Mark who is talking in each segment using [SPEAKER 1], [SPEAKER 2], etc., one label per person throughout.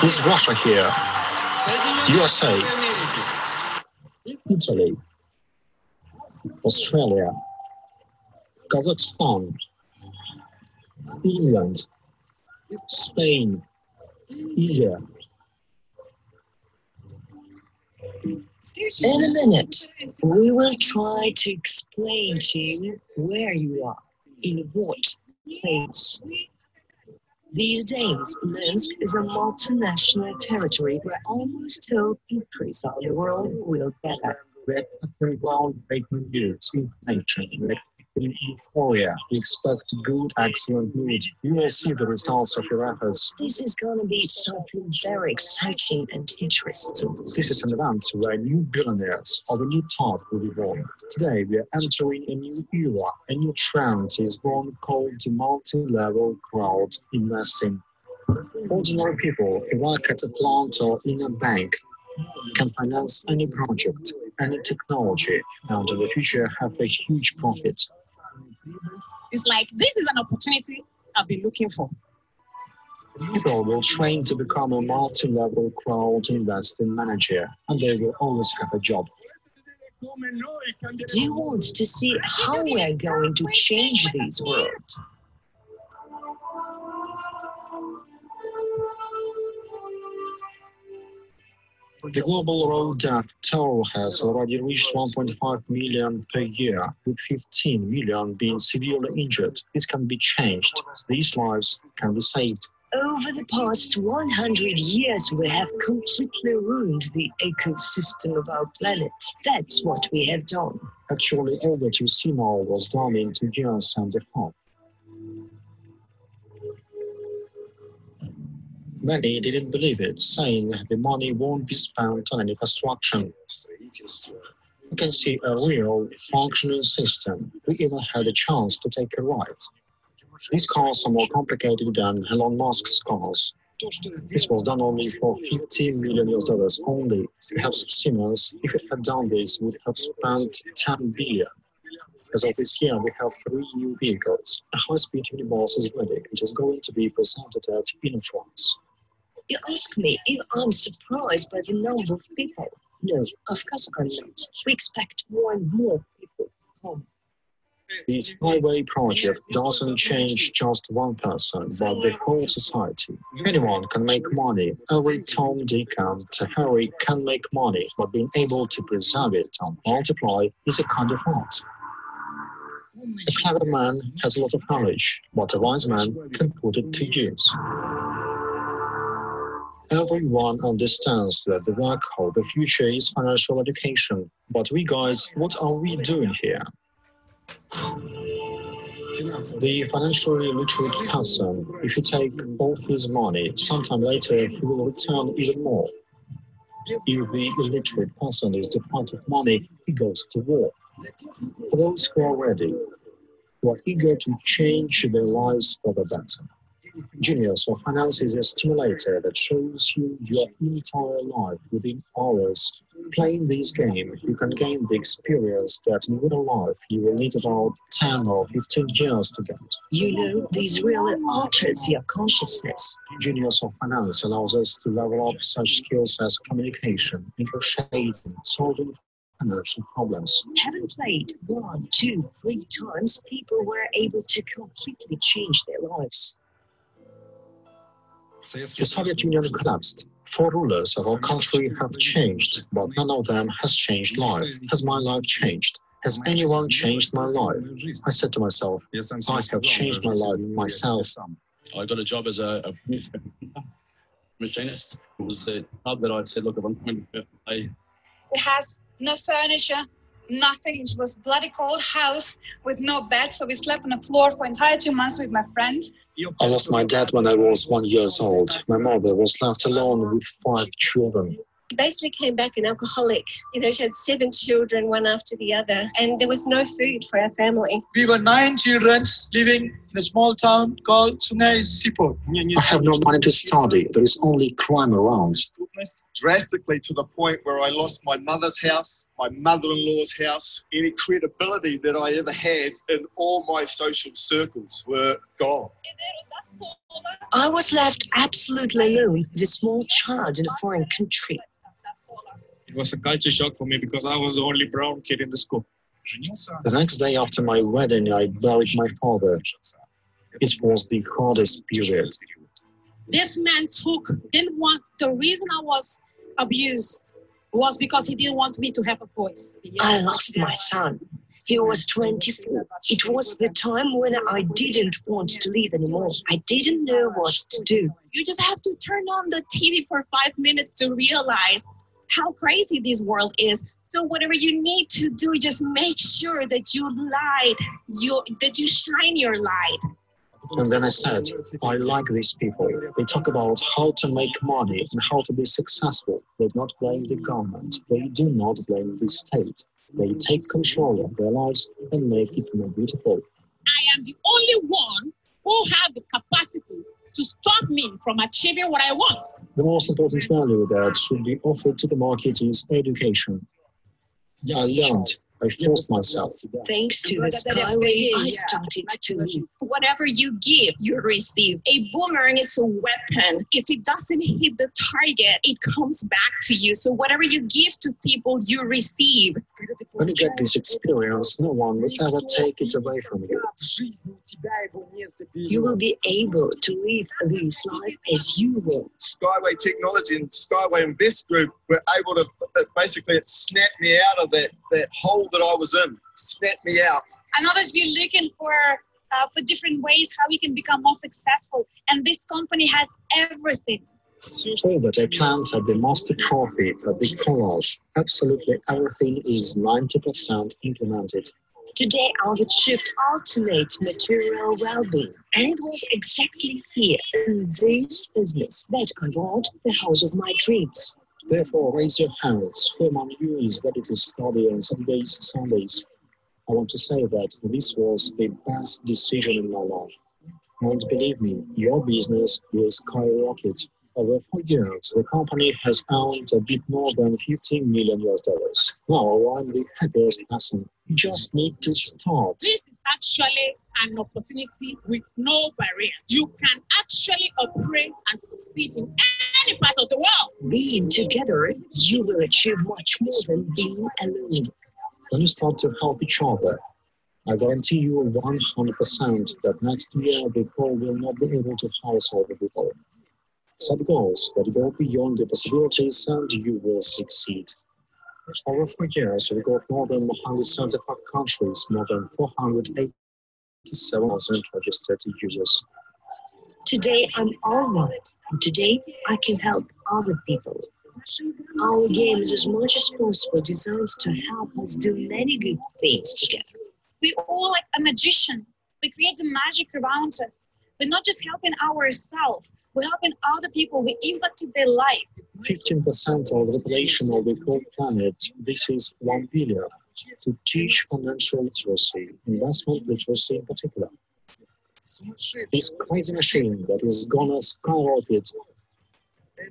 [SPEAKER 1] Is Russia here? USA, Italy, Australia, Kazakhstan, England, Spain, India.
[SPEAKER 2] In a minute, we will try to explain to you where you are, in what place. These days, Minsk is a multinational territory where almost all countries of the world will gather.
[SPEAKER 1] We're expecting groundbreaking news, information, we're expecting euphoria. We expect good, excellent mood. You will see the results of your efforts.
[SPEAKER 2] This is going to be something very exciting and interesting.
[SPEAKER 1] This is an event where new billionaires of a new type will be born. Today, we are entering a new era. A new trend is born called multi-level crowd investing. Ordinary people who work at a plant or in a bank can finance any project, any technology, and in the future have a huge profit.
[SPEAKER 3] It's like, this is an opportunity I've been looking for.
[SPEAKER 1] People will train to become a multi-level crowd investing manager, and they will always have a job.
[SPEAKER 2] Do you want to see how we are going to change this world?
[SPEAKER 1] The global road death toll has already reached 1.5 million per year, with 15 million being severely injured. This can be changed. These lives can be saved.
[SPEAKER 2] Over the past 100 years, we have completely ruined the ecosystem of our planet. That's what we have done.
[SPEAKER 1] Actually, all that you see now was done in 2 years and a half. Many didn't believe it, saying the money won't be spent on any construction. You can see a real functioning system. We even had a chance to take a ride. These cars are more complicated than Elon Musk's cars. This was done only for $50 million only. Perhaps Siemens, if it had done this, would have spent $10 billion. As of this year, we have 3 new vehicles. A high-speed minibus is ready. It is going to be presented at France.
[SPEAKER 2] You ask me if I'm surprised by the number of people. No, of course I'm not. We expect more and more people to come.
[SPEAKER 1] This highway project doesn't change just one person, but the whole society. Anyone can make money. Every Tom, Dick, and Harry can make money, but being able to preserve it and multiply is a kind of art. A clever man has a lot of knowledge, but a wise man can put it to use. Everyone understands that the work of the future is financial education. But we guys, what are we doing here? The financially literate person, if you take all his money, sometime later he will return even more. If the illiterate person is deprived of money, he goes to war. For those who are ready, who are eager to change their lives for the better. Genius of Finance is a stimulator that shows you your entire life within hours. Playing this game, you can gain the experience that in real life you will need about 10 or 15 years to get.
[SPEAKER 2] You know, this really alters your consciousness.
[SPEAKER 1] Genius of Finance allows us to level up such skills as communication, negotiating, solving financial problems.
[SPEAKER 2] Having played 1, 2, 3 times, people were able to completely change their lives.
[SPEAKER 1] The Soviet Union collapsed. 4 rulers of our country have changed, but none of them has changed life. Has my life changed? Has anyone changed my life? I said to myself, I have changed my life myself.
[SPEAKER 4] I got a job as a machinist. It was the job that I'd said, look, if I'm going to pay.
[SPEAKER 5] It has no furniture, nothing. It was a bloody cold house with no bed, so we slept on the floor for entire 2 months with my friend.
[SPEAKER 1] I lost my dad when I was 1 year old. My mother was left alone with 5 children.
[SPEAKER 6] Basically came back an alcoholic. You know, she had 7 children, one after the other, and there was no food for our family.
[SPEAKER 7] We were 9 children living in a small town called Sunay Sipor.
[SPEAKER 1] I have no money to study. There is only crime around.
[SPEAKER 8] drastically to the point where I lost my mother's house, my mother-in-law's house. Any credibility that I ever had in all my social circles were gone.
[SPEAKER 2] I was left absolutely alone with a small child in a foreign country.
[SPEAKER 9] It was a culture shock for me because I was the only brown kid in the school.
[SPEAKER 1] The next day after my wedding, I buried my father. It was the hardest period.
[SPEAKER 3] This man the reason I was abused was because he didn't want me to have a voice.
[SPEAKER 2] I lost my son. He was 24. It was the time when I didn't want to live anymore. I didn't know what to do.
[SPEAKER 3] You just have to turn on the TV for 5 minutes to realize how crazy this world is. So whatever you need to do, just make sure that that you shine your light.
[SPEAKER 1] And then I said, I like these people. They talk about how to make money and how to be successful. They don't blame the government. They do not blame the state. They take control of their lives and make it more beautiful.
[SPEAKER 3] I am the only one who have the capacity to stop me from achieving what I want.
[SPEAKER 1] The most important value that should be offered to the market is education. I learned. I forced myself.
[SPEAKER 2] Thanks to the Skyway, I started to live.
[SPEAKER 3] Whatever you give, you receive. A boomerang is a weapon. If it doesn't hit the target, it comes back to you. So whatever you give to people, you receive.
[SPEAKER 1] When you get this experience, no one will ever take it away from you.
[SPEAKER 2] You will be able to live this life as you will.
[SPEAKER 8] Skyway Technology and Skyway Invest Group were able to basically snap me out of that hole that I was in. Snap me out.
[SPEAKER 5] I know that you're looking for different ways how we can become more successful, and this company has everything.
[SPEAKER 1] All that I planned at the master coffee, at the college, absolutely everything is 90% implemented.
[SPEAKER 2] Today I would shift ultimate material well-being, and it was exactly here in this business that I bought the house of my dreams.
[SPEAKER 1] Therefore, raise your hands. Who among you is ready to study on Saturdays, Sundays? I want to say that this was the best decision in my life. And believe me, your business will skyrocket. Over 4 years, the company has earned a bit more than $15 million. Now I'm the happiest person. You just need to start.
[SPEAKER 3] This is actually an opportunity with no barrier. You can actually operate and succeed in any part of the world.
[SPEAKER 2] Being together, you will achieve much more than being alone.
[SPEAKER 1] When you start to help each other, I guarantee you 100% that next year the people will not be able to house all the people. Set goals that go beyond the possibilities and you will succeed. Over 4 years, we got more than 175 countries, more than 487,000 registered users.
[SPEAKER 2] Today I'm all right, and today I can help other people. Our game is as much as possible designed to help us do many good things together.
[SPEAKER 5] We're all like a magician. We create the magic around us. We're not just helping ourselves, we're helping other people. We impacted their life.
[SPEAKER 1] 15% of the population of the whole planet, this is 1 billion, to teach financial literacy, investment literacy in particular. This crazy machine that is gonna skyrocket,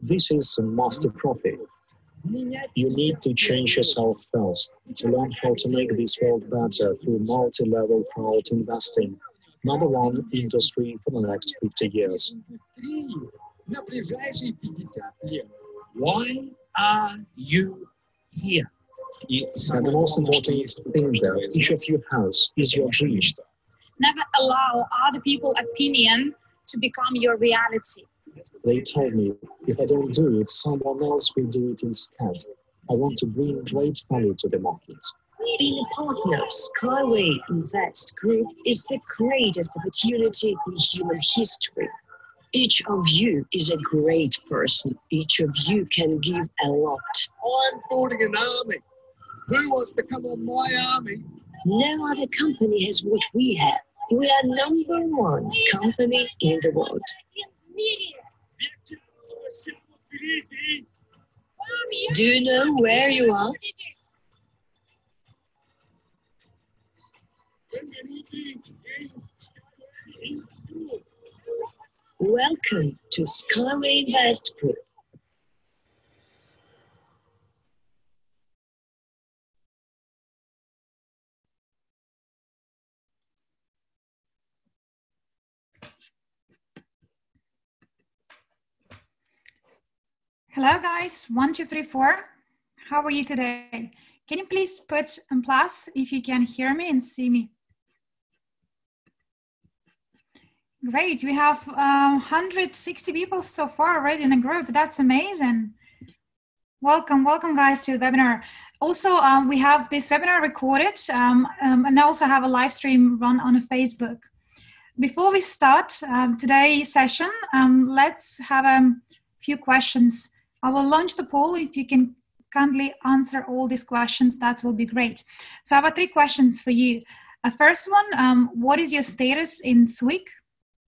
[SPEAKER 1] this is a master profit. You need to change yourself first to learn how to make this world better through multi-level crowd investing. Number one industry for the next 50 years.
[SPEAKER 9] Why are you here?
[SPEAKER 1] And the most important thing that each of you has is your dream.
[SPEAKER 5] Never allow other people's opinion to become your reality.
[SPEAKER 1] They told me, if I don't do it, someone else will do it instead. I want to bring great value to the market.
[SPEAKER 2] Being a partner of Skyway Invest Group is the greatest opportunity in human history. Each of you is a great person. Each of you can give a lot.
[SPEAKER 8] I'm building an army. Who wants to come on my army?
[SPEAKER 2] No other company has what we have. We are #1 company in the world. Do you know where you are? Welcome to Skyway Invest Group.
[SPEAKER 10] Hello guys, 1, 2, 3, 4. How are you today? Can you please put a plus if you can hear me and see me? Great, we have 160 people so far already in the group. That's amazing. Welcome guys to the webinar. Also, we have this webinar recorded and I also have a live stream run on Facebook. Before we start today's session, let's have a few questions. I will launch the poll. If you can kindly answer all these questions, that will be great. So I have 3 questions for you. First one, what is your status in SWIC?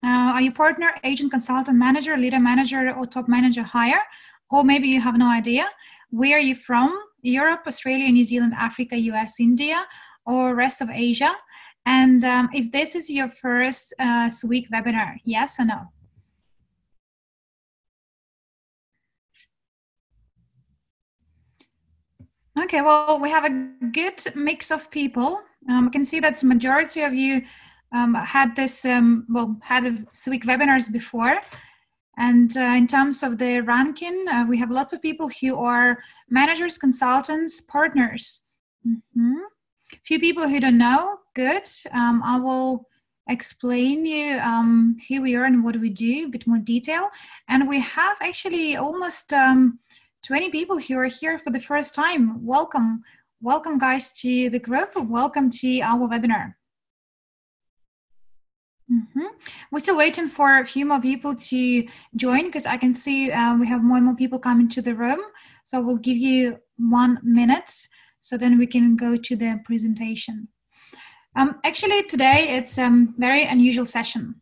[SPEAKER 10] Are you partner, agent, consultant, manager, leader manager, or top manager hire? Or maybe you have no idea. Where are you from? Europe, Australia, New Zealand, Africa, US, India, or rest of Asia? And if this is your first SWIC webinar, yes or no? Okay, well, we have a good mix of people. I can see that the majority of you had this, had SWIC webinars before. And in terms of the ranking, we have lots of people who are managers, consultants, partners. Few people who don't know, good. I will explain you who we are and what we do, a bit more detail. And we have actually almost 20 people who are here for the first time. Welcome guys to the group. Welcome to our webinar. We're still waiting for a few more people to join because I can see we have more and more people coming to the room. So we'll give you 1 minute so then we can go to the presentation. Actually, today it's a very unusual session.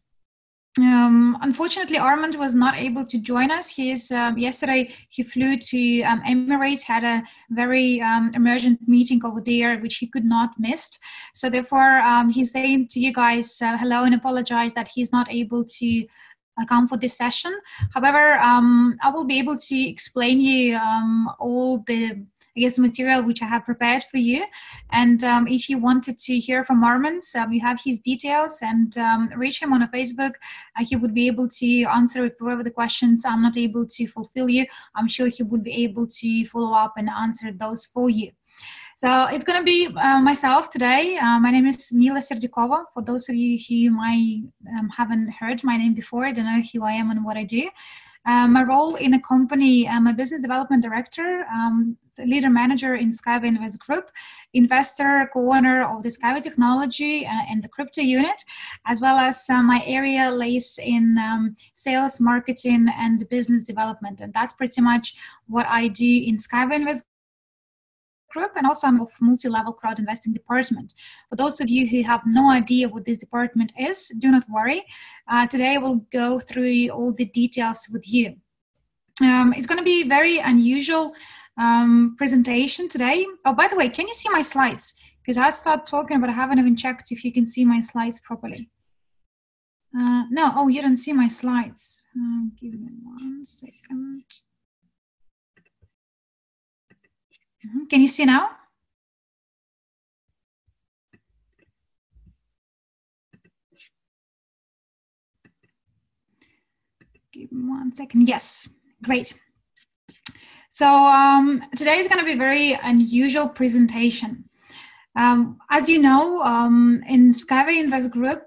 [SPEAKER 10] Unfortunately, Armand was not able to join us. Yesterday he flew to Emirates, had a very emergent meeting over there, which he could not miss. So therefore, he's saying to you guys hello and apologize that he's not able to come for this session. However, I will be able to explain you all the material which I have prepared for you. And if you wanted to hear from Armand, you have his details and reach him on a Facebook. He would be able to answer whatever the questions I'm not able to fulfill you. I'm sure he would be able to follow up and answer those for you. So it's going to be myself today. My name is Mila Serdjukova. For those of you who might haven't heard my name before, don't know who I am and what I do. My role in a company, I'm a business development director, leader manager in Skyway Invest Group, investor, co-owner of the Skyway technology and the crypto unit, as well as my area lays in sales, marketing, and business development. And that's pretty much what I do in Skyway Invest Group, and also I'm of multi-level crowd investing department. For those of you who have no idea what this department is, do not worry. Today I will go through all the details with you. It's going to be a very unusual presentation today. Oh, by the way, can you see my slides? Because I start talking, but I haven't even checked if you can see my slides properly. No, oh, you don't see my slides. Give me 1 second. Can you see now? Give me 1 second. Yes, great. So today is going to be a very unusual presentation. As you know, in Skyway Invest Group,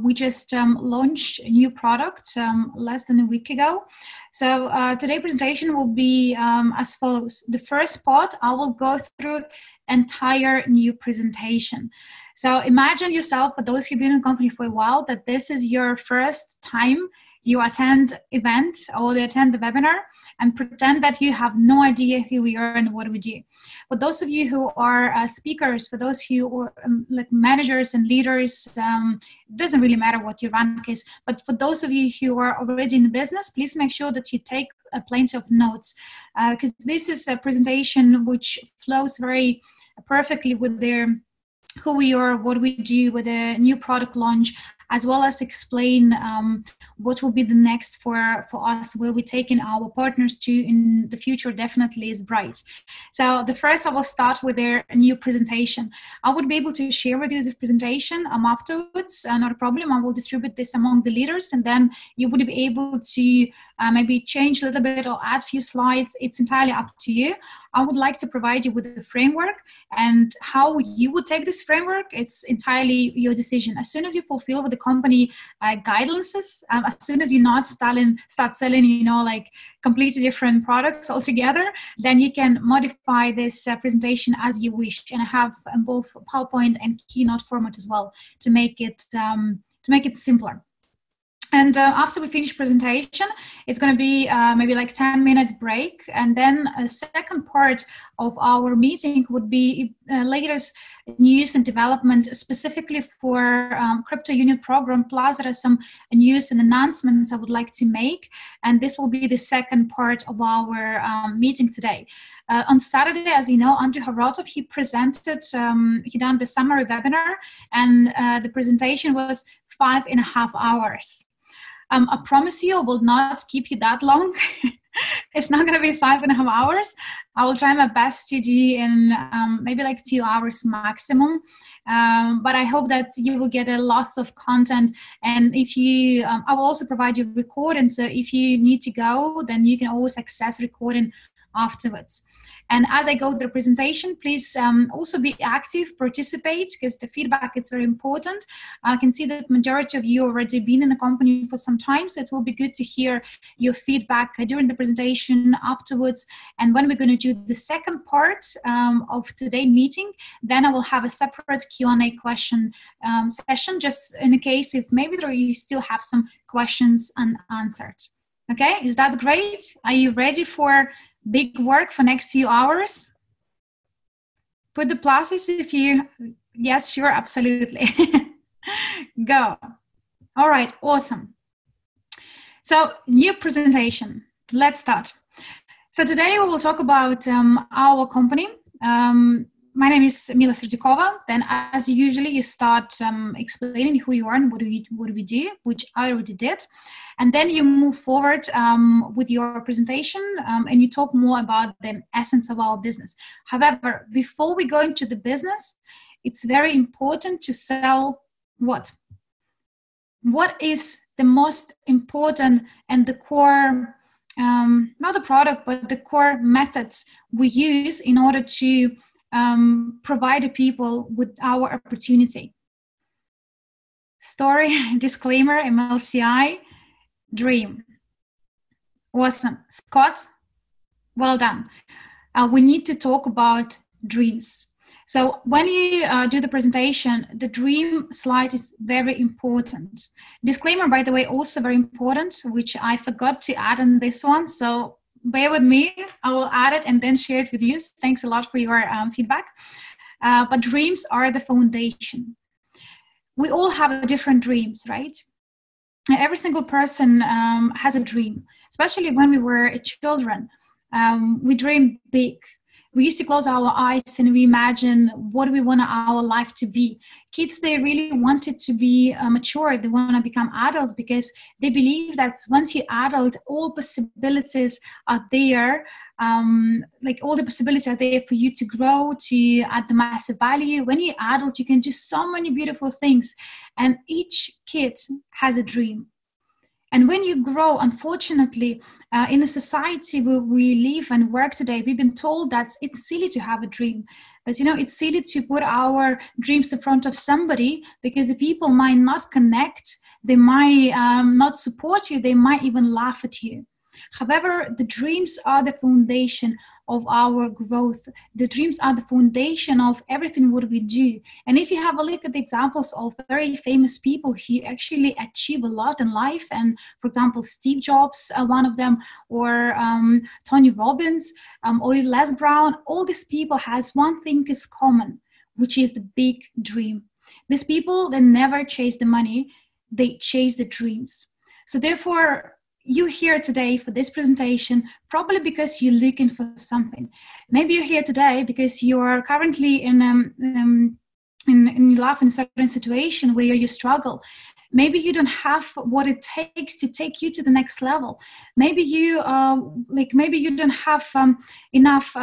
[SPEAKER 10] we just launched a new product less than a week ago. So today's presentation will be as follows. The first part, I will go through entire new presentation. So imagine yourself, for those who've been in the company for a while, that this is your first time you attend event or they attend the webinar, and pretend that you have no idea who we are and what we do. For those of you who are speakers, for those who are like managers and leaders, it doesn't really matter what your rank is, but for those of you who are already in the business, please make sure that you take plenty of notes, because this is a presentation which flows very perfectly with their who we are, what we do with a new product launch, as well as explain what will be the next for us, where we're taking our partners to in the future definitely is bright. So the first, I will start with their new presentation. I would be able to share with you the presentation afterwards, not a problem. I will distribute this among the leaders, and then you would be able to maybe change a little bit or add a few slides. It's entirely up to you. I would like to provide you with the framework, and how you would take this framework, it's entirely your decision. As soon as you fulfill with the company guidances, as soon as you not start selling, you know, like completely different products altogether, then you can modify this presentation as you wish. And I have both PowerPoint and Keynote format as well to make it simpler. And after we finish presentation, it's going to be maybe like 10-minute break. And then a second part of our meeting would be latest news and development specifically for Crypto Union program. Plus, there are some news and announcements I would like to make. And this will be the second part of our meeting today. On Saturday, as you know, Andrew Havrotov, he presented, he done the summary webinar, and the presentation was 5.5 hours. I promise you I will not keep you that long. It's not going to be 5.5 hours. I will try my best to do in maybe like 2 hours maximum. But I hope that you will get a lots of content. And if you, I will also provide you recording. So if you need to go, then you can always access recording afterwards. And as I go through the presentation, please also be active, participate, because the feedback is very important. I can see that majority of you already been in the company for some time, so it will be good to hear your feedback during the presentation, afterwards. And when we're going to do the second part of today's meeting, then I will have a separate Q&A question session, just in case if maybe you still have some questions unanswered. Okay, is that great? Are you ready for big work for next few hours? Put the pluses if you, yes, sure, absolutely. Go. All right, awesome. So new presentation, let's start. So today we will talk about our company. My name is Mila Serdjukova. Then as usually you start explaining who you are and what do we do, which I already did. And then you move forward with your presentation and you talk more about the essence of our business. However, before we go into the business, it's very important to sell what? What is the most important and the core, not the product, but the core methods we use in order to provide the people with our opportunity. Story, disclaimer, MLCI, dream. Awesome. Scott, well done. We need to talk about dreams. So when you do the presentation, the dream slide is very important. Disclaimer, by the way, also very important, which I forgot to add on this one. So bear with me. I will add it and then share it with you. Thanks a lot for your feedback. But dreams are the foundation. We all have different dreams, right? Every single person has a dream, especially when we were children. We dream big. We used to close our eyes and we imagine what we want our life to be. Kids, they really wanted to be mature. They want to become adults because they believe that once you're adult, all possibilities are there. Like all the possibilities are there for you to grow, to add the massive value. When you're adult, you can do so many beautiful things. And each kid has a dream. And when you grow, unfortunately, in a society where we live and work today, we've been told that it's silly to have a dream. That, you know, it's silly to put our dreams in front of somebody because the people might not connect. They might not support you. They might even laugh at you. However, the dreams are the foundation of our growth. The dreams are the foundation of everything what we do. And if you have a look at the examples of very famous people who actually achieve a lot in life, and for example, Steve Jobs, one of them, or Tony Robbins, or Les Brown, all these people has one thing is common, which is the big dream. These people, they never chase the money, they chase the dreams. So therefore, you're here today for this presentation, probably because you're looking for something. Maybe you're here today because you are currently in life in a certain situation where you struggle. Maybe you don't have what it takes to take you to the next level. Maybe you maybe you don't have enough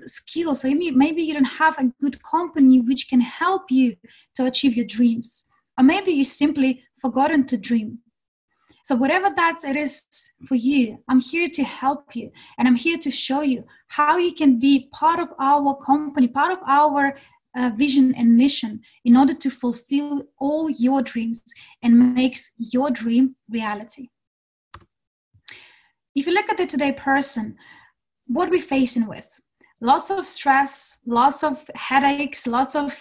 [SPEAKER 10] skills. So maybe you don't have a good company which can help you to achieve your dreams. Or maybe you simply forgotten to dream. So whatever that it is for you, I'm here to help you, and I'm here to show you how you can be part of our company, part of our vision and mission in order to fulfill all your dreams and makes your dream reality. If you look at the today person, what we're facing with, lots of stress, lots of headaches, lots of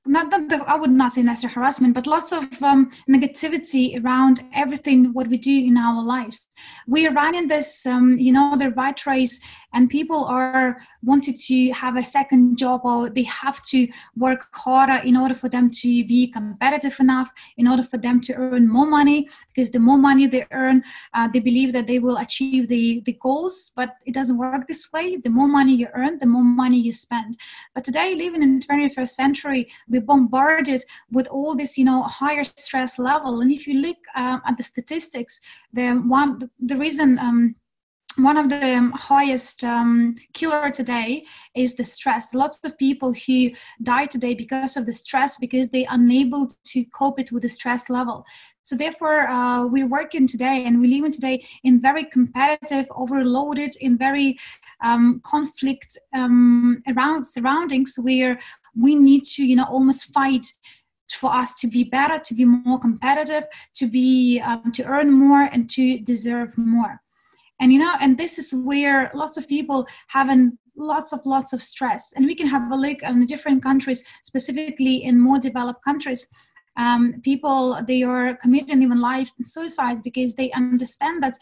[SPEAKER 10] I would not say necessary harassment, but lots of negativity around everything what we do in our lives. We are running this, the rat race, and people are wanting to have a second job, or they have to work harder in order for them to be competitive enough, in order for them to earn more money, because the more money they earn, they believe that they will achieve the goals, but it doesn't work this way. The more money you earn, the more money you spend. But today, living in the 21st century, we're bombarded with all this, higher stress level. And if you look at the statistics, one of the highest killer today is the stress. Lots of people who die today because of the stress, because they're unable to cope it with the stress level. So therefore, we're working today and we live in today in very competitive, overloaded, in very conflict around surroundings where we need to, almost fight for us to be better, to be more competitive, to be to earn more and to deserve more. And and this is where lots of people having lots of stress. And we can have a look on the different countries, specifically in more developed countries. People, they are committing even lives and suicides because they understand that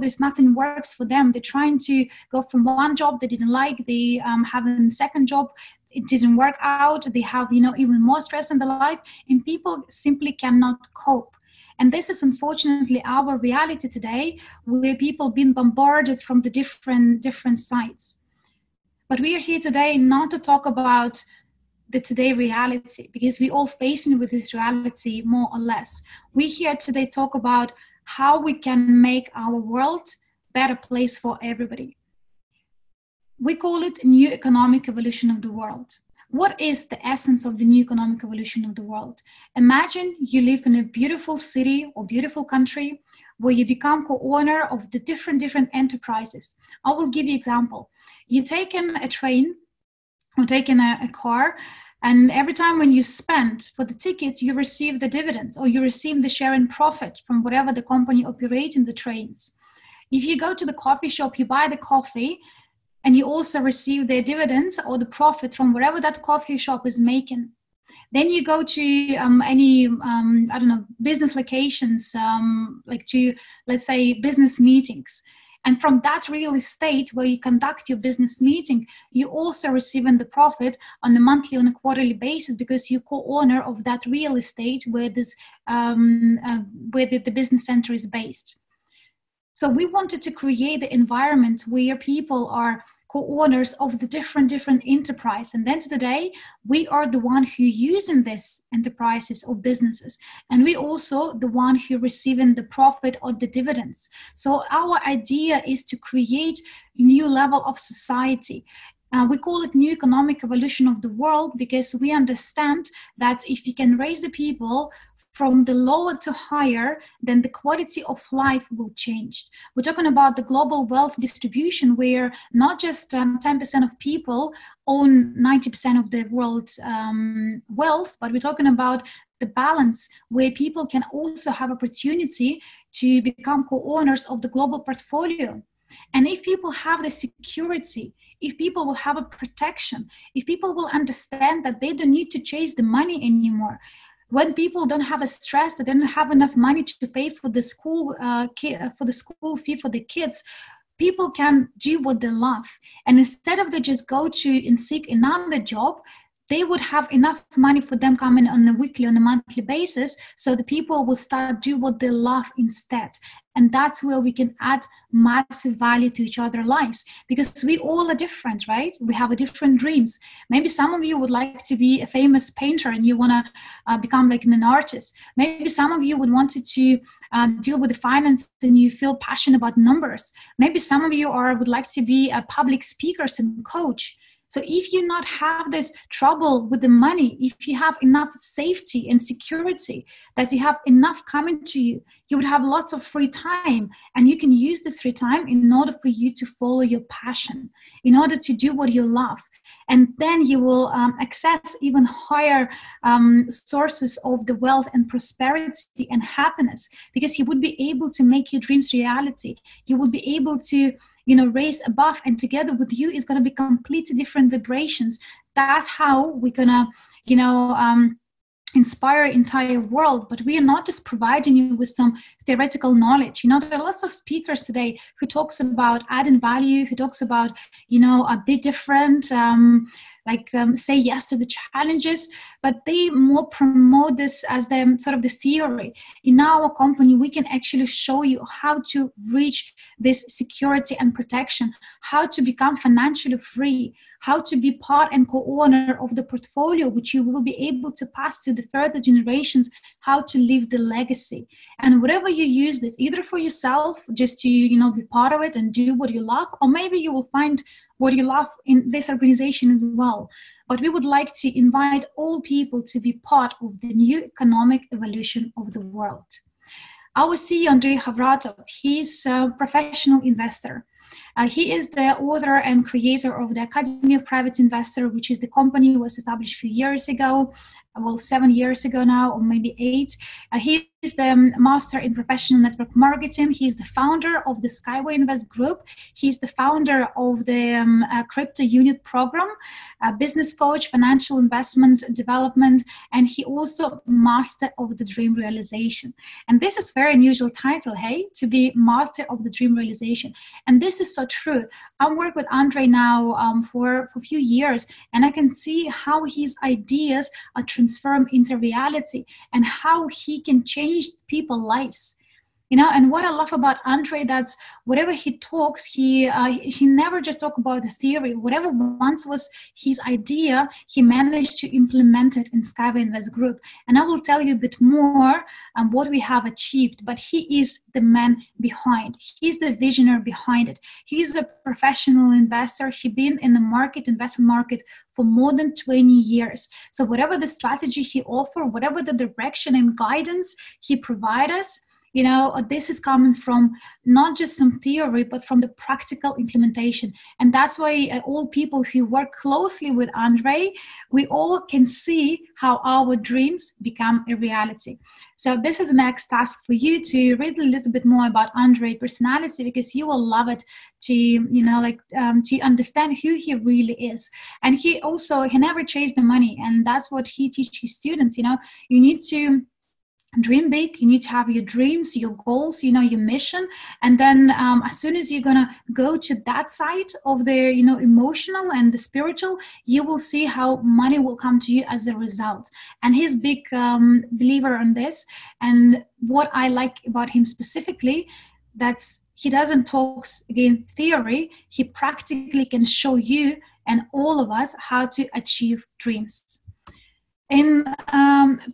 [SPEAKER 10] there's nothing works for them. They're trying to go from one job they didn't like, they have a second job, it didn't work out, they have even more stress in their life, and people simply cannot cope. And this is unfortunately our reality today, where people being bombarded from the different sides. But we are here today not to talk about the today reality, because we all facing with this reality more or less. We here today talk about how we can make our world a better place for everybody. We call it new economic evolution of the world. What is the essence of the new economic evolution of the world? Imagine you live in a beautiful city or beautiful country where you become co-owner of the different enterprises. I will give you an example. You take in a train or take in a car, and every time when you spend for the tickets, you receive the dividends, or you receive the share in profit from whatever the company operates in the trains. If you go to the coffee shop, you buy the coffee, and you also receive the dividends or the profit from whatever that coffee shop is making. Then you go to any, business locations, like to, let's say, business meetings. And from that real estate where you conduct your business meeting, you also receiving the profit on a monthly, on a quarterly basis, because you're co-owner of that real estate where this, where the business center is based. So we wanted to create the environment where people are co-owners of the different enterprise. And then today, we are the one who using these enterprises or businesses. And we also the one who receiving the profit or the dividends. So our idea is to create a new level of society. We call it new economic evolution of the world, because we understand that if you can raise the people from the lower to higher, then the quality of life will change. We're talking about the global wealth distribution, where not just 10% of people own 90% of the world's wealth, but we're talking about the balance where people can also have opportunity to become co-owners of the global portfolio. And if people have the security, if people will have a protection, if people will understand that they don't need to chase the money anymore, when people don't have a stress, they don't have enough money to pay for the school fee for the kids, people can do what they love. And instead of they just go to and seek another job, they would have enough money for them coming on a weekly, on a monthly basis. So the people will start do what they love instead. And that's where we can add massive value to each other's lives, because we all are different, right? We have a different dreams. Maybe some of you would like to be a famous painter and you want to become like an artist. Maybe some of you would want to deal with the finance and you feel passionate about numbers. Maybe some of you would like to be a public speaker and coach. So if you not have this trouble with the money, if you have enough safety and security, that you have enough coming to you, you would have lots of free time, and you can use this free time in order for you to follow your passion, in order to do what you love. And then you will access even higher sources of the wealth and prosperity and happiness, because you would be able to make your dreams reality. You will be able to raise above, and together with you is going to be completely different vibrations. That's how we're going to, inspire entire world. But we are not just providing you with some theoretical knowledge. There are lots of speakers today who talks about adding value, who talks about, a bit different, say yes to the challenges, but they more promote this as the sort of the theory. In our company, we can actually show you how to reach this security and protection, how to become financially free, how to be part and co-owner of the portfolio, which you will be able to pass to the further generations, how to leave the legacy. And whatever you use this, either for yourself, just to, be part of it and do what you love, or maybe you will find what you love in this organization as well. But we would like to invite all people to be part of the new economic evolution of the world. Our CEO, Andrei Havratov, he's a professional investor. He is the author and creator of the Academy of Private Investor, which is the company was established a few years ago, 7 years ago now, or maybe 8. He is the master in professional network marketing. He's the founder of the Skyway Invest Group. He's the founder of the Crypto Unit program, business coach, financial investment development, and he also master of the dream realization. And this is very unusual title, hey, to be master of the dream realization. And this is so true. I work with Andrei now for a few years, and I can see how his ideas are transformed into reality and how he can change people's lives. And what I love about Andrei, that's whatever he talks, he never just talk about the theory. Whatever once was his idea, he managed to implement it in Skyway Invest Group. And I will tell you a bit more on what we have achieved, but he is the man behind. He's the visionary behind it. He's a professional investor. He's been in the investment market for more than 20 years. So whatever the strategy he offers, whatever the direction and guidance he provides us, this is coming from not just some theory, but from the practical implementation. And that's why all people who work closely with Andrei, we all can see how our dreams become a reality. So this is the next task for you, to read a little bit more about Andrei's personality, because you will love it to, to understand who he really is. And he never chased the money. And that's what he teaches his students. You need to dream big. You need to have your dreams, your goals, your mission. And then as soon as you're going to go to that side of the, emotional and the spiritual, you will see how money will come to you as a result. And he's a big believer in this. And what I like about him specifically, that's he doesn't talk, again, theory. He practically can show you and all of us how to achieve dreams. In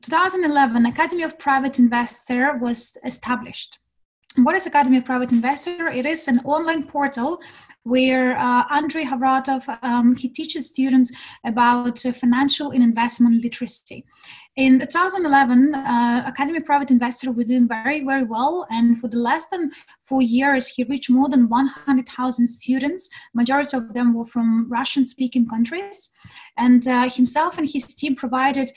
[SPEAKER 10] 2011, Academy of Private Investor was established. What is Academy of Private Investor? It is an online portal where Andrei Havratov, he teaches students about financial and investment literacy. In 2011, Academy of Private Investor was doing very, very well. And for the less than 4 years, he reached more than 100,000 students. Majority of them were from Russian-speaking countries. And himself and his team provided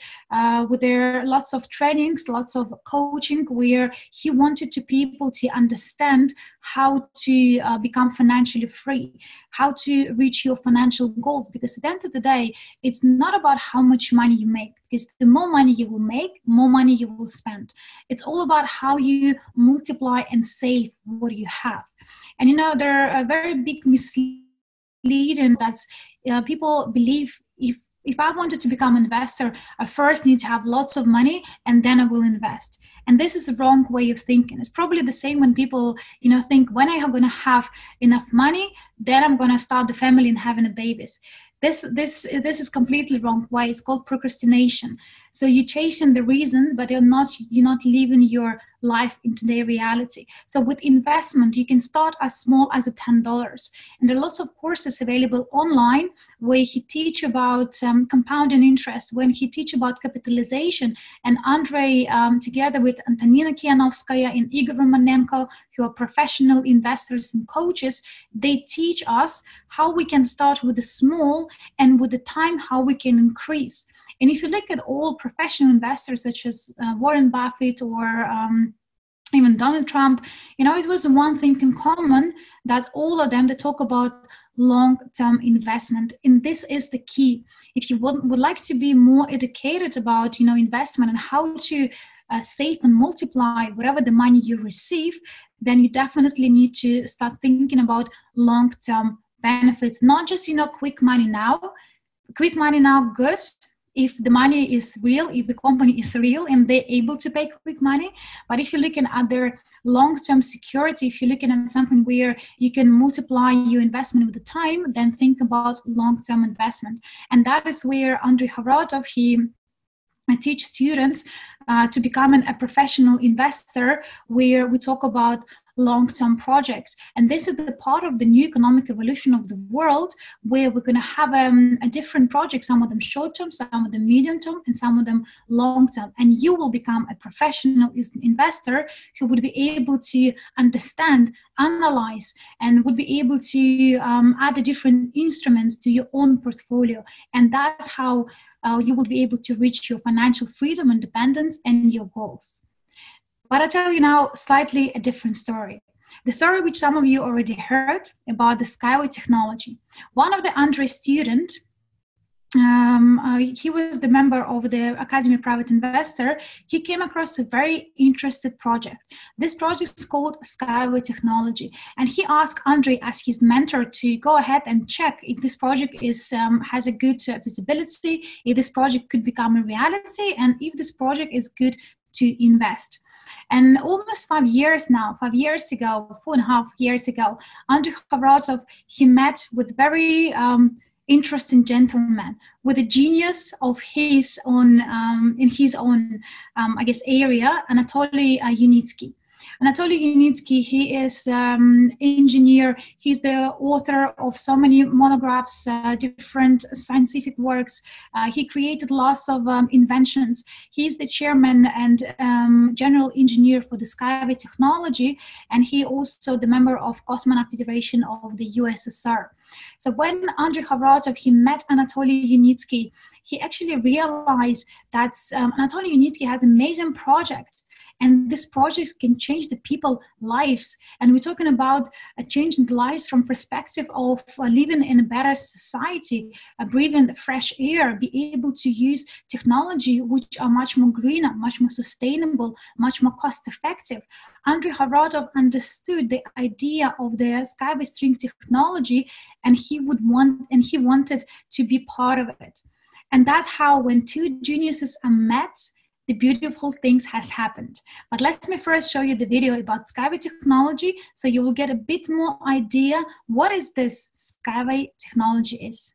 [SPEAKER 10] with their lots of trainings, lots of coaching, where he wanted people to understand how to become financially free, how to reach your financial goals. Because at the end of the day, it's not about how much money you make, because the more money you will make, more money you will spend. It's all about how you multiply and save what you have. And there are a very big misleading that people believe if If I wanted to become an investor, I first need to have lots of money and then I will invest. And this is a wrong way of thinking. It's probably the same when people, think when I am going to have enough money, then I'm going to start the family and having a babies. This is completely wrong way. It's called procrastination. So you're chasing the reasons, but you're not living your life into their reality. So with investment, you can start as small as $10. And there are lots of courses available online where he teach about compounding interest, when he teach about capitalization. And Andrei, together with Antonina Kianovskaya and Igor Romanenko, who are professional investors and coaches, they teach us how we can start with the small, and with the time how we can increase. And if you look at all professional investors such as Warren Buffett or even Donald Trump, it was one thing in common, that all of them, they talk about long-term investment. And this is the key. If you would like to be more educated about investment and how to save and multiply whatever the money you receive, then you definitely need to start thinking about long-term benefits, not just quick money now. Quick money now, good if the money is real, if the company is real and they're able to pay quick money. But if you're looking at their long-term security, if you're looking at something where you can multiply your investment with the time, then think about long-term investment. And that is where Andrei Havratov, he teach students to become a professional investor, where we talk about long-term projects. And this is the part of the new economic evolution of the world, where we're going to have a different project, some of them short-term, some of them medium-term, and some of them long-term. And you will become a professional investor who would be able to understand, analyze, and would be able to add the different instruments to your own portfolio. And that's how you will be able to reach your financial freedom, independence, and your goals. But I'll tell you now slightly a different story. The story which some of you already heard about the Skyway technology. One of the Andrei students, he was the member of the Academy of Private Investor. He came across a very interesting project. This project is called Skyway Technology. And he asked Andrei as his mentor to go ahead and check if this project has a good visibility, if this project could become a reality, and if this project is good to invest. And almost 5 years now, 5 years ago, 4.5 years ago, Andrei Havratov, he met with very interesting gentleman with a genius of his own, in his own, area, Anatoly Yunitsky. Anatoly Yunitsky, he is engineer. He's the author of so many monographs, different scientific works. He created lots of inventions. He's the chairman and general engineer for the Skyway technology, and he also the member of Cosmonaut Federation of the USSR. So when Andrei Havratov, he met Anatoly Yunitsky, he actually realized that Anatoly Yunitsky has an amazing project. And this project can change the people's lives. And we're talking about changing the lives from perspective of living in a better society, breathing the fresh air, be able to use technology which are much more greener, much more sustainable, much more cost effective. Andrei Havratov understood the idea of the Skyway string technology, and he wanted to be part of it. And that's how when two geniuses are met, the beautiful things has happened. But let me first show you the video about Skyway technology, so you will get a bit more idea what is this Skyway technology is.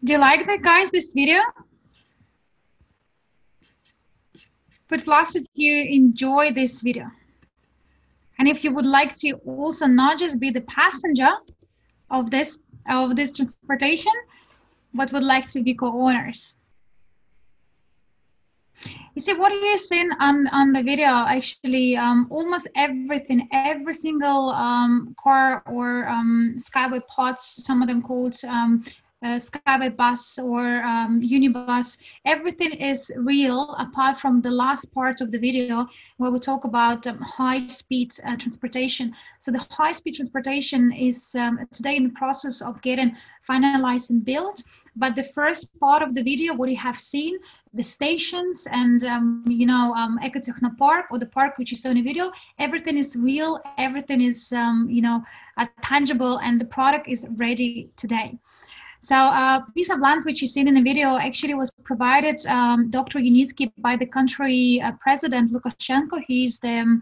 [SPEAKER 10] Do you like that, guys, this video? Put plus if you enjoy this video. And if you would like to also not just be the passenger of this transportation, but would like to be co-owners. You see, what you're seeing on the video, actually, almost everything, every single car or skyway pods, some of them called skyway bus or unibus, everything is real apart from the last part of the video where we talk about high-speed transportation. So the high-speed transportation is today in the process of getting finalized and built. But the first part of the video, what you have seen, the stations and, Ecotechno Park or the park which you saw in the video, everything is real, everything is, tangible, and the product is ready today. So a piece of land which you seen in the video actually was provided Dr. Yunitsky by the country president Lukashenko. He's the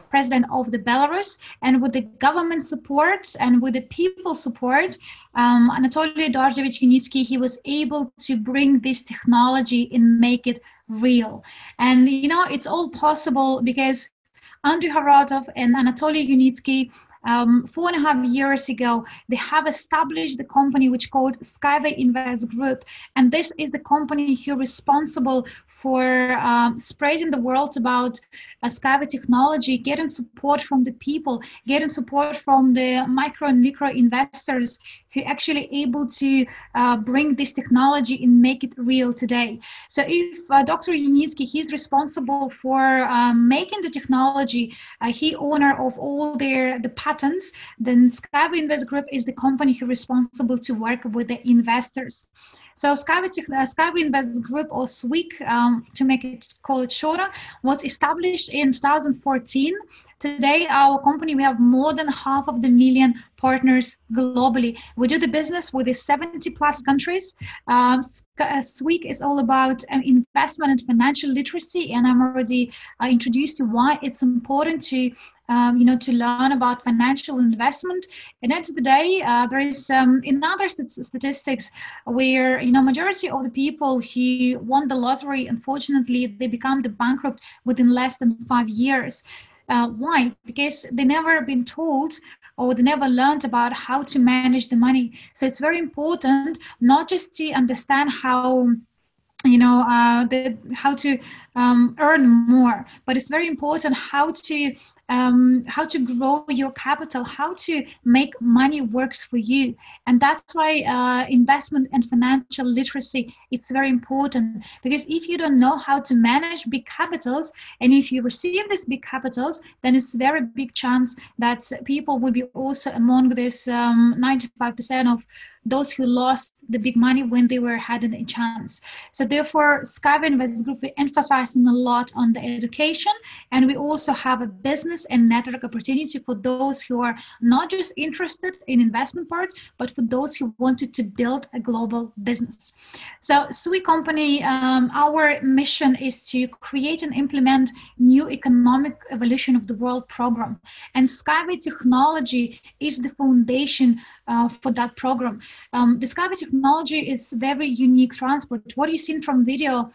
[SPEAKER 10] president of the Belarus, and with the government support and with the people support, Anatoly Eduardovich Yunitsky, he was able to bring this technology and make it real. And you know, it's all possible because Andrei Havratov and Anatoly Yunitsky, 4.5 years ago, they have established the company which called Skyway Invest Group, and this is the company who is responsible for spreading the word about Skyway technology, getting support from the people, getting support from the micro and micro investors who actually able to bring this technology and make it real today. So if Dr. Yunitsky, he's responsible for making the technology, he owner of all the patents, then Skyway Invest Group is the company who is responsible to work with the investors. So Skyway Invest Group, or SWIG, to make it call it shorter, was established in 2014. Today, our company, we have more than 500,000 partners globally. We do the business with the 70 plus countries. SWIG is all about investment and financial literacy, and I'm already introduced to why it's important to to learn about financial investment. And at the end of the day, there is in other statistics where majority of the people who won the lottery, unfortunately, they become the bankrupt within less than 5 years. Why? Because they never been told or they never learned about how to manage the money. So it's very important not just to understand how how to earn more, but it's very important how to grow your capital, how to make money works for you. And that's why investment and financial literacy, it's very important, because if you don't know how to manage big capitals, and if you receive these big capitals, then it's a very big chance that people will be also among this 95% of those who lost the big money when they were had a chance. So therefore, Skyway Invest Group, we emphasizing a lot on the education, and we also have a business and network opportunity for those who are not just interested in investment part, but for those who wanted to build a global business. So SWIG company, our mission is to create and implement new economic evolution of the world program, and Skyway technology is the foundation for that program. The Skyway technology is very unique transport. What you've seen from video,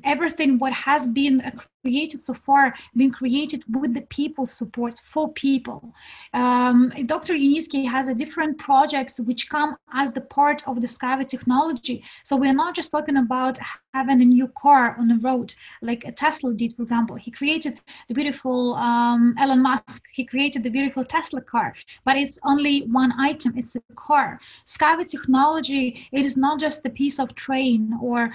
[SPEAKER 10] everything what has been created so far, been created with the people support, for people. Dr. Yunitsky has a different projects which come as the part of the Skyway technology. So we're not just talking about having a new car on the road, like a Tesla did, for example. He created the beautiful Elon Musk, he created the beautiful Tesla car, but it's only one item, it's the car. Skyway technology, it is not just a piece of train or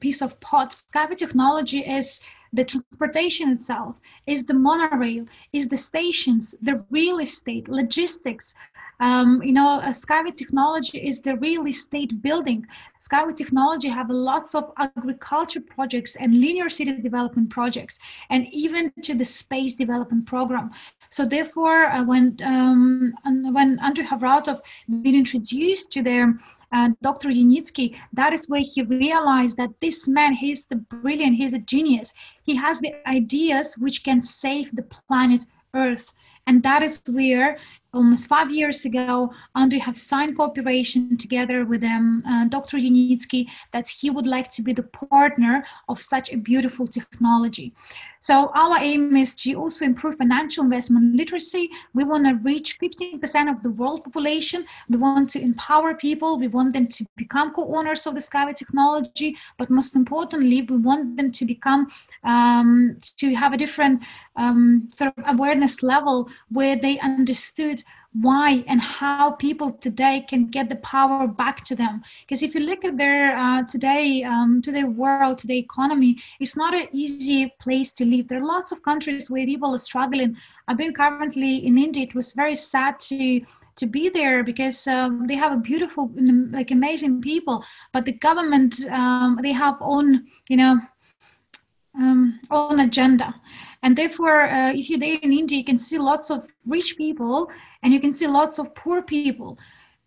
[SPEAKER 10] piece of pot. Skyway technology is the transportation itself, is the monorail, is the stations, the real estate, logistics. Skyway technology is the real estate building. Skyway technology have lots of agriculture projects and linear city development projects, and even to the space development program. So therefore, when Andrei Havratov been introduced to their Dr. Yunitsky, that is where he realized that this man, he's the brilliant, he's a genius. He has the ideas which can save the planet Earth. And that is where almost 5 years ago, Andrei have signed cooperation together with Dr. Yunitsky that he would like to be the partner of such a beautiful technology. So our aim is to also improve financial investment literacy. We want to reach 15% of the world population. We want to empower people. We want them to become co-owners of the Skyway technology. But most importantly, we want them to become, to have a different sort of awareness level where they understood why and how people today can get the power back to them. Because if you look at their today world, today economy, it's not an easy place to live. There are lots of countries where people are struggling. I've been currently in India. It was very sad to be there because they have a beautiful, like amazing people, but the government, they have own, own agenda. And therefore, if you're there in India, you can see lots of rich people and you can see lots of poor people.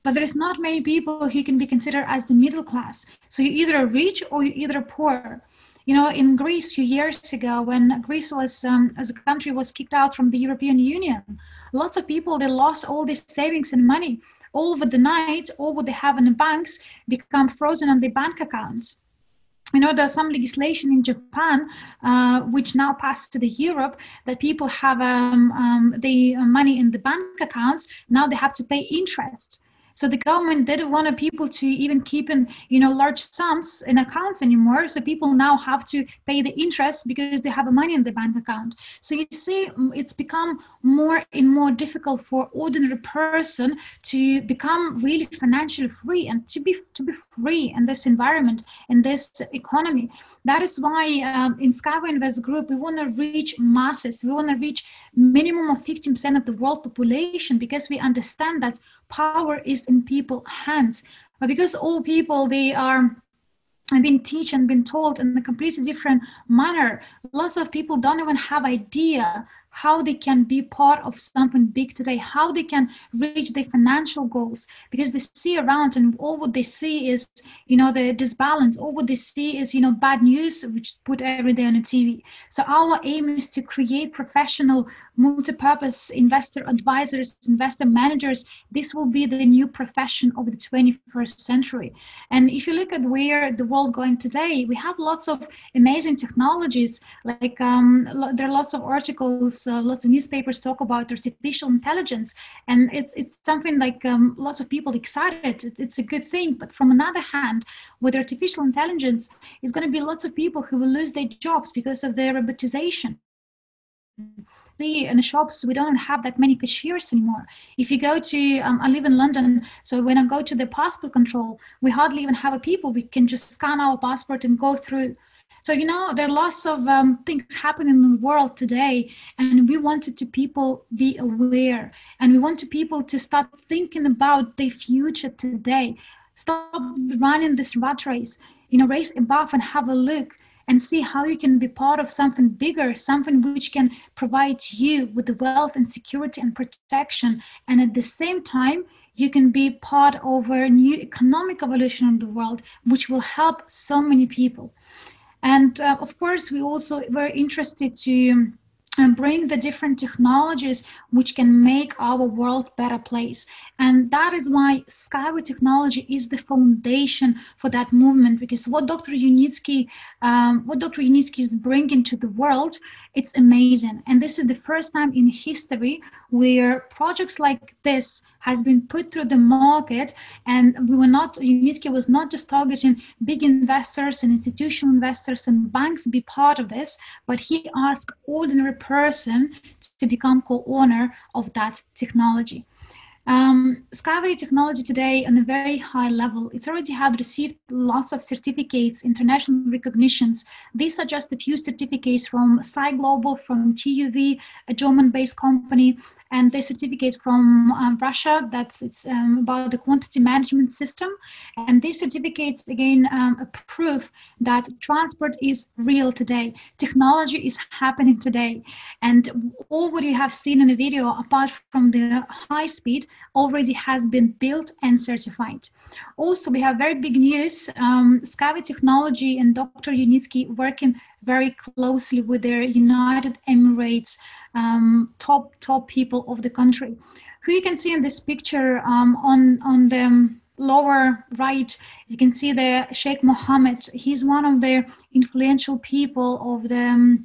[SPEAKER 10] But there's not many people who can be considered as the middle class. So you're either rich or you're either poor. In Greece a few years ago, when Greece was, as a country, was kicked out from the European Union, lots of people, they lost all these savings and money. All over the night, all what they have in the banks become frozen on their bank accounts. there's some legislation in Japan, which now passed to the Europe, that people have the money in the bank accounts. Now they have to pay interest. So the government didn't want people to even keep in, large sums in accounts anymore. So people now have to pay the interest because they have money in the bank account. So you see, it's become more and more difficult for ordinary person to become really financially free and to be free in this environment, in this economy. That is why in Skyway Invest Group, we want to reach masses. We want to reach minimum of 15% of the world population, because we understand that power is in people's hands. But because all people, they are been taught and been told in a completely different manner, lots of people don't even have idea how they can be part of something big today, how they can reach their financial goals, because they see around and all what they see is, the disbalance. All what they see is, bad news, which put every day on the TV. So our aim is to create professional, multi-purpose investor advisors, investor managers. This will be the new profession of the 21st century. And if you look at where the world going today, we have lots of amazing technologies. Like there are lots of articles, lots of newspapers talk about artificial intelligence, and it's something like lots of people excited. It's a good thing. But from another hand, with artificial intelligence, it's going to be lots of people who will lose their jobs because of their robotization. See, in the shops, we don't have that many cashiers anymore. If you go to, I live in London, so when I go to the passport control, we hardly even have a people. We can just scan our passport and go through. So, there are lots of things happening in the world today, and we wanted to people be aware, and we want people to start thinking about their future today. Stop running this rat race, race above and have a look and see how you can be part of something bigger, something which can provide you with the wealth and security and protection. And at the same time, you can be part of a new economic evolution of the world, which will help so many people. And of course, we also were interested to bring the different technologies which can make our world better place. And that is why Skyway technology is the foundation for that movement, because what Dr. Yunitsky is bringing to the world, it's amazing. And this is the first time in history where projects like this has been put through the market, and Yunitsky was not just targeting big investors and institutional investors and banks to be part of this, but he asked ordinary person to become co-owner of that technology. Skyway technology today on a very high level, it's already have received lots of certificates, international recognitions. These are just a few certificates from Sci Global, from TUV, a German-based company, and the certificate from Russia, it's about the quantity management system. And these certificates, again, a proof that transport is real today. Technology is happening today. And all what you have seen in the video, apart from the high speed, already has been built and certified. Also, we have very big news. Skyway Technology and Dr. Yunitsky working very closely with their United Emirates top people of the country, who you can see in this picture on the lower right. You can see the Sheikh Mohammed. He's one of the influential people of the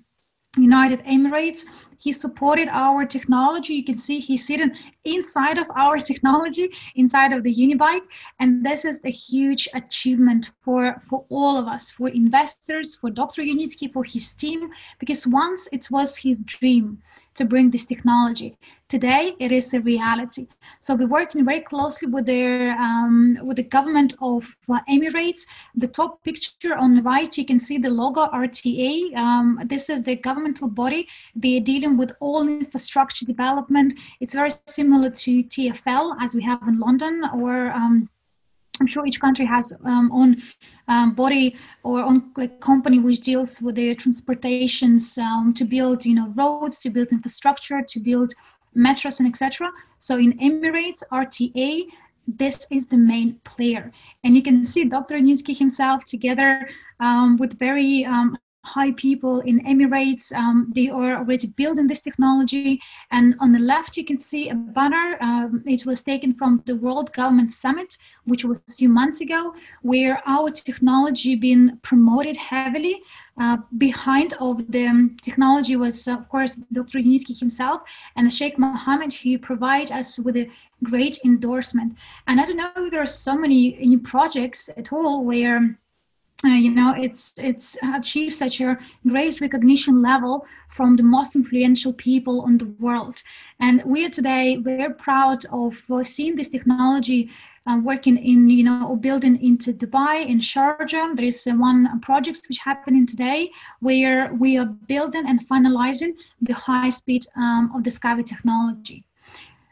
[SPEAKER 10] United Emirates. He supported our technology. You can see he's sitting inside of our technology, inside of the Unibike. And this is a huge achievement for all of us, for investors, for Dr. Yunitsky, for his team, because once it was his dream to bring this technology. Today, it is a reality. So we're working very closely with the government of Emirates. The top picture on the right, you can see the logo RTA. This is the governmental body. They are dealing with all infrastructure development. It's very similar to TfL as we have in London, or I'm sure each country has own body or own company which deals with the transportations to build, roads, to build infrastructure, to build metros and etc. So in Emirates, RTA, this is the main player. And you can see Dr. Yunitsky himself together with very high people in Emirates. They are already building this technology. And on the left, you can see a banner. It was taken from the World Government Summit, which was a few months ago, where our technology been promoted heavily. Behind of the technology was, of course, Dr. Yunitsky himself and Sheikh Mohammed, who provide us with a great endorsement. And I don't know if there are so many new projects at all where it's achieved such a great recognition level from the most influential people on the world. And we are today very proud of seeing this technology working in, or building into Dubai, in Sharjah. There is one project which happening today where we are building and finalizing the high speed of the Skyway technology.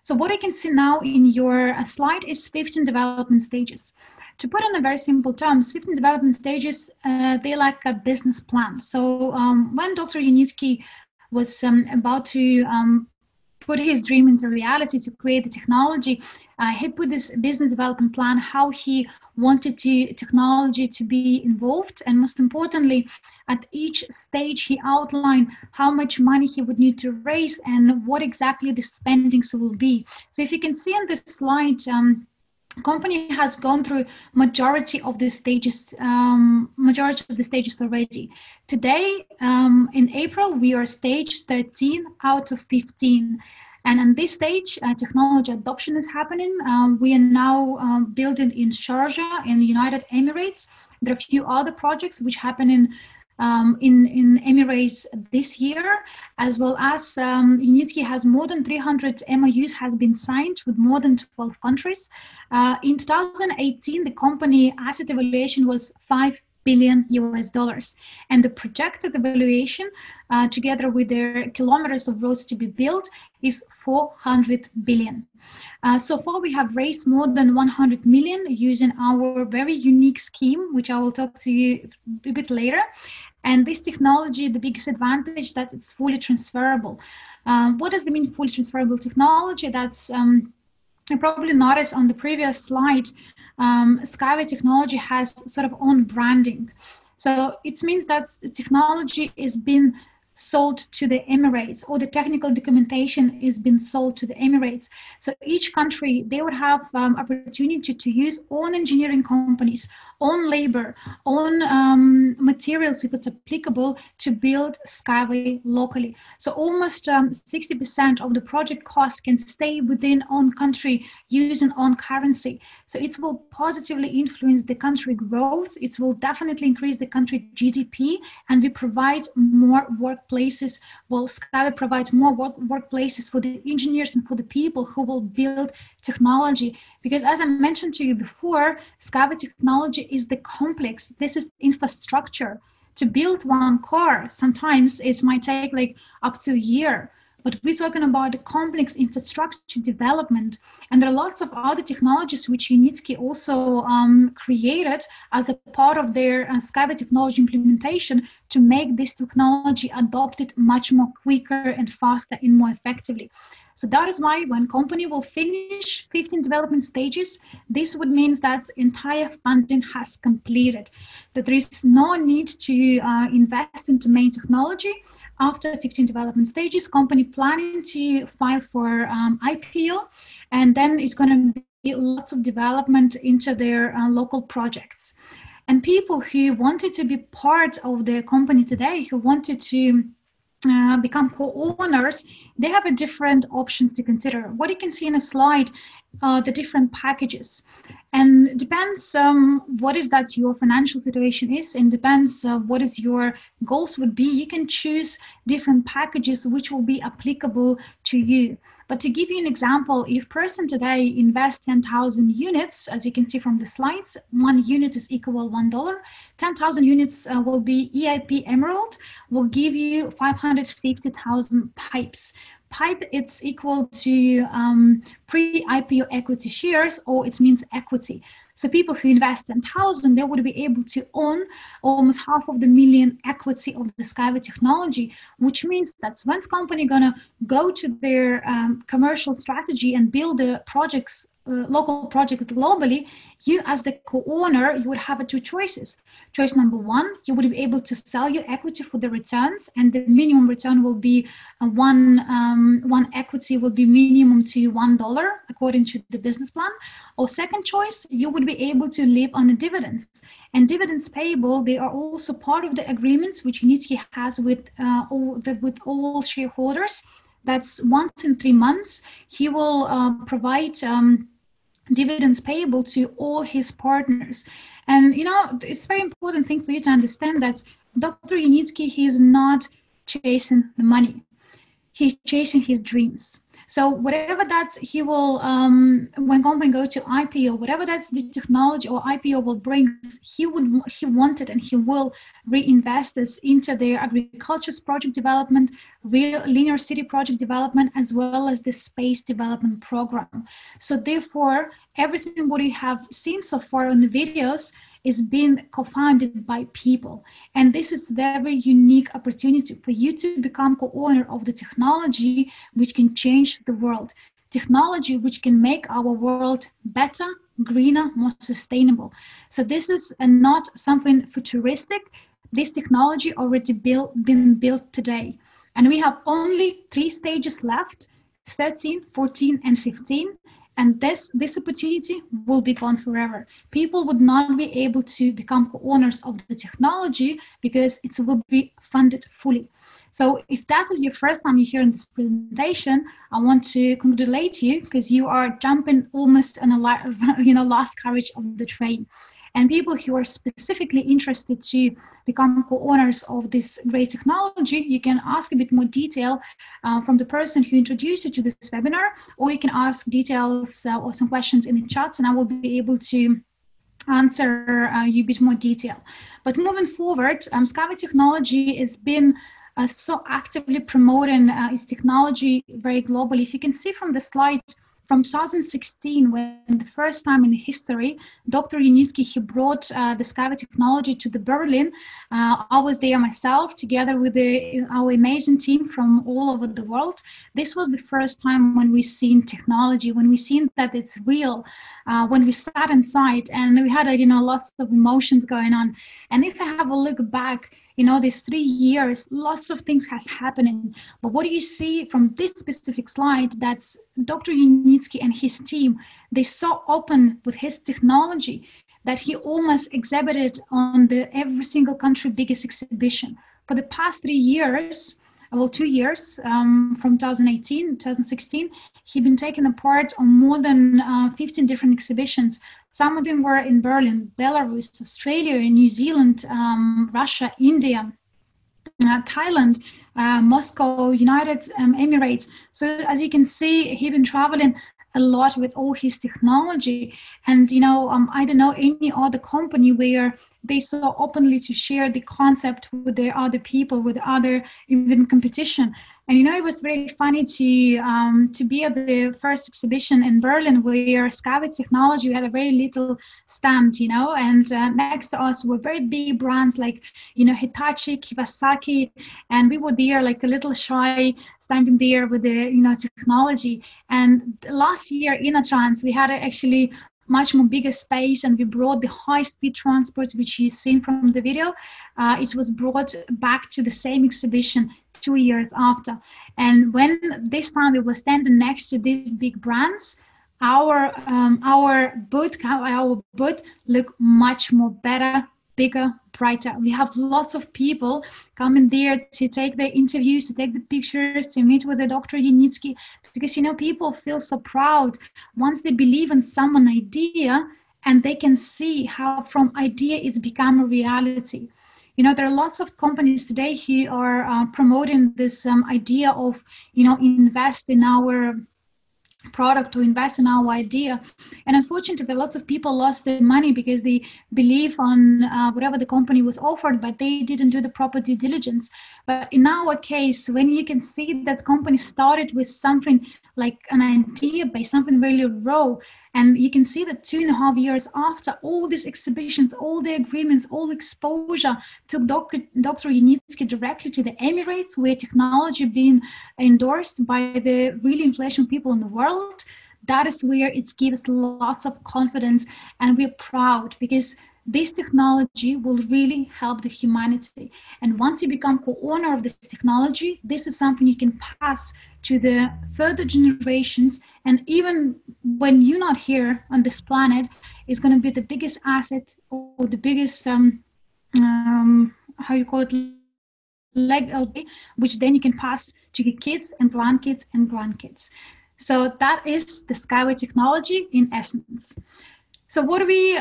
[SPEAKER 10] So what I can see now in your slide is 15 development stages. To put in a very simple terms, 15 development stages, they're like a business plan. So when Dr. Yunitsky was about to put his dream into reality to create the technology, he put this business development plan, how he wanted technology to be involved. And most importantly, at each stage, he outlined how much money he would need to raise and what exactly the spendings will be. So if you can see on this slide, company has gone through majority of the stages already. Today, in April, we are stage 13 out of 15. And on this stage, technology adoption is happening. We are now building in Sharjah in the United Emirates. There are a few other projects which happen in Emirates this year, as well as Yunitsky has more than 300 MOUs has been signed with more than 12 countries. In 2018, the company asset evaluation was $5 billion US, and the projected evaluation, together with their kilometers of roads to be built, is 400 billion. So far, we have raised more than 100 million using our very unique scheme, which I will talk to you a bit later. And this technology, the biggest advantage that it's fully transferable. What does it mean, fully transferable technology? That's you probably noticed on the previous slide, Skyway technology has sort of own branding. So it means that the technology is being sold to the Emirates, or the technical documentation is being sold to the Emirates. So each country, they would have opportunity to use own engineering companies, own labor, own materials, if it's applicable, to build Skyway locally. So almost 60% of the project cost can stay within own country using own currency. So it will positively influence the country growth. It will definitely increase the country GDP, and we provide more workplaces. Well, Skyway provides more workplaces for the engineers and for the people who will build technology. Because as I mentioned to you before, Skyway technology is the complex. This is infrastructure. To build one car, sometimes it might take like up to a year. But we're talking about the complex infrastructure development. And there are lots of other technologies which Yunitsky also created as a part of their Skyway technology implementation to make this technology adopted much more quicker and faster and more effectively. So that is why when company will finish 15 development stages, this would mean that entire funding has completed, that there is no need to invest into main technology. After 15 development stages, company planning to file for IPO, and then it's going to be lots of development into their local projects. And people who wanted to be part of the company today, who wanted to become co-owners, they have a different options to consider. What you can see in a slide, the different packages. And it depends what is that your financial situation is, and depends what is your goals would be. You can choose different packages which will be applicable to you. But to give you an example, if person today invests 10,000 units, as you can see from the slides, 1 unit is equal $1. 10,000 units will be EIP Emerald, will give you 550,000 pipes. Pipe, it's equal to pre-IPO equity shares, or it means equity. So people who invest 10,000, they would be able to own almost 500,000 equity of the Skyway technology, which means that when company gonna go to their commercial strategy and build the projects local project globally, you as the co-owner, you would have two choices. Choice number one, you would be able to sell your equity for the returns, and the minimum return will be one equity will be minimum to $1 according to the business plan. Or second choice, you would be able to live on the dividends. And dividends payable, they are also part of the agreements which Unitsky has with all shareholders. That's once in 3 months. He will provide dividends payable to all his partners. And it's a very important thing for you to understand that Dr. Unitsky, he's not chasing the money. He's chasing his dreams. So whatever that he will, when company go to IPO, whatever that's the technology or IPO will bring, he wanted and he will reinvest this into their agriculture project development, real linear city project development, as well as the space development program. So therefore, everything what you have seen so far in the videos is being co-founded by people. And this is very unique opportunity for you to become co-owner of the technology which can change the world. Technology which can make our world better, greener, more sustainable. So this is not something futuristic. This technology already been built today. And we have only 3 stages left, 13, 14, and 15. And this opportunity will be gone forever. People would not be able to become co-owners of the technology because it will be funded fully. So if that is your first time you hear in this presentation, I want to congratulate you because you are jumping almost on a last carriage of the train. And people who are specifically interested to become co-owners of this great technology, you can ask a bit more detail from the person who introduced you to this webinar, or you can ask details or some questions in the chat, and I will be able to answer you a bit more detail. But moving forward, Skyway Technology has been so actively promoting its technology very globally. If you can see from the slide, from 2016, when the first time in history, Dr. Unitsky, he brought the Skyway technology to the Berlin. I was there myself, together with our amazing team from all over the world. This was the first time when we seen technology, when we seen that it's real, when we sat inside, and we had lots of emotions going on. And if I have a look back, these 3 years, lots of things has happening. But what do you see from this specific slide? That's Dr. Unitsky and his team. They're so open with his technology that he almost exhibited on every single country biggest exhibition. For the past 3 years, well, 2 years, from 2018, 2016, he'd been taking a part on more than 15 different exhibitions. Some of them were in Berlin, Belarus, Australia, New Zealand, Russia, India, Thailand, Moscow, United Emirates. So as you can see, he's been traveling a lot with all his technology. And, I don't know any other company where they so openly to share the concept with the other people, with other even competition. And, it was very funny to be at the first exhibition in Berlin where Skyway Technology had a very little stand, and next to us were very big brands like, Hitachi, Kawasaki, and we were there like a little shy, standing there with the, technology. And last year in a trance, we had actually much more bigger space, and we brought the high-speed transport, which you've seen from the video. It was brought back to the same exhibition 2 years after. And when this time we were standing next to these big brands, our booth looked much more better, bigger, brighter. We have lots of people coming there to take the interviews, to take the pictures, to meet with the Dr. Unitsky, because people feel so proud once they believe in someone idea and they can see how from idea it's become a reality. There are lots of companies today who are promoting this idea of, invest in our product, to invest in our idea. And unfortunately, lots of people lost their money because they believe on whatever the company was offered, but they didn't do the proper due diligence. But in our case, when you can see that company started with something like an idea based, something really raw, and you can see that 2.5 years after, all these exhibitions, all the agreements, all exposure took Dr. Unitsky directly to the Emirates, where technology being endorsed by the really influential people in the world. that is where it gives lots of confidence, and we're proud because this technology will really help the humanity. And once you become co-owner of this technology, this is something you can pass to the further generations. And even when you're not here on this planet, it's going to be the biggest asset or the biggest, how you call it, leg, which then you can pass to your kids and grandkids and grandkids. So that is the Skyway technology in essence. So what we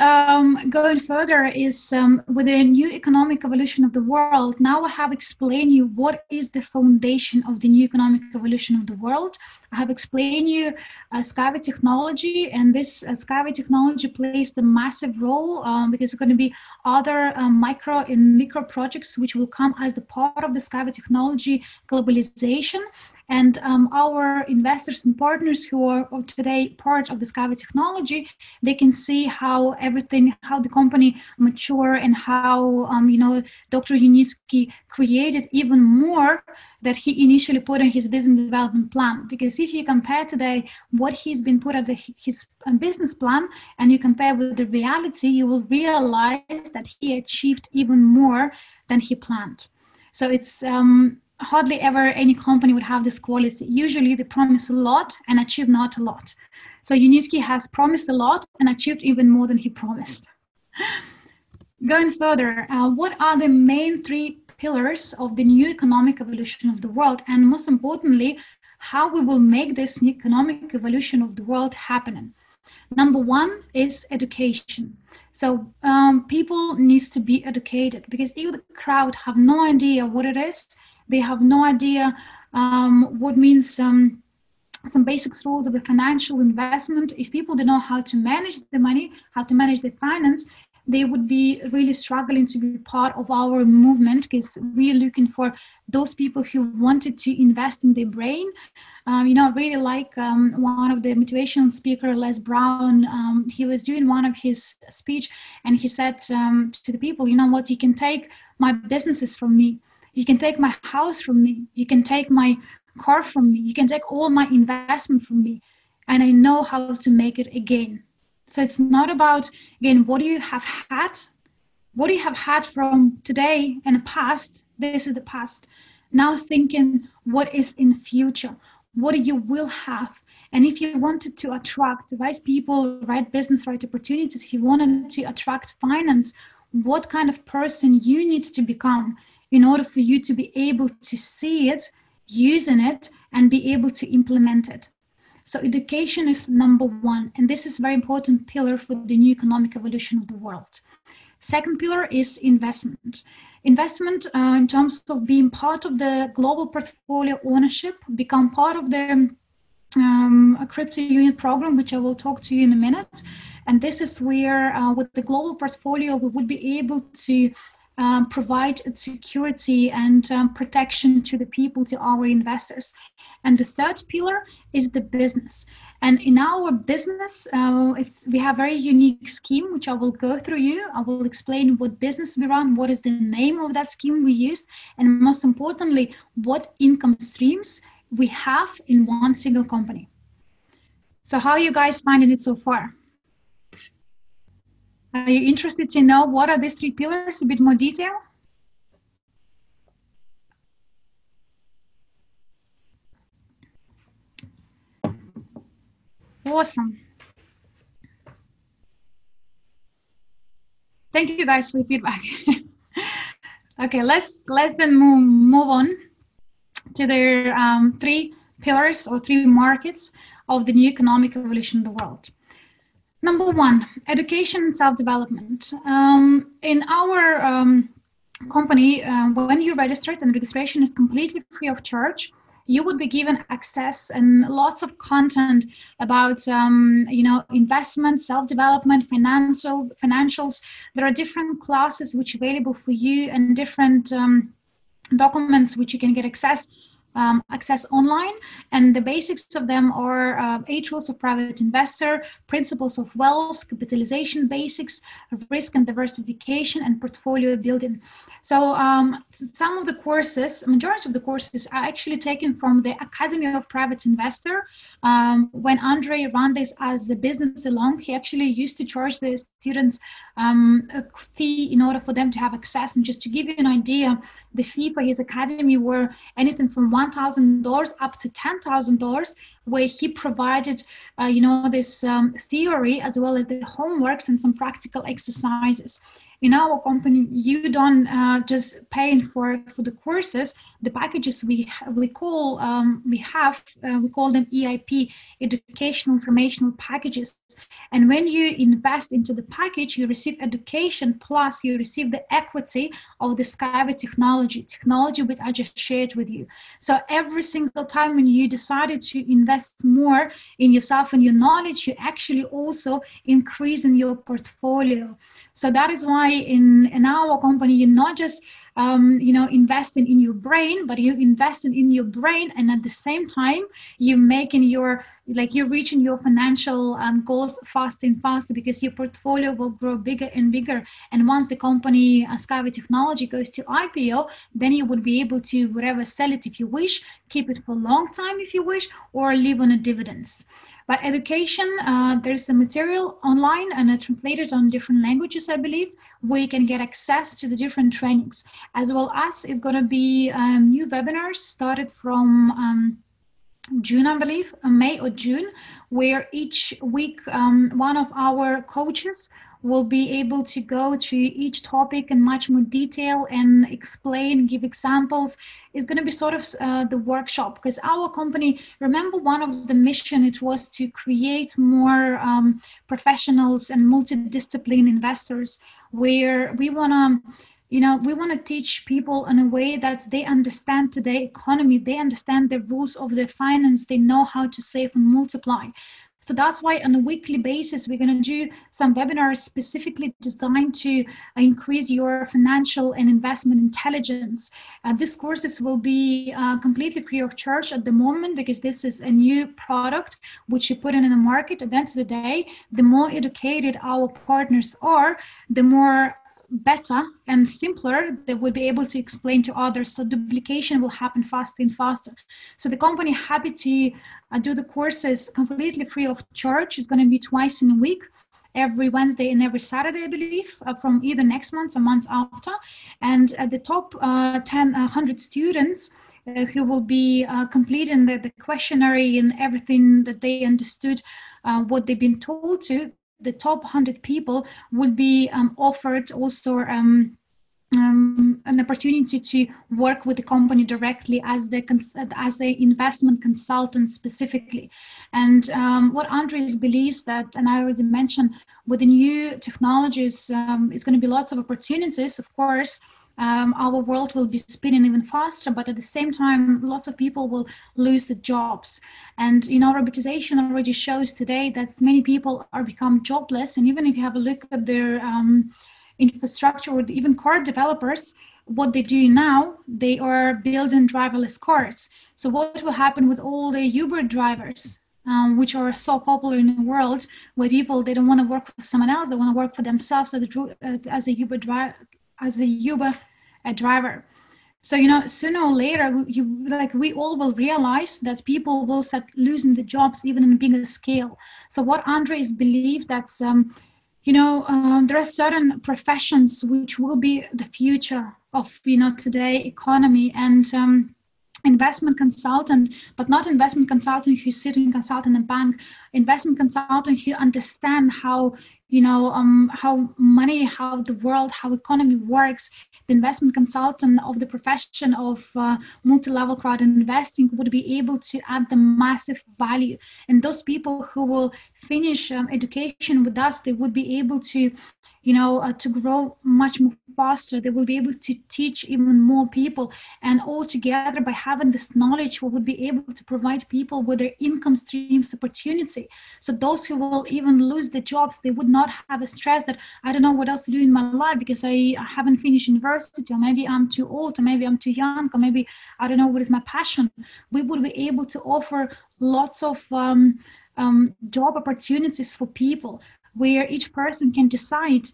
[SPEAKER 10] going further is with the new economic evolution of the world. Now I have explained you what is the foundation of the new economic evolution of the world. I have explained you Skyway technology, and this Skyway technology plays the massive role because it's going to be other micro and micro projects which will come as the part of the Skyway technology globalization. And our investors and partners who are today part of the Skyway technology, they can see how everything, how the company mature, and how Dr. Yunitsky created even more that he initially put in his business development plan. Because if you compare today what he's been put at his business plan and you compare with the reality, you will realize that he achieved even more than he planned. So it's hardly ever any company would have this quality. Usually they promise a lot and achieve not a lot. So Yunitsky has promised a lot and achieved even more than he promised. Going further, what are the main three pillars of the new economic evolution of the world? And most importantly, how we will make this new economic evolution of the world happen? Number one is education. So people need to be educated, because if the crowd have no idea what it is, they have no idea what means some basic rules of the financial investment. If people don't know how to manage the money, how to manage the finance, they would be really struggling to be part of our movement, because we're looking for those people who wanted to invest in their brain. Really like one of the motivational speaker, Les Brown, he was doing one of his speech, and he said to the people, you know what, you can take my businesses from me. You can take my house from me. You can take my car from me. You can take all my investment from me. And I know how to make it again. So it's not about, again, what do you have had? What do you have had from today and the past? This is the past. Now thinking, what is in the future? What you will have? And if you wanted to attract the right people, right business, right opportunities, if you wanted to attract finance, what kind of person you need to become in order for you to be able to see it, using it, and be able to implement it. So education is number one, and this is a very important pillar for the new economic evolution of the world. Second pillar is investment. Investment in terms of being part of the global portfolio ownership, become part of the crypto unit program, which I will talk to you in a minute. And this is where with the global portfolio, we would be able to provide security and protection to the people, to our investors. And the third pillar is the business. And in our business, we have a very unique scheme, which I will go through you. I will explain what business we run, what is the name of that scheme we use, and most importantly, what income streams we have in one single company. So how are you guys finding it so far? Are you interested to know what are these three pillars, a bit more detail? Awesome. Thank you guys for your feedback. Okay, let's then move on to the three pillars or three markets of the new economic evolution of the world. Number one, education and self-development. In our company, when you register, and registration is completely free of charge, you would be given access and lots of content about investment, self-development, financials. There are different classes which are available for you, and different documents which you can get access access online, and the basics of them are 8 rules of private investor, principles of wealth, capitalization basics, risk and diversification, and portfolio building. So some of the courses, majority of the courses are actually taken from the Academy of Private Investor. When Andre ran this as a business alone, he actually used to charge the students a fee in order for them to have access. And just to give you an idea, the fee for his academy were anything from $1,000 up to $10,000, where he provided, this theory as well as the homeworks and some practical exercises. In our company, you don't just pay for the courses. The packages we call them EIP, educational informational packages. And when you invest into the package, you receive education, plus you receive the equity of the Skyway technology which I just shared with you. So every single time when you decided to invest more in yourself and your knowledge, you actually also increase in your portfolio. So that is why in our company, you're not just investing in your brain, but you're investing in your brain, and at the same time, you're making you're reaching your financial goals faster and faster, because your portfolio will grow bigger and bigger. And once the company Skyway Technology goes to IPO, then you would be able to whatever sell it if you wish, keep it for a long time if you wish, or live on a dividends. But education, there's a material online and translated on different languages, I believe, where you can get access to the different trainings. As well as it's going to be new webinars started from June, I believe, May or June, where each week one of our coaches will be able to go through each topic in much more detail and explain, give examples. It's going to be sort of the workshop, because our company, remember, one of the mission, it was to create more professionals and multidiscipline investors, where we want to we want to teach people in a way that they understand today's economy, they understand the rules of the finance, they know how to save and multiply. So that's why on a weekly basis, we're going to do some webinars specifically designed to increase your financial and investment intelligence. These courses will be completely free of charge at the moment, because this is a new product which you put in the market. At the end of the day, the more educated our partners are, the more better and simpler they will be able to explain to others. So duplication will happen faster and faster. So the company happy to do the courses completely free of charge. It's going to be twice in a week, every Wednesday and every Saturday, I believe, from either next month or months after. And the top 100 students who will be completing the questionnaire and everything that they understood, what they've been told to, the top 100 people will be offered also an opportunity to work with the company directly as the investment consultant specifically. And what Andres believes that, and I already mentioned, with the new technologies, it's going to be lots of opportunities, of course. Our world will be spinning even faster, but at the same time, lots of people will lose the jobs. And robotization already shows today that many people are become jobless. And even if you have a look at their infrastructure, or even car developers, what they do now, they are building driverless cars. So what will happen with all the Uber drivers, which are so popular in the world, where people, they don't want to work for someone else, they want to work for themselves as a Uber driver. So sooner or later, we all will realize that people will start losing the jobs even in a bigger scale. So what Andres believes that there are certain professions which will be the future of today economy, and investment consultant, but not investment consultant who's sitting consulting a bank, investment consultant who understand how how money, how the world, how economy works. The investment consultant of the profession of multi-level crowd investing would be able to add the massive value. And those people who will finish education with us, they would be able to to grow much more faster. They will be able to teach even more people, and all together by having this knowledge, we would be able to provide people with their income streams opportunity. So those who will even lose the jobs, they would not have a stress that I don't know what else to do in my life because I haven't finished university, or maybe I'm too old, or maybe I'm too young, or maybe I don't know what is my passion. We would be able to offer lots of job opportunities for people, where each person can decide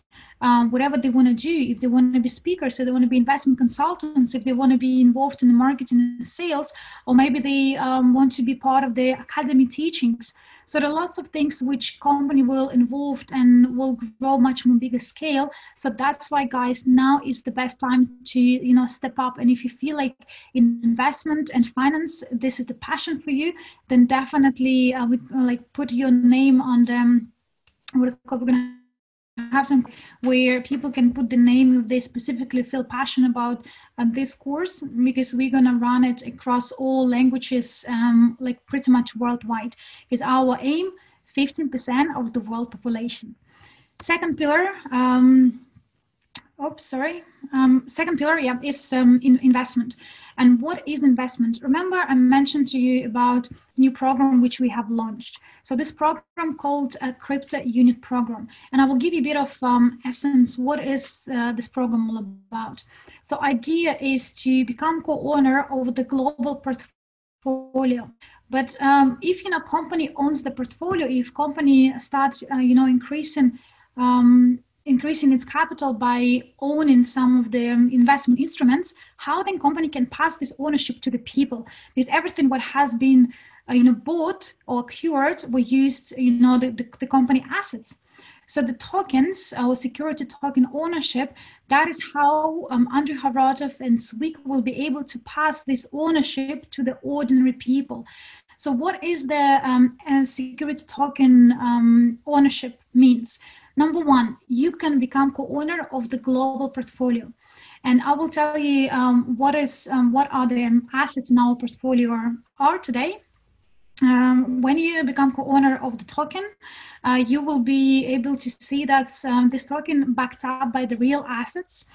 [SPEAKER 10] whatever they want to do. If they want to be speakers, if they want to be investment consultants, if they want to be involved in the marketing and sales, or maybe they want to be part of the academy teachings. So there are lots of things which company will involve and will grow much more bigger scale. So that's why, guys, now is the best time to step up. And if you feel like in investment and finance, this is the passion for you, then definitely put your name on the what is called. We're gonna have some where people can put the name if they specifically feel passionate about this course, because we're going to run it across all languages, like pretty much worldwide, is our aim, 15% of the world population. Second pillar, second pillar, is investment. And what is investment? Remember, I mentioned to you about new program which we have launched. So this program called a Crypto Unit Program. And I will give you a bit of essence. What is this program all about? So idea is to become co-owner of the global portfolio. But if company owns the portfolio, if company starts increasing its capital by owning some of the investment instruments, how then company can pass this ownership to the people? Because everything what has been bought or acquired were used the company assets. So the tokens, our security token ownership, that is how Andrew Haratov and SWIC will be able to pass this ownership to the ordinary people. So what is the security token ownership means? Number one, you can become co-owner of the global portfolio. And I will tell you what are the assets in our portfolio are today. When you become co-owner of the token, you will be able to see that this token backed up by the real assets.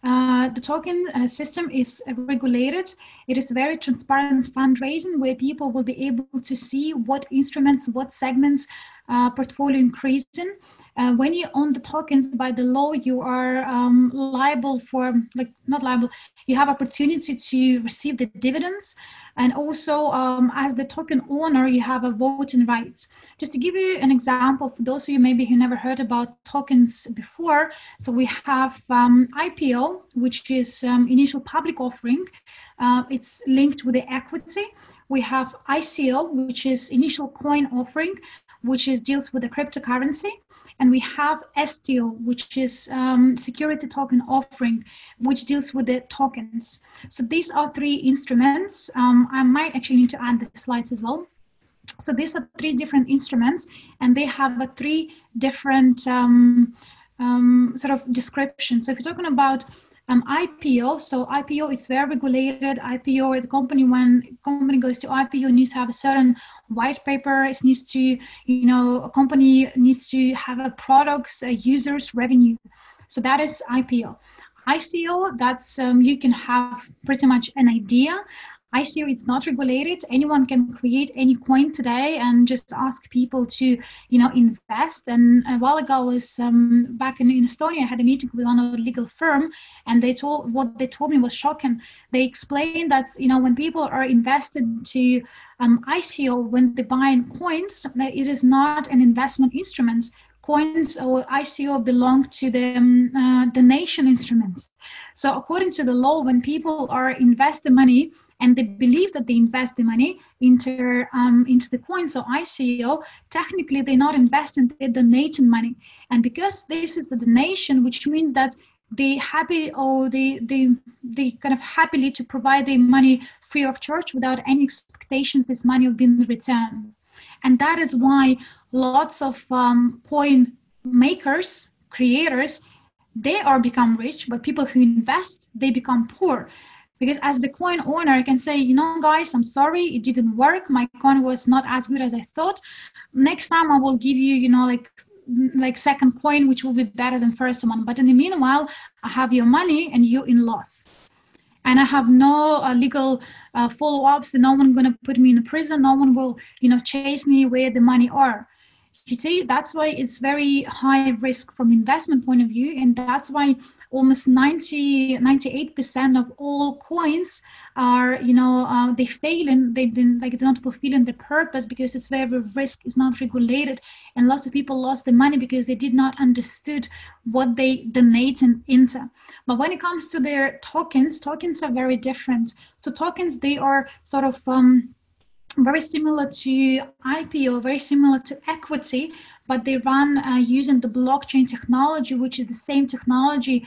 [SPEAKER 10] The token system is regulated. It is very transparent fundraising where people will be able to see what instruments, what segments portfolio increasing. When you own the tokens, by the law, you are liable for, not liable, you have opportunity to receive the dividends. And also, as the token owner, you have a voting rights. Just to give you an example, for those of you maybe who never heard about tokens before, so we have IPO, which is initial public offering. It's linked with the equity. We have ICO, which is initial coin offering, which deals with the cryptocurrency. And we have STO, which is security token offering, which deals with the tokens. So these are three instruments. I might actually need to add the slides as well. So these are three different instruments, and they have a three different sort of descriptions. So if you're talking about IPO, so IPO is very regulated. IPO, the company, when company goes to IPO, needs to have a certain white paper. It needs to, a company needs to have a products, users, revenue. So that is IPO. ICO, that's you can have pretty much an idea. ICO, it's not regulated. Anyone can create any coin today and just ask people to, invest. And a while ago, I was back in Estonia. I had a meeting with one legal firm, and what they told me was shocking. They explained that, when people are invested to ICO, when they buy coins, it is not an investment instrument. Coins or ICO belong to the donation instruments. So according to the law, when people are investing money and they believe that they invest the money into the coins or ICO, technically they're not investing, they're donating money. And because this is the donation, which means that they happy or they kind of happily to provide the money free of charge without any expectations this money will be returned. And that is why lots of coin makers, creators, they are become rich, but people who invest, they become poor. Because as the coin owner, I can say, guys, I'm sorry, it didn't work. My coin was not as good as I thought. Next time I will give you, like second coin, which will be better than first one. But in the meanwhile, I have your money and you in loss. And I have no legal follow-ups. No one going to put me in prison. No one will, chase me where the money are. You see, that's why it's very high risk from investment point of view, and that's why almost 98% of all coins are, they fail and they don't fulfill the purpose because it's very risk, it's not regulated, and lots of people lost the money because they did not understood what they donated into. But when it comes to their tokens are very different. So tokens, they are sort of very similar to IPO, very similar to equity, but they run using the blockchain technology, which is the same technology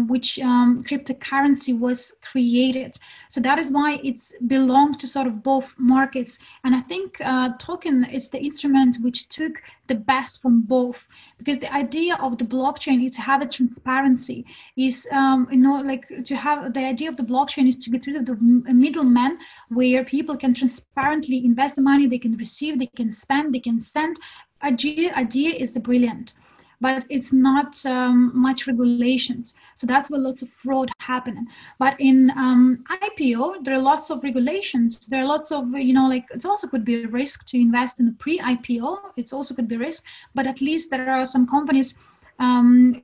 [SPEAKER 10] which cryptocurrency was created. So that is why it's belonged to sort of both markets. And I think token is the instrument which took the best from both, because the idea of the blockchain is to have a transparency, is to have the idea of the blockchain is to get rid of the middleman, where people can transparently invest the money, they can receive, they can spend, they can send. Idea is brilliant, but it's not much regulations. So that's where lots of fraud happening. But in IPO, there are lots of regulations. There are lots of, it also could be a risk to invest in a pre-IPO. It also could be a risk, but at least there are some companies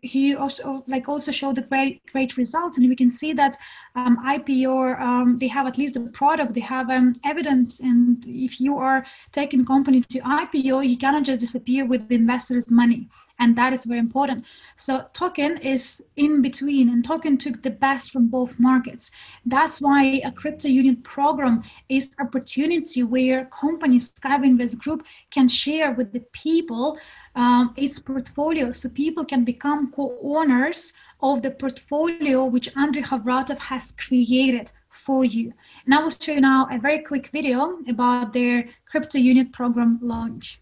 [SPEAKER 10] he also showed the great results, and we can see that IPO, they have at least the product, they have evidence, and if you are taking a company to IPO, you cannot just disappear with the investors' money, and that is very important. So token is in between, and token took the best from both markets. That's why a crypto unit program is an opportunity where companies, Skyway Invest Group, can share with the people its portfolio, so people can become co-owners of the portfolio which Andrei Havratov has created for you. And I will show you now a very quick video about their crypto unit program launch.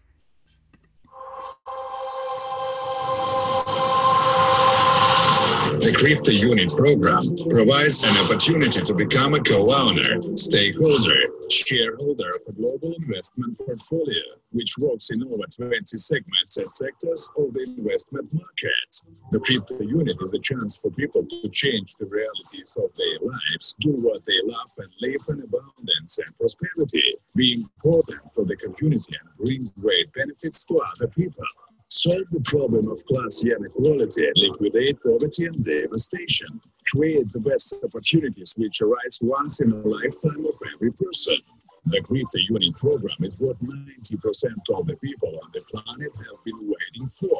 [SPEAKER 11] The Crypto Unit program provides an opportunity to become a co-owner, stakeholder, shareholder of a global investment portfolio, which works in over 20 segments and sectors of the investment market. The Crypto Unit is a chance for people to change the realities of their lives, do what they love, and live in abundance and prosperity, be important to the community, and bring great benefits to other people. Solve the problem of class inequality, liquidate poverty and devastation, create the best opportunities which arise once in a lifetime of every person. The Crypto Unit program is what 90% of the people on the planet have been waiting for.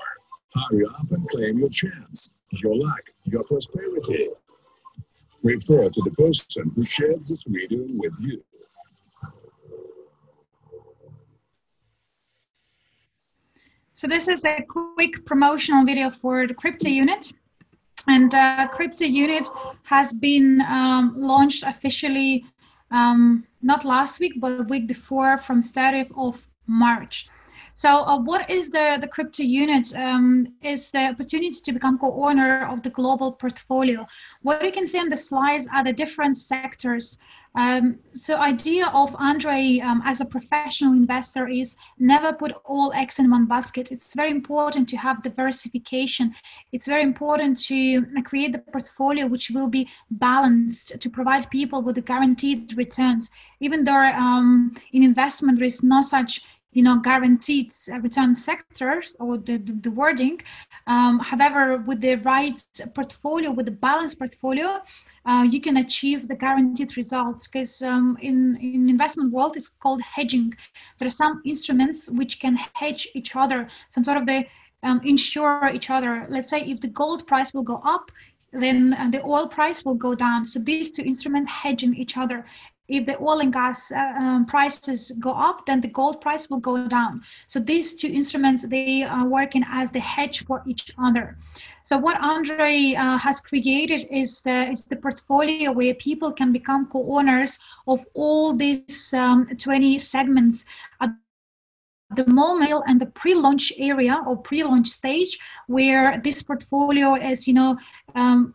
[SPEAKER 11] Hurry up and claim your chance, your luck, your prosperity. Refer to the person who shared this video with you.
[SPEAKER 10] So this is a quick promotional video for the Crypto Unit. And Crypto Unit has been launched officially not last week, but the week before, from 30th of March. So what is the Crypto Unit? Is the opportunity to become co-owner of the global portfolio. What you can see on the slides are the different sectors. So idea of Andrei as a professional investor is never put all eggs in one basket. It's very important to have diversification. It's very important to create the portfolio which will be balanced to provide people with the guaranteed returns. Even though in investment there is no such guaranteed return sectors or the wording. However, with the right portfolio, with the balanced portfolio, you can achieve the guaranteed results, because in investment world, it's called hedging. There are some instruments which can hedge each other, some sort of they insure each other. Let's say if the gold price will go up, then the oil price will go down. So these two instruments hedging each other. If the oil and gas prices go up, then the gold price will go down. So these two instruments, they are working as the hedge for each other. So what Andrei has created is the portfolio where people can become co-owners of all these 20 segments. At the moment, and the pre-launch area or pre-launch stage, where this portfolio is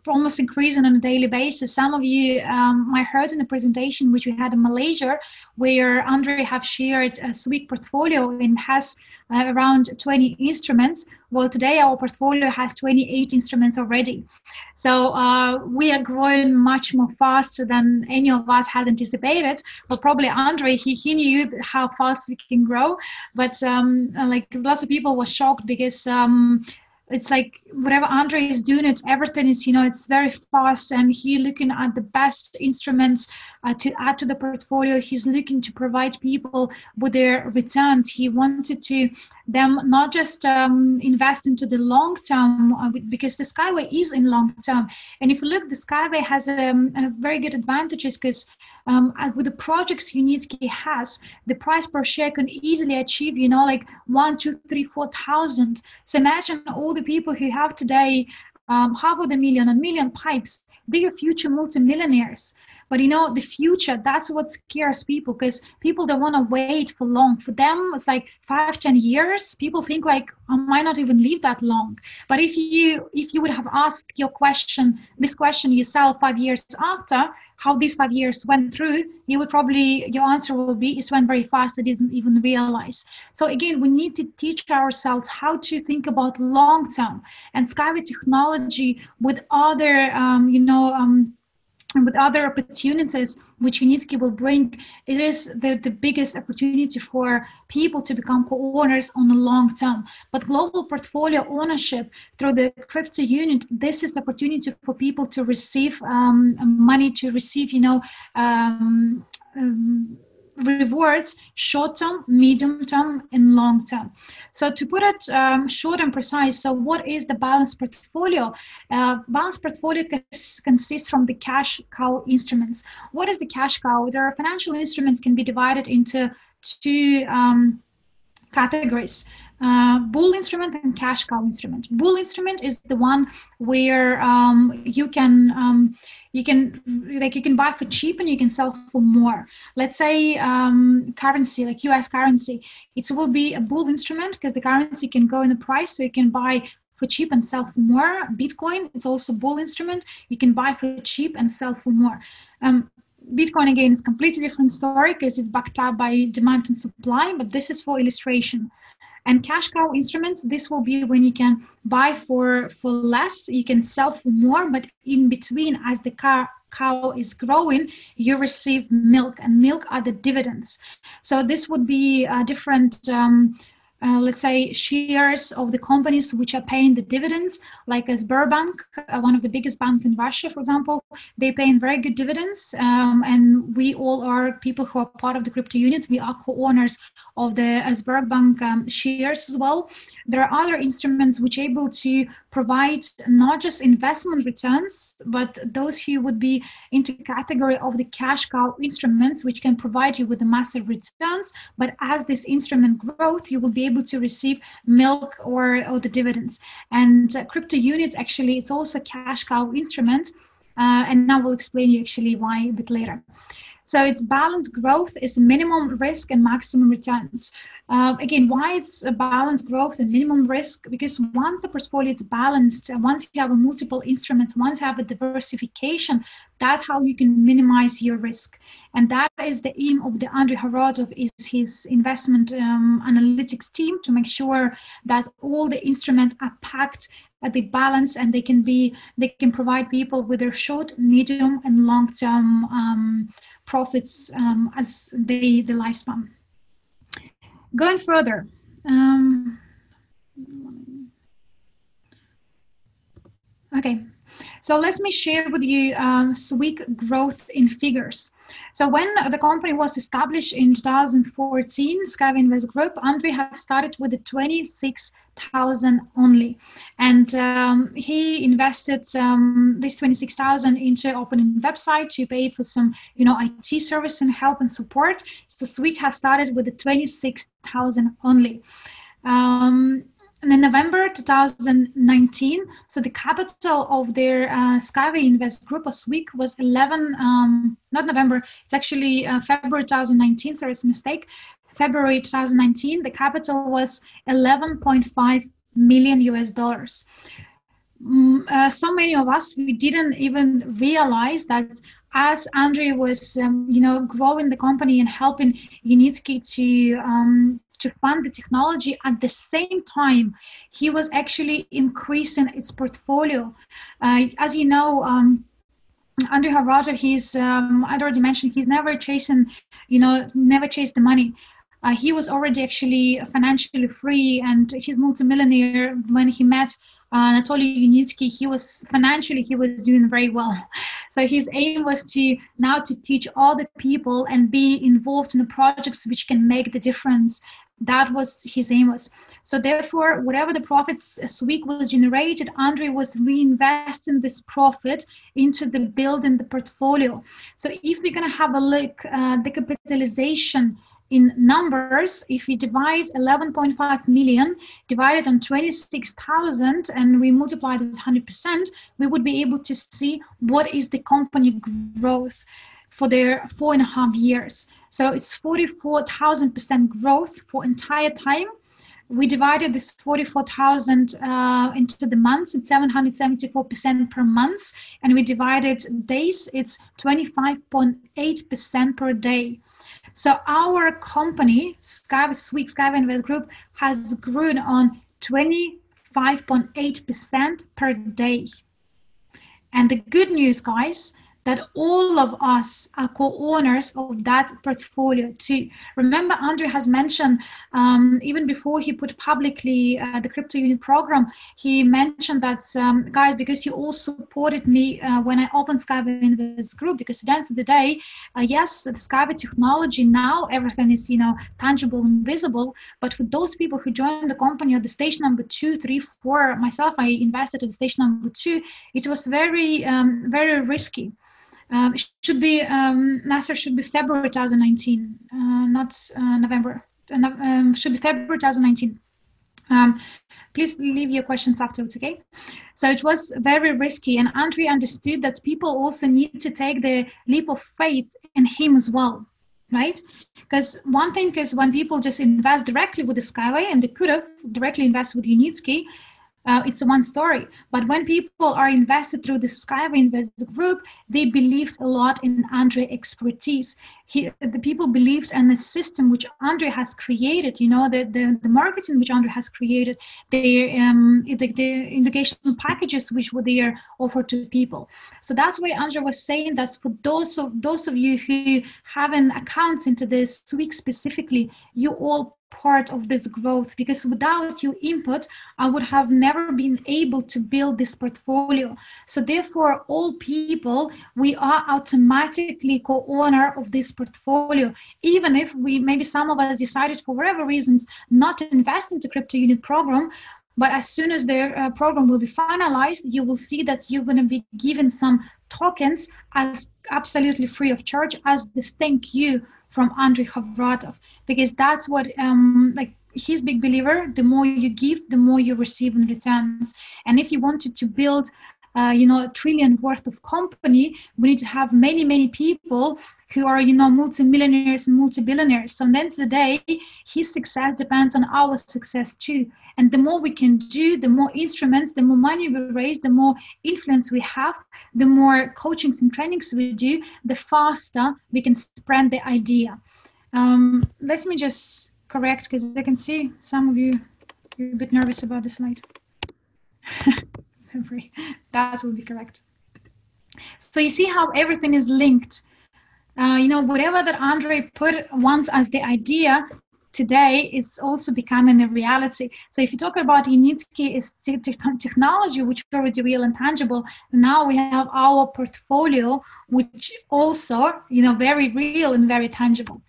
[SPEAKER 10] almost increasing on a daily basis. Some of you might heard in the presentation which we had in Malaysia, where Andre have shared a SWIC portfolio and has around 20 instruments. Well, today our portfolio has 28 instruments already. So we are growing much more faster than any of us has anticipated. Well, probably Andre, he knew how fast we can grow, but like lots of people were shocked because it's like whatever Andre is doing, everything is, it's very fast, and he looking at the best instruments to add to the portfolio. He's looking to provide people with their returns. He wanted to them not just invest into the long term, because the Skyway is in long term. And if you look, the Skyway has a very good advantages because with the projects Unitsky has, the price per share can easily achieve, like 1, 2, 3, 4,000. So imagine all the people who have today $500,000, 1 million pipes, they are future multimillionaires. But the future, that's what scares people, because people don't want to wait for long. For them, it's like 5, 10 years. People think like, I might not even live that long. But if you would have asked this question yourself 5 years after, how these 5 years went through, your answer will be, it went very fast, I didn't even realize. So again, we need to teach ourselves how to think about long term. And Skyway technology with other, with other opportunities which Unitsky will bring, it is the biggest opportunity for people to become co-owners on the long term. But global portfolio ownership through the crypto unit, this is the opportunity for people to receive money, to receive, rewards short-term, medium-term, and long-term. So to put it short and precise, so what is the balanced portfolio? Balanced portfolio consists from the cash cow instruments. What is the cash cow? There are financial instruments can be divided into two categories. Bull instrument and cash cow instrument. Bull instrument is the one where you can buy for cheap and you can sell for more. Let's say currency, like US currency, it will be a bull instrument because the currency can go in the price, so you can buy for cheap and sell for more. Bitcoin, it's also a bull instrument. You can buy for cheap and sell for more. Bitcoin, again, is a completely different story because it's backed up by demand and supply, but this is for illustration. And cash cow instruments, this will be when you can buy for less, you can sell for more, but in between, as the cow is growing, you receive milk, and milk are the dividends. So this would be different, let's say, shares of the companies which are paying the dividends, like Sberbank, one of the biggest banks in Russia, for example, they pay in very good dividends, and we all are people who are part of the crypto unit. We are co-owners of the Sberbank shares as well. There are other instruments which are able to provide not just investment returns, but those who would be into category of the cash cow instruments, which can provide you with the massive returns. But as this instrument grows, you will be able to receive milk or the dividends. And crypto units, actually, it's also a cash cow instrument. And now we'll explain you actually why a bit later. So it's balanced growth, is minimum risk and maximum returns. Again, why it's a balanced growth and minimum risk? Because once the portfolio is balanced, once you have a multiple instruments, once you have a diversification, that's how you can minimize your risk. And that is the aim of the Andrei Horodov, is his investment analytics team, to make sure that all the instruments are packed at the balance, and they can provide people with their short, medium, and long-term profits as the lifespan. Going further, okay, so let me share with you SWIC growth in figures. So when the company was established in 2014, Skyway Invest Group, Andrei have started with the 26,000 only, and he invested this 26,000 into opening website to pay for some, IT service and help and support. So SWIC has started with the 26,000 only. And in November 2019, so the capital of their Skyway Invest Group, or SWIC, was 11, not November, it's actually February 2019, sorry, it's a mistake. February 2019, the capital was $11.5 million. so many of us, we didn't even realize that as Andrei was, growing the company and helping Unitsky to fund the technology, at the same time, he was actually increasing its portfolio. As you know, Andrei Havratov, I'd already mentioned, he's never never chased the money. He was already actually financially free, and he's multimillionaire. When he met Anatoly Unitsky, he was doing very well. So his aim was to teach all the people and be involved in the projects which can make the difference. That was his aim was. So therefore, whatever the profits a week was generated, Andrei was reinvesting this profit into the building the portfolio. So if we're going to have a look, the capitalization in numbers, if we divide 11.5 million divided on 26,000 and we multiply this 100%, we would be able to see what is the company growth for their 4.5 years. So it's 44,000% growth for entire time. We divided this 44,000 into the months. It's 774% per month, and we divided days. It's 25.8% per day. So our company, Skyway Invest Group, has grown on 25.8% per day. And the good news, guys, that all of us are co-owners of that portfolio too. Remember, Andrei has mentioned, even before he put publicly the crypto unit program, he mentioned that, guys, because you all supported me when I opened Skyway Invest Group, because at the end of the day, yes, the Skyway technology, now everything is, tangible and visible, but for those people who joined the company at the stage number 2, 3, 4, myself, I invested at the stage number 2, it was very, very risky. It should be Nasser should be February 2019, not November. Should be February 2019. Please leave your questions afterwards, okay? So it was very risky, and Andrei understood that people also need to take the leap of faith in him as well, right? Because one thing is when people just invest directly with the Skyway, and they could have directly invested with Unitsky, it's one story. But when people are invested through the Skyway Invest Group, they believed a lot in Andrei's expertise. The people believed in the system which Andrei has created, the marketing which Andrei has created, the educational packages which were there offered to people. So that's why Andrei was saying that for those of you who have an accounts into this week specifically, you all part of this growth, because without your input, I would have never been able to build this portfolio. So therefore, all people, we are automatically co-owner of this portfolio, even if maybe some of us decided for whatever reasons not to invest into crypto unit program. But as soon as their program will be finalized, you will see that you're going to be given some tokens as absolutely free of charge as the thank you from Andrei Havratov, because that's what he's big believer. The more you give, the more you receive in returns. And if you wanted to build $1 trillion worth of company, we need to have many people who are multimillionaires and multi-billionaires. So at the end of the day, his success depends on our success too. And the more we can do, the more instruments, the more money we raise, the more influence we have, the more coachings and trainings we do, the faster we can spread the idea. Let me just correct, because I can see some of you are a bit nervous about the slide. That will be correct. So you see how everything is linked. Whatever that Andrei put once as the idea, today it's also becoming a reality. So if you talk about Unitsky technology, which is already real and tangible, now we have our portfolio, which also, very real and very tangible.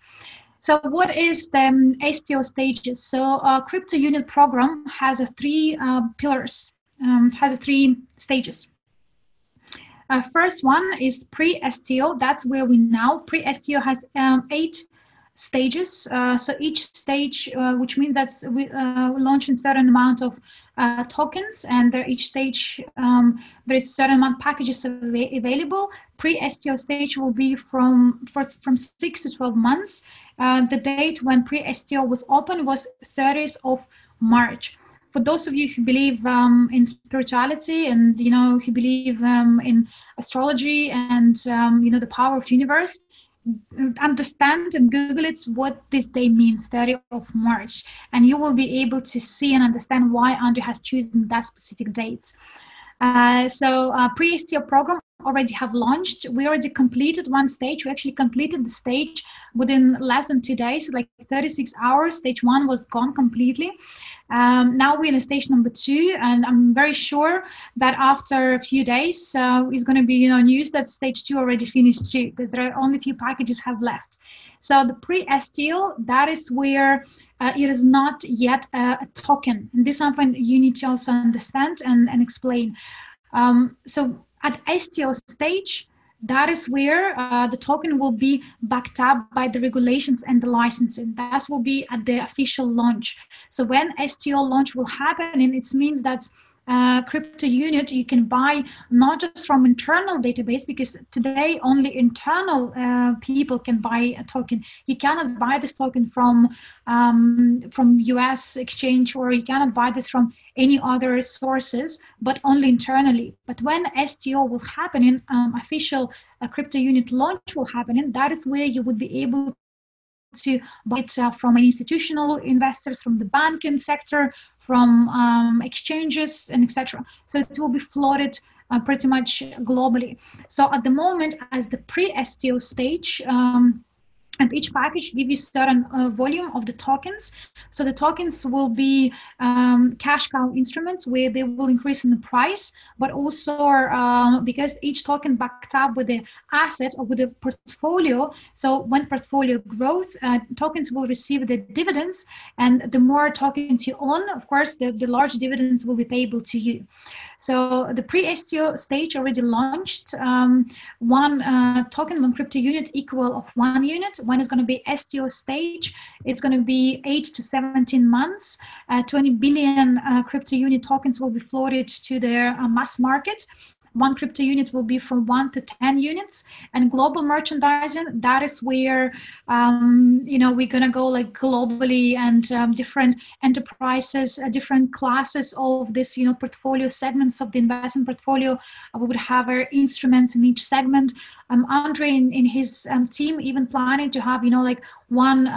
[SPEAKER 10] So what is the STO stages? So our crypto unit program has 3 pillars, has 3 stages. First one is pre-STO. That's where we now. Pre-STO has 8 stages. So each stage, which means that we launch a certain amount of tokens, and each stage there is a certain amount of packages available. Pre-STO stage will be from 6 to 12 months. The date when pre-STO was open was 30th of March. for those of you who believe in spirituality and, you know, who believe in astrology and, you know, the power of universe, understand and Google it what this day means, 30th of March, and you will be able to see and understand why Andrew has chosen that specific date. So pre-STO program already have launched. We already completed one stage. We actually completed the stage within less than 2 days, like 36 hours. Stage 1 was gone completely. Now we're in stage number 2, and I'm very sure that after a few days, it's going to be, you know, news that stage 2 already finished too, because there are only a few packages have left. So the pre-STO, that is where it is not yet a token. And this is something you need to also understand and explain. So at STO stage, that is where the token will be backed up by the regulations and the licensing. That will be at the official launch. So when STO launch will happen, and it means that crypto unit you can buy not just from internal database, because today only internal people can buy a token. You cannot buy this token from US exchange, or you cannot buy this from any other sources, but only internally. But when STO will happen in official crypto unit launch will happen, and that is where you would be able to buy it from institutional investors, from the banking sector, from exchanges, and etc. So it will be floated pretty much globally. So at the moment, as the pre-STO stage, and each package gives you certain volume of the tokens. So the tokens will be cash cow instruments where they will increase in the price, but also because each token backed up with the asset or with the portfolio. So when portfolio grows, tokens will receive the dividends, and the more tokens you own, of course, the large dividends will be payable to you. So the pre-STO stage already launched. One token, one crypto unit equal of 1 unit. When it's going to be STO stage, it's going to be 8 to 17 months. 20 billion crypto unit tokens will be floated to the mass market. One crypto unit will be from 1 to 10 units. And global merchandising, that is where you know, we're gonna go like globally, and different enterprises, different classes of this, you know, portfolio segments of the investment portfolio. We would have our instruments in each segment. Andre in his team even planning to have, you know, like one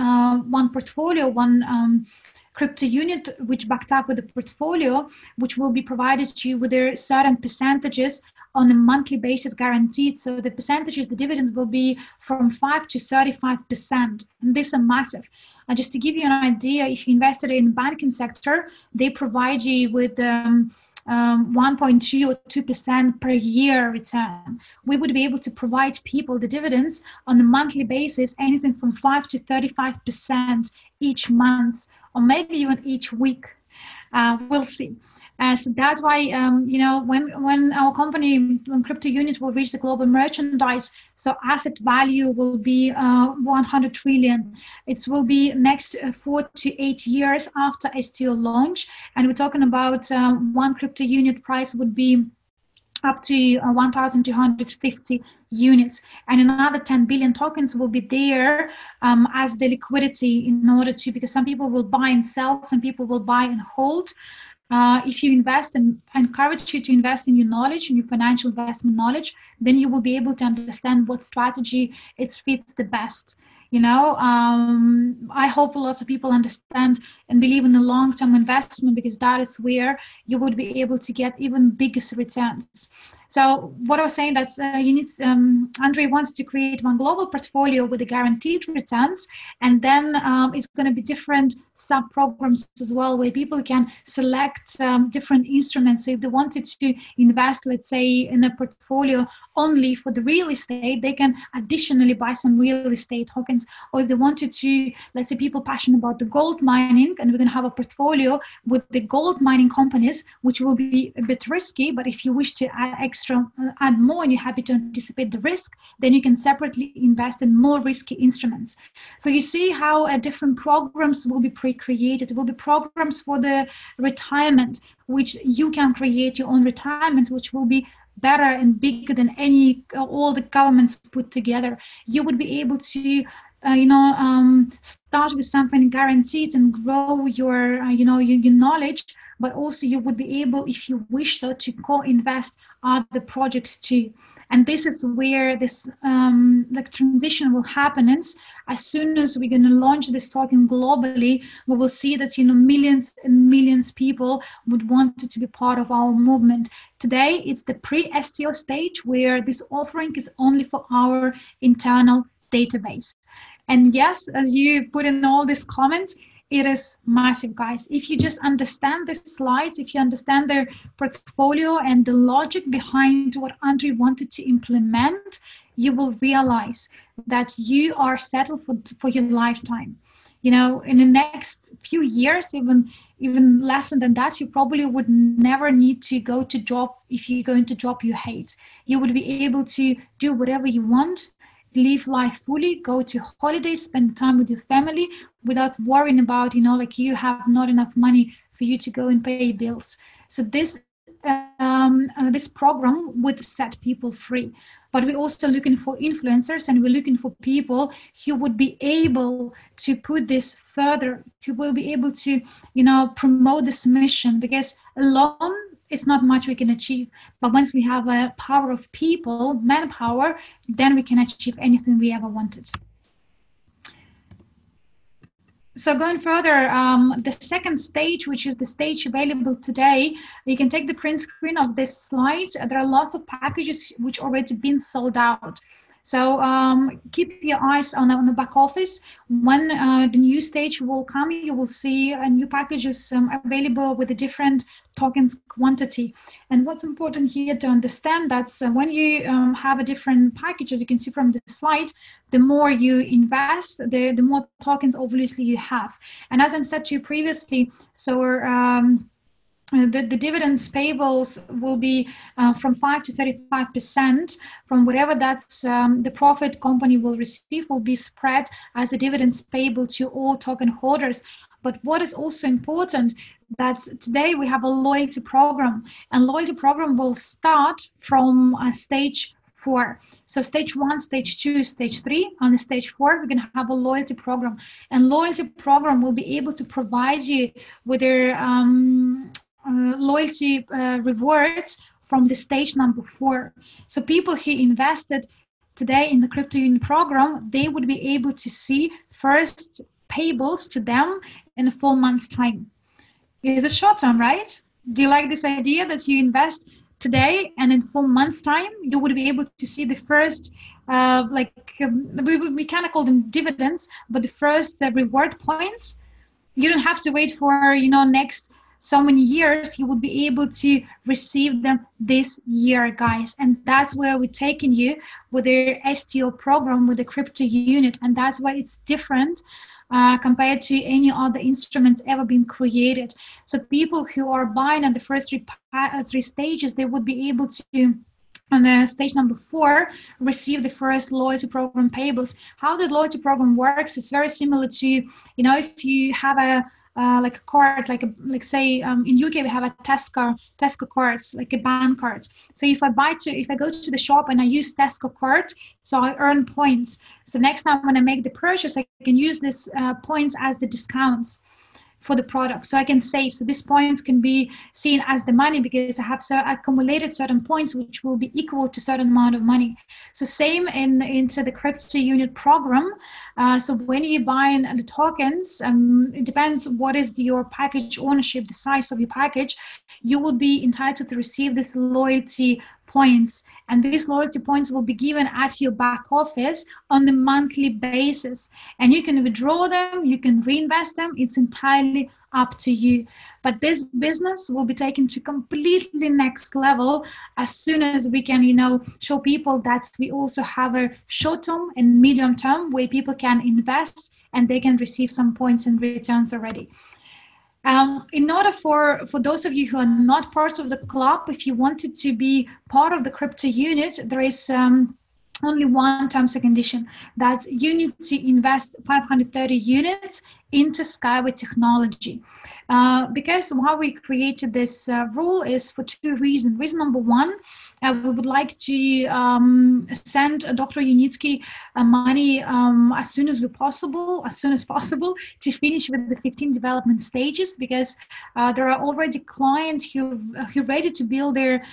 [SPEAKER 10] portfolio, one crypto unit which backed up with the portfolio, which will be provided to you with their certain percentages on a monthly basis guaranteed. So the percentages, the dividends will be from 5 to 35%. And this is massive. Just to give you an idea, if you invested in banking sector, they provide you with 1.2 or 2% per year return. We would be able to provide people the dividends on a monthly basis, anything from 5 to 35% each month, or maybe even each week. We'll see. So that's why, you know, when our company, when crypto unit will reach the global merchandise, so asset value will be 100 trillion. It will be next 4 to 8 years after STO launch. And we're talking about one crypto unit price would be up to 1,250 units, and another 10 billion tokens will be there as the liquidity in order to, because some people will buy and sell, some people will buy and hold. If you invest, and I encourage you to invest in your knowledge, in your financial investment knowledge, then you will be able to understand what strategy it fits the best. You know, I hope lots of people understand and believe in the long-term investment, because that is where you would be able to get even bigger returns. So what I was saying, that you need, Andre wants to create one global portfolio with the guaranteed returns, and then it's going to be different sub-programs as well, where people can select different instruments. So if they wanted to invest, let's say, in a portfolio only for the real estate, they can additionally buy some real estate tokens. Or if they wanted to, let's say, people passionate about the gold mining, and we're going to have a portfolio with the gold mining companies, which will be a bit risky, but if you wish to add more and you're happy to anticipate the risk, then you can separately invest in more risky instruments. So you see how different programs will be pre-created. It will be programs for the retirement, which you can create your own retirement, which will be better and bigger than all the governments put together. You would be able to start with something guaranteed and grow your knowledge, but also you would be able, if you wish so, to co-invest other projects too. And this is where this transition will happen. And as soon as we're going to launch this token globally, we will see that millions and millions of people would want to be part of our movement. Today, it's the pre-STO stage where this offering is only for our internal database. And yes, as you put in all these comments, it is massive, guys. If you just understand the slides, if you understand their portfolio and the logic behind what Andrei wanted to implement, you will realize that you are settled for your lifetime. In the next few years, even less than that, you probably would never need to go to job if you go into job you hate. You would be able to do whatever you want, live life fully, go to holidays, spend time with your family without worrying about, you have not enough money for you to go and pay bills. So this program would set people free. But we're also looking for influencers, and we're looking for people who would be able to put this further, who will be able to, promote this mission, because alone it's not much we can achieve. But once we have a power of people, manpower, then we can achieve anything we ever wanted. So going further, the second stage, which is the stage available today, you can take the print screen of this slide. There are lots of packages which already been sold out. So keep your eyes on the back office. When the new stage will come, you will see new packages available with a different tokens quantity. And what's important here to understand that when you have a different package, as you can see from the slide, the more you invest, the more tokens obviously you have. And as I said to you previously, so the dividends payables will be from 5 to 35% from whatever that's the profit company will receive will be spread as the dividends payable to all token holders. But what is also important, that today we have a loyalty program, and loyalty program will start from stage 4. So stage 1, stage 2, stage 3. On the stage 4, we're going to have a loyalty program, and loyalty program will be able to provide you with their loyalty rewards from the stage number 4. So people who invested today in the Crypto Union program, they would be able to see first payables to them in 4 months' time. It's a short term, right? Do you like this idea that you invest today and in 4 months' time, you would be able to see the first, we kind of call them dividends, but the first reward points? You don't have to wait for, next so many years. You would be able to receive them this year, guys. And that's where we're taking you with the STO program, with the crypto unit. And that's why it's different compared to any other instruments ever been created. So people who are buying at the first three stages, they would be able to, on the stage number 4, receive the first loyalty program payables. How the loyalty program works, it's very similar to, if you have a card, say in UK we have a Tesco cards, like a bank card. So if I go to the shop and I use Tesco card, so I earn points. So next time when I make the purchase, I can use this points as the discounts for the product, so I can save. So these points can be seen as the money because I have accumulated certain points which will be equal to certain amount of money. So same into the crypto unit program. So when you buy the tokens, it depends what is your package ownership, the size of your package, you will be entitled to receive this loyalty points, and these loyalty points will be given at your back office on a monthly basis, and you can withdraw them, you can reinvest them, it's entirely up to you. But this business will be taken to completely next level as soon as we can, show people that we also have a short term and medium term where people can invest and they can receive some points and returns already. In order for those of you who are not part of the club, if you wanted to be part of the crypto unit, there is only one terms and condition, that you need to invest 530 units into Skyway technology. Because why we created this rule is for two reasons. Reason number one, we would like to send Dr. Unitsky money as soon as possible, to finish with the 15 development stages, because there are already clients who ready to build their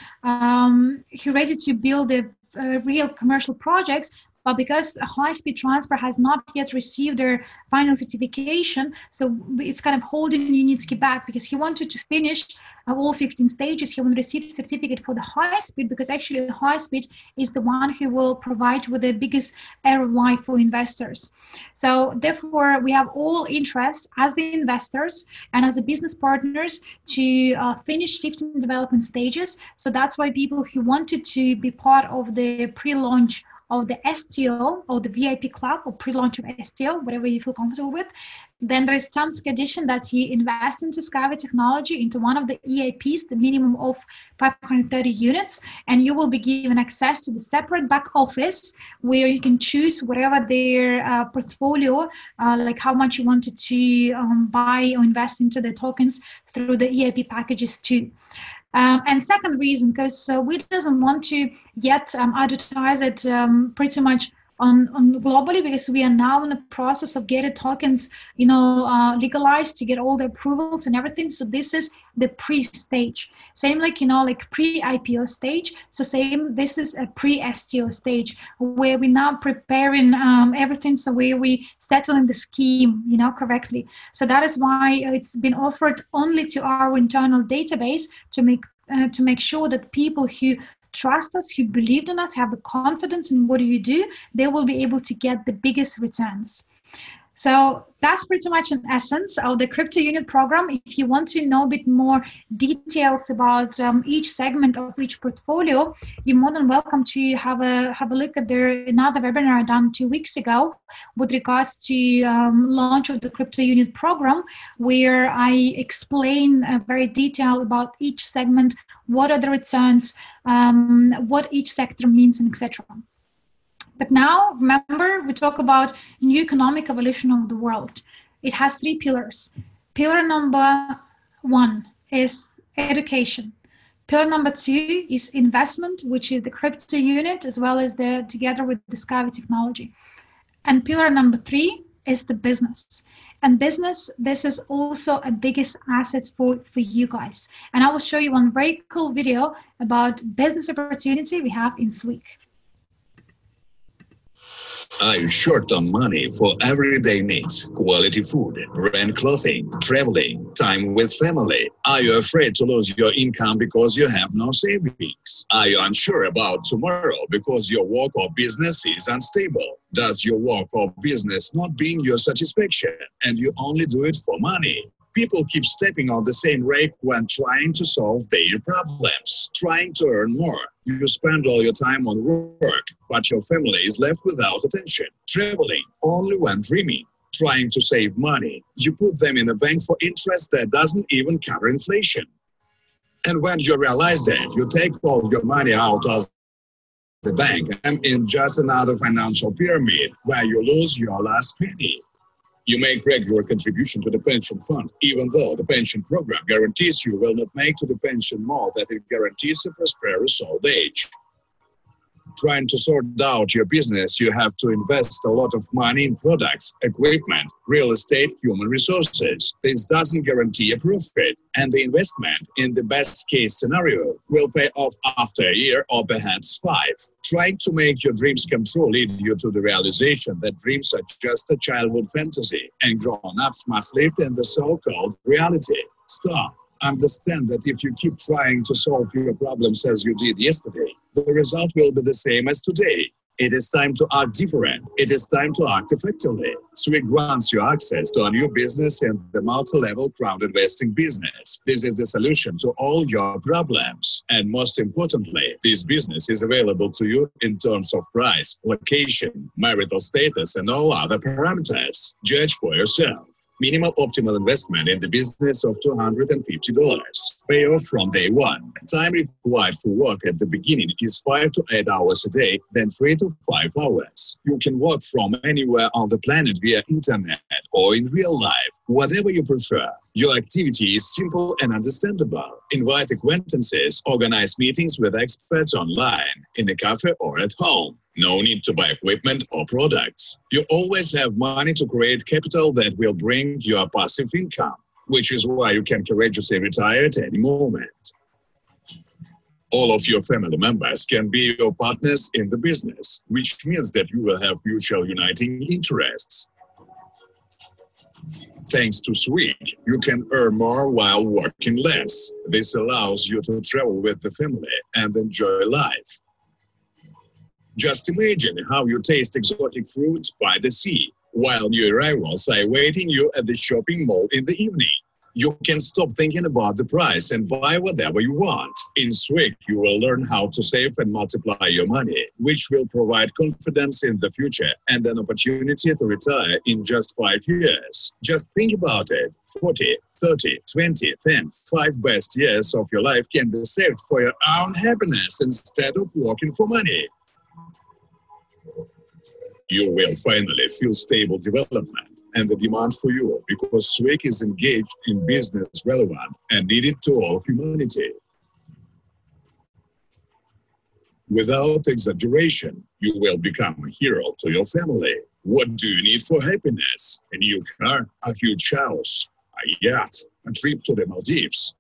[SPEAKER 10] real commercial projects, but because high-speed transfer has not yet received their final certification, so it's kind of holding Unitsky back, because he wanted to finish all 15 stages. He will receive certificate for the high speed, because actually the high speed is the one who will provide with the biggest ROI for investors. So therefore, we have all interest as the investors and as the business partners to finish 15 development stages. So that's why people who wanted to be part of the pre-launch of the STO or the VIP club or pre-launch of STO, whatever you feel comfortable with, then there is terms and condition that you invest into Skyway technology, into one of the EAPs, the minimum of 530 units, and you will be given access to the separate back office where you can choose whatever their portfolio, like how much you wanted to buy or invest into the tokens through the EAP packages too. And second reason, because we doesn't want to yet advertise it pretty much on globally, because we are now in the process of getting tokens, legalized to get all the approvals and everything. So this is the pre-stage, same like like pre-IPO stage. So same, this is a pre-STO stage where we're now preparing everything. So where we settling the scheme, correctly. So that is why it's been offered only to our internal database to make sure that people who trust us, who believed in us, have the confidence in what you do, they will be able to get the biggest returns. So that's pretty much an essence of the crypto unit program. If you want to know a bit more details about each segment of each portfolio, you're more than welcome to have a look at another webinar done 2 weeks ago with regards to launch of the crypto unit program, where I explain very detailed about each segment, what are the returns, what each sector means, and etc. But now, remember, we talk about new economic evolution of the world. It has 3 pillars. Pillar number 1 is education. Pillar number 2 is investment, which is the crypto unit, as well as together with the Skyway technology. And pillar number 3 is the business. And business, this is also a biggest asset for you guys. And I will show you one very cool video about business opportunity we have in Sweden.
[SPEAKER 11] Are you short on money for everyday needs, quality food, brand clothing, traveling, time with family? Are you afraid to lose your income because you have no savings? Are you unsure about tomorrow because your work or business is unstable? Does your work or business not bring your satisfaction and you only do it for money? People keep stepping on the same rake when trying to solve their problems, trying to earn more. You spend all your time on work, but your family is left without attention. Traveling only when dreaming, trying to save money. You put them in the bank for interest that doesn't even cover inflation. And when you realize that, you take all your money out of the bank and in just another financial pyramid where you lose your last penny. You make regular contribution to the pension fund, even though the pension program guarantees you will not make to the pension more than it guarantees a prosperous old age. Trying to sort out your business, you have to invest a lot of money in products, equipment, real estate, human resources. This doesn't guarantee a profit, and the investment, in the best case scenario, will pay off after a year or perhaps 5. Trying to make your dreams come true lead you to the realization that dreams are just a childhood fantasy, and grown-ups must live in the so-called reality. Stop. Understand that if you keep trying to solve your problems as you did yesterday, the result will be the same as today. It is time to act different. It is time to act effectively. SWIG grants you access to a new business in the multi-level crowd investing business. This is the solution to all your problems. And most importantly, this business is available to you in terms of price, location, marital status, and all other parameters. Judge for yourself. Minimal optimal investment in the business of $250. Payoff from day one. Time required for work at the beginning is 5 to 8 hours a day, then 3 to 5 hours. You can work from anywhere on the planet via internet or in real life, whatever you prefer. Your activity is simple and understandable. Invite acquaintances, organize meetings with experts online, in a cafe or at home. No need to buy equipment or products. You always have money to create capital that will bring you a passive income, which is why you can courageously retire at any moment. All of your family members can be your partners in the business, which means that you will have mutual uniting interests. Thanks to Swig, you can earn more while working less. This allows you to travel with the family and enjoy life. Just imagine how you taste exotic fruits by the sea, while new arrivals are awaiting you at the shopping mall in the evening. You can stop thinking about the price and buy whatever you want. In Swig, you will learn how to save and multiply your money, which will provide confidence in the future and an opportunity to retire in just 5 years. Just think about it. 40, 30, 20, 10, 5 best years of your life can be saved for your own happiness instead of working for money. You will finally feel stable development and the demand for you because Swig is engaged in business relevant and needed to all humanity. Without exaggeration, you will become a hero to your family. What do you need for happiness? A new car, a huge house, a yacht, a trip to the Maldives,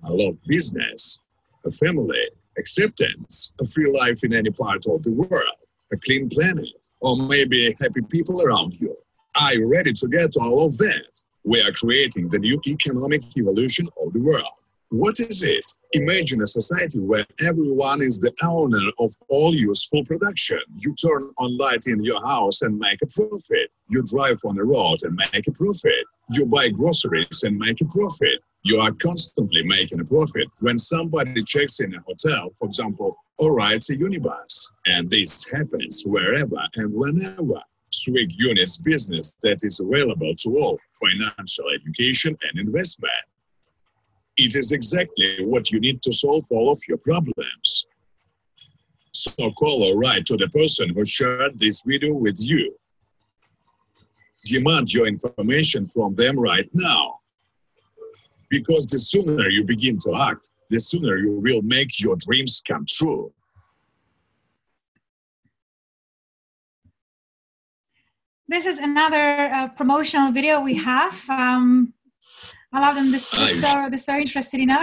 [SPEAKER 11] a love business, a family, acceptance, a free life in any part of the world, a clean planet, or maybe happy people around you. Are you ready to get all of that? We are creating the new economic evolution of the world. What is it? Imagine a society where everyone is the owner of all useful production. You turn on light in your house and make a profit. You drive on a road and make a profit. You buy groceries and make a profit. You are constantly making a profit when somebody checks in a hotel, for example, or rides a unibus. And this happens wherever and whenever. Swig Unit's business that is available to all, financial education and investment. It is exactly what you need to solve all of your problems. So call or write to the person who shared this video with you. Demand your information from them right now. Because the sooner you begin to act, the sooner you will make your dreams come true.
[SPEAKER 10] This is another promotional video we have. I love them. They're so interested, you know.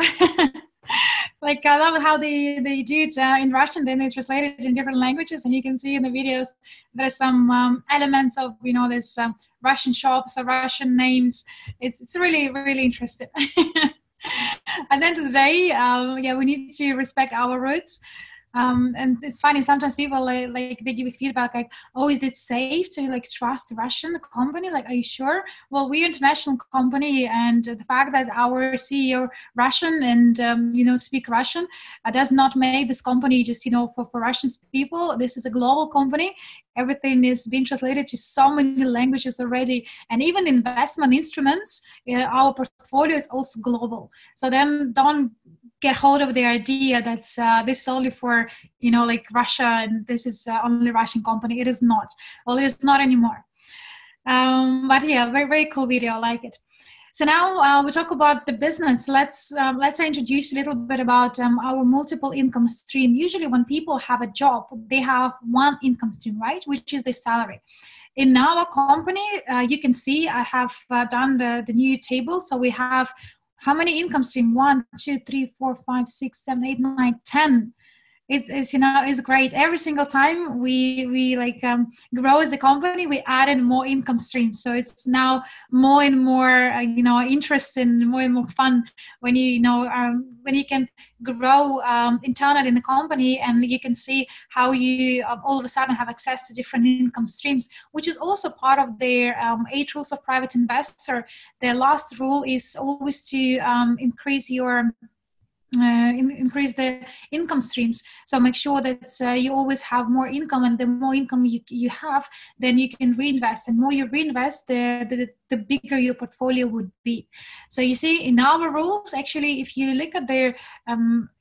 [SPEAKER 10] Like I love how they do it in Russian, then they translate it in different languages, and you can see in the videos there's some elements of, you know, there's Russian shops or Russian names. It's really, really interesting. At the end of the day, yeah, we need to respect our roots. And it's funny, sometimes people like they give you feedback like, oh, is it safe to like trust a Russian company? Like, are you sure? Well, we're an international company, and the fact that our CEO Russian and you know, speak Russian does not make this company just, you know, for Russian people. This is a global company. Everything is being translated to so many languages already, and even investment instruments, our portfolio is also global. So then don't get hold of the idea that this is only for, you know, like Russia, and this is only Russian company. It is not. Well, it is not anymore. But yeah, very, very cool video. I like it. So now we talk about the business. Let's introduce a little bit about our multiple income stream. Usually when people have a job, they have one income stream, right? Which is the salary. In our company, you can see I have done the new table. So we have how many income stream? 1, 2, 3, 4, 5, 6, 7, 8, 9, 10. It is, you know, it's great. Every single time we like grow as a company, we add in more income streams. So it's now more and more, you know, interesting, more and more fun when you know when you can grow internally in the company, and you can see how you all of a sudden have access to different income streams, which is also part of their 8 rules of private investor. The last rule is always to increase your increase the income streams. So make sure that you always have more income, and the more income you have, then you can reinvest, and more you reinvest, the bigger your portfolio would be. So you see, in our rules, actually, if you look at their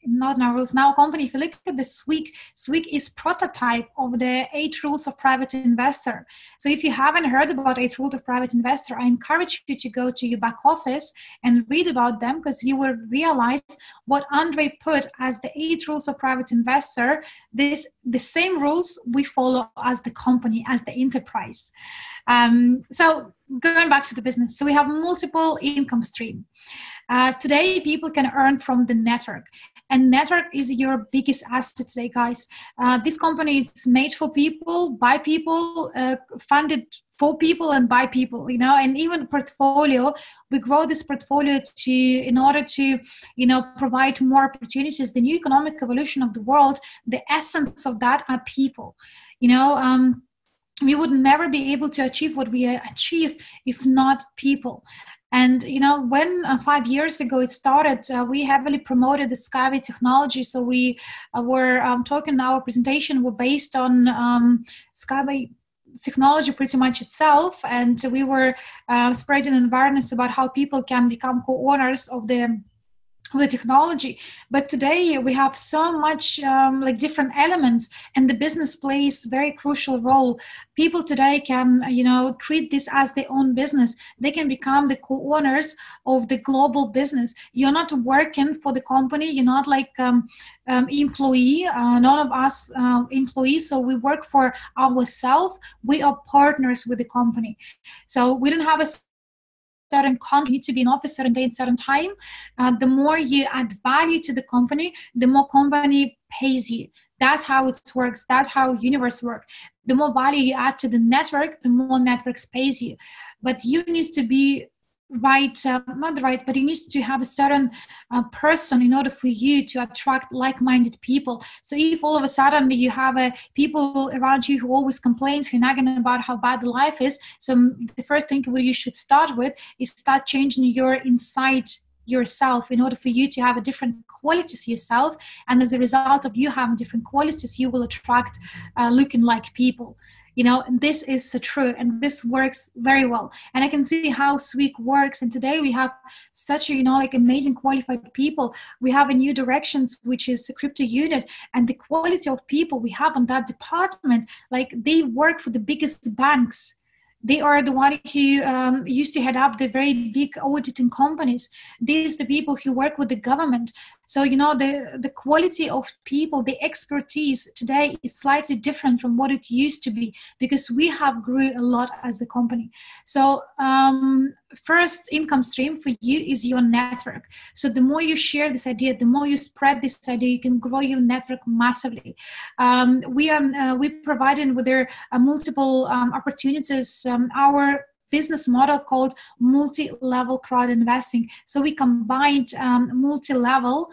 [SPEAKER 10] not in our rules, now company, if you look at the SWIG is prototype of the 8 rules of private investor. So if you haven't heard about 8 rules of private investor, I encourage you to go to your back office and read about them, because you will realize what Andre put as the 8 rules of private investor. The same rules we follow as the company, as the enterprise. So going back to the business, so we have multiple income stream. Today, people can earn from the network, and network is your biggest asset today, guys. This company is made for people, by people, funded for people and by people, you know. And even portfolio, we grow this portfolio in order to, you know, provide more opportunities. The new economic evolution of the world, the essence of that are people, you know. We would never be able to achieve what we achieve if not people. And, you know, when 5 years ago it started, we heavily promoted the Skyway technology. So we were talking, our presentation were based on Skyway technology pretty much itself. And we were spreading awareness about how people can become co-owners of the technology. But today we have so much like different elements, and the business plays very crucial role. People today can, you know, treat this as their own business. They can become the co-owners of the global business. You're not working for the company. You're not like employee. None of us employees. So we work for ourselves. We are partners with the company. So we don't have a certain contract, you need to be in office certain day and certain time. The more you add value to the company, the more company pays you. That's how it works. That's how universe works. The more value you add to the network, the more networks pays you. But you need to be right, not right, but you need to have a certain person in order for you to attract like-minded people. So if all of a sudden you have people around you who always complains, who nagging about how bad the life is, so the first thing what you should start with is start changing your inside yourself in order for you to have a different qualities yourself. And as a result of you having different qualities, you will attract looking like people. You know, this is true, and this works very well. And I can see how SWIG works. And today we have such a, you know, like amazing qualified people. We have a new directions, which is a crypto unit, and the quality of people we have on that department, like they work for the biggest banks. They are the one who used to head up the very big auditing companies. These are the people who work with the government. So, you know, the quality of people, the expertise today is slightly different from what it used to be, because we have grew a lot as the company. So first income stream for you is your network. So the more you share this idea, the more you spread this idea, you can grow your network massively. We provided with their multiple opportunities. Our business model called multi-level crowd investing. So we combined multi-level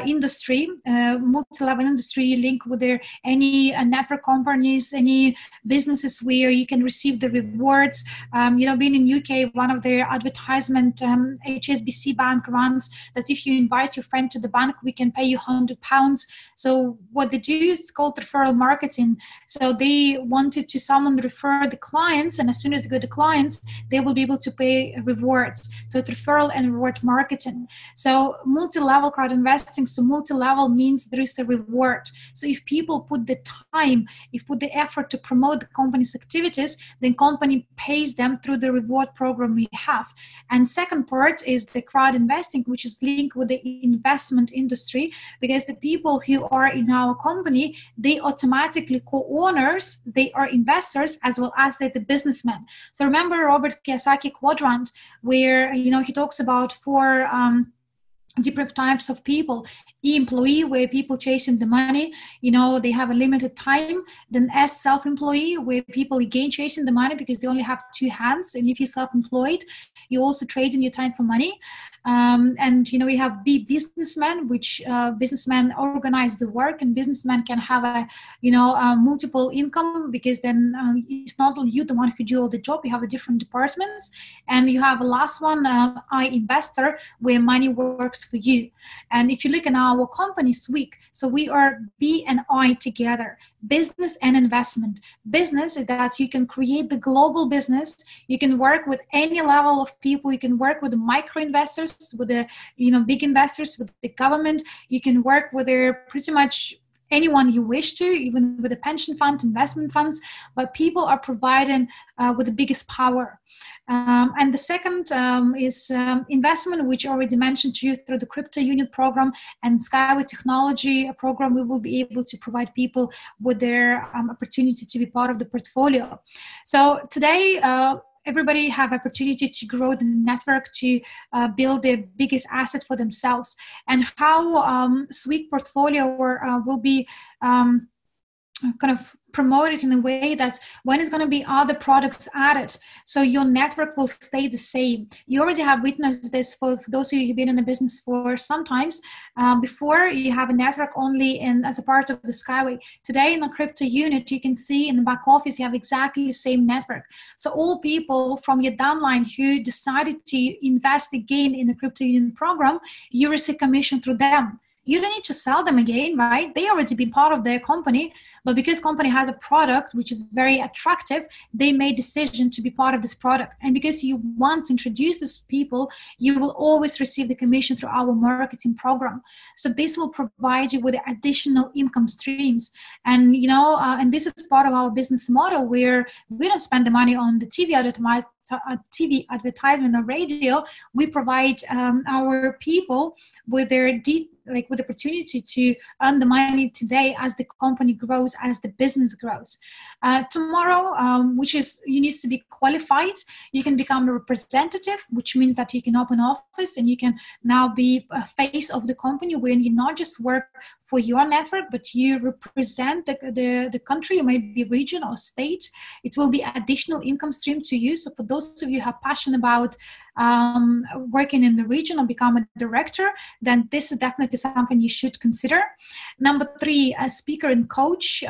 [SPEAKER 10] industry, multi-level industry link with their any network companies, any businesses where you can receive the rewards. You know, being in UK, one of their advertisement, HSBC Bank runs that if you invite your friend to the bank, we can pay you £100. So what they do is called referral marketing. So they wanted to someone refer the clients, and as soon as they go to clients, they will be able to pay rewards. So it's referral and reward marketing. So multi-level crowd investing. So multi-level means there is a reward. So if people put the time, if put the effort to promote the company's activities, then company pays them through the reward program we have. And second part is the crowd investing, which is linked with the investment industry, because the people who are in our company, they automatically co-owners, they are investors as well as they're the businessmen. So remember Robert Kiyosaki quadrant, where, you know, he talks about four different types of people. E-employee, where people chasing the money, they have a limited time. Then as self-employee, where people again chasing the money because they only have two hands. And if you're self-employed, you also trade in your time for money. And we have be businessman, which businessman organize the work, and businessman can have a multiple income, because then it's not only you the one who do all the job, you have a different departments. And you have a last one, I investor, where money works for you. And if you look at our company SWIC, so we are B and I together, business and investment. Business is that you can create the global business, you can work with any level of people, you can work with the micro investors, with the big investors, with the government, you can work with pretty much anyone you wish to, even with a pension fund, investment funds, but people are providing with the biggest power. And the second is investment, which I already mentioned to you through the crypto unit program and Skyway technology program. We will be able to provide people with their opportunity to be part of the portfolio. So today, everybody have opportunity to grow the network, to build their biggest asset for themselves. And how SWIC portfolio will be kind of promoted in a way that when it's going to be other products added, so your network will stay the same. You already have witnessed this for those of you who've been in the business for sometimes. Before, you have a network only as a part of the Skyway. Today in the crypto unit, you can see in the back office, you have exactly the same network. So all people from your downline who decided to invest again in the crypto unit program, you receive commission through them. You don't need to sell them again, right? They already been part of their company, but because company has a product which is very attractive, they made decision to be part of this product. And because you want to introduce these people, you will always receive the commission through our marketing program. So this will provide you with additional income streams. And and this is part of our business model, where we don't spend the money on the TV advertisement or radio. We provide our people with with the opportunity to earn the money today as the company grows, as the business grows. Tomorrow, which is you need to be qualified, you can become a representative, which means that you can open office and you can now be a face of the company, where you not just work for your network, but you represent the country, or maybe region or state. It will be additional income stream to you. So for those of you who are passionate about working in the region or become a director, then this is definitely something you should consider. Number 3, a speaker and coach.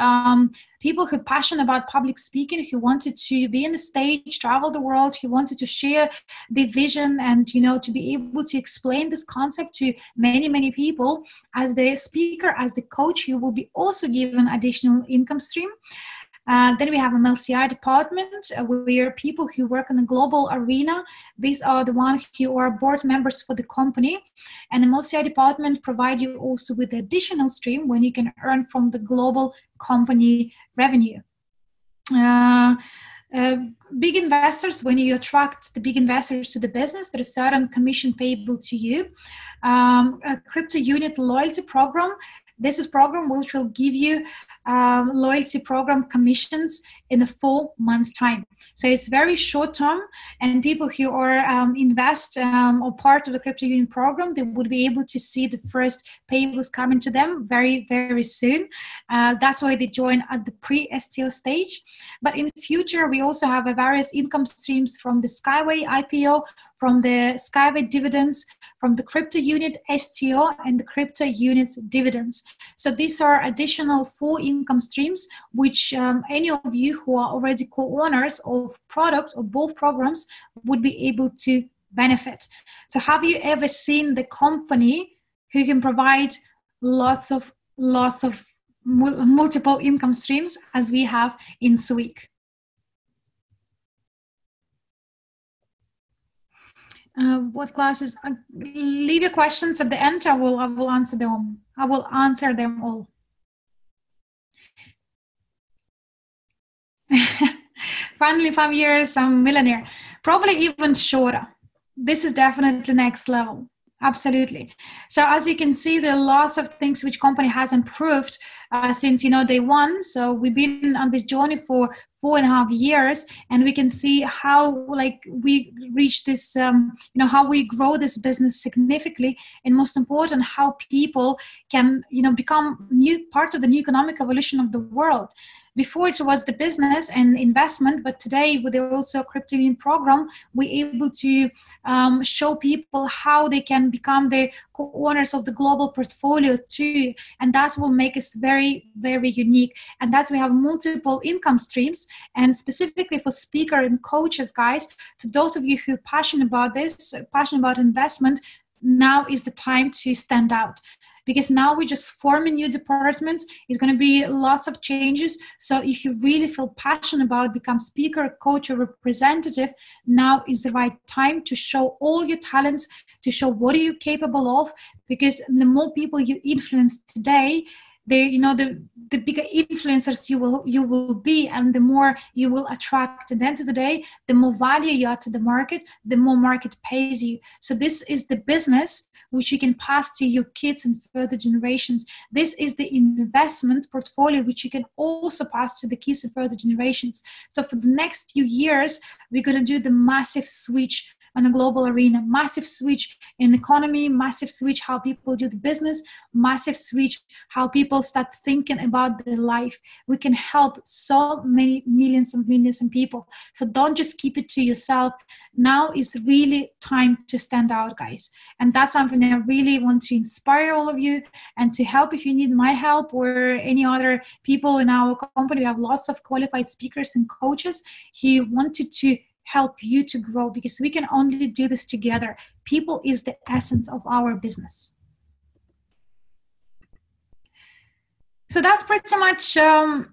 [SPEAKER 10] People who are passionate about public speaking, who wanted to be on the stage, travel the world, who wanted to share the vision and, to be able to explain this concept to many, many people. As the speaker, as the coach, you will be also given additional income stream. Then we have an LCI department, where people who work in the global arena, these are the ones who are board members for the company. And the LCI department provide you also with additional stream when you can earn from the global company revenue. Big investors, when you attract the big investors to the business, there is certain commission payable to you. A crypto unit loyalty program. This is program which will give you loyalty program commissions in a 4 months time. So it's very short term, and people who are invest or part of the crypto union program, they would be able to see the first payables coming to them very, very soon. That's why they join at the pre-STO stage. But in the future, we also have various income streams from the Skyway IPO, from the Skyway dividends, from the crypto unit STO, and the crypto units dividends. So these are additional 4 income streams, which any of you who are already co-owners of product or both programs would be able to benefit. So have you ever seen the company who can provide lots of multiple income streams as we have in SWIC? What classes? Leave your questions at the end. I will answer them. I will answer them all. Finally, 5 years, I'm millionaire. Probably even shorter. This is definitely next level. Absolutely. So as you can see, there are lots of things which company has improved since day one. So we've been on this journey for 4.5 years, and we can see how we reach this, how we grow this business significantly, and most important, how people can become new part of the new economic evolution of the world. Before it was the business and investment, but today with the also crypto union program, we're able to show people how they can become the co-owners of the global portfolio too, and that will make us very, very unique. And that's we have multiple income streams, and specifically for speaker and coaches, guys, to those of you who are passionate about this, passionate about investment, now is the time to stand out. Because now we're just forming new departments. It's going to be lots of changes. So if you really feel passionate about become speaker, coach, or representative, now is the right time to show all your talents, to show what are you capable of. Because the more people you influence today, the bigger influencers you will be, and the more you will attract. At the end of the day, the more value you add to the market, the more market pays you. So this is the business which you can pass to your kids and further generations. This is the investment portfolio which you can also pass to the kids and further generations. So for the next few years, we're going to do the massive switch on a global arena, massive switch in economy, massive switch how people do the business, massive switch how people start thinking about their life. We can help so many millions and millions of people. So don't just keep it to yourself. Now is really time to stand out, guys. And that's something that I really want to inspire all of you and to help. If you need my help or any other people in our company, we have lots of qualified speakers and coaches who wanted to help you to grow, because we can only do this together. People is the essence of our business. So that's pretty much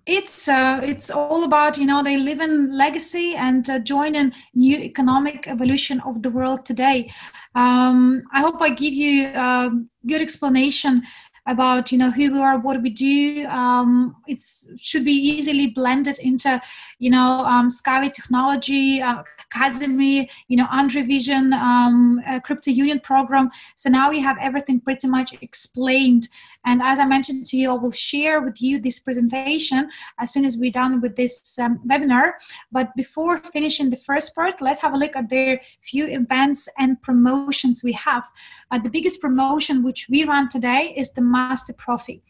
[SPEAKER 10] it's all about they live in legacy and joining new economic evolution of the world today. I hope I give you a good explanation about who we are, what we do. It should be easily blended into Skyway Technology Academy, Andre Vision, Crypto Union program. So now we have everything pretty much explained. And as I mentioned to you, I will share with you this presentation as soon as we're done with this webinar. But before finishing the first part, let's have a look at the few events and promotions we have. The biggest promotion which we run today is the Master Profit.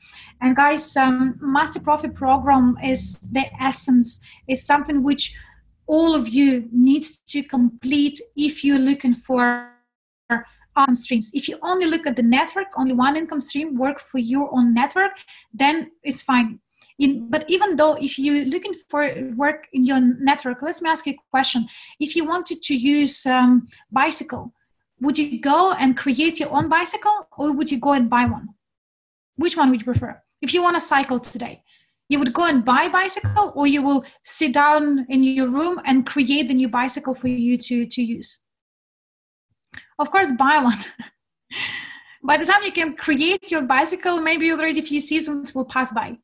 [SPEAKER 10] And guys, Master Profit program is the essence, is something which all of you needs to complete if you're looking for income streams. If you only look at the network, only one income stream work for your own network, then it's fine. But even though if you're looking for work in your network, let me ask you a question. If you wanted to use bicycle, would you go and create your own bicycle, or would you go and buy one? Which one would you prefer? If you want to cycle today, you would go and buy a bicycle, or you will sit down in your room and create the new bicycle for you to use? Of course, buy one. By the time you can create your bicycle, maybe already a few seasons will pass by.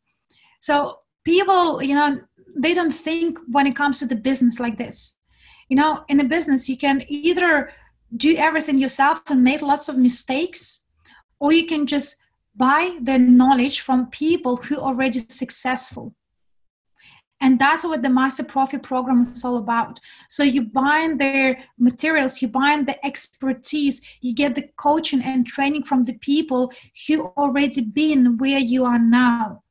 [SPEAKER 10] So people, they don't think when it comes to the business like this. In a business, you can either do everything yourself and make lots of mistakes, or you can just buy the knowledge from people who are already successful. And that's what the Master Profit program is all about. So you buy their materials, you buy the expertise, you get the coaching and training from the people who already been where you are now.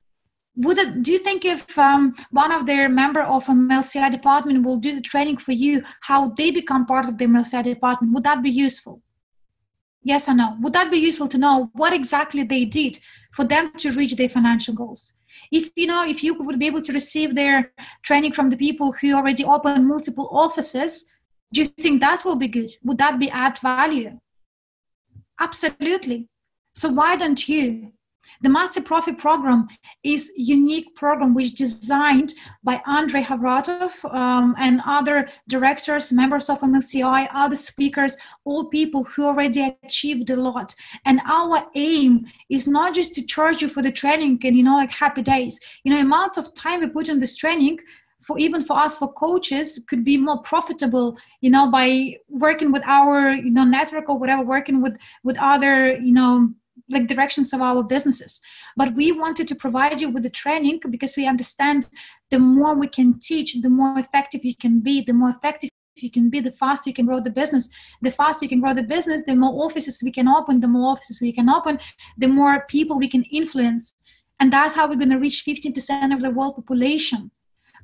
[SPEAKER 10] Do you think if one of their member of a MLCI department will do the training for you, how they become part of the MLCI department, would that be useful? Yes or no? Would that be useful to know what exactly they did for them to reach their financial goals? If you would be able to receive their training from the people who already open multiple offices, do you think that will be good? Would that be add value? Absolutely. So why don't you? The Master Profit program is a unique program which is designed by Andrei Havratov and other directors, members of MLCI, other speakers, all people who already achieved a lot. And our aim is not just to charge you for the training and, like happy days. Amount of time we put in this training, even for us, for coaches, could be more profitable, by working with our, network or whatever, working with other, like directions of our businesses. But we wanted to provide you with the training because we understand the more we can teach, the more effective you can be. The more effective you can be, the faster you can grow the business. The faster you can grow the business, the more offices we can open. The more offices we can open, the more people we can influence. And that's how we're going to reach 15% of the world population.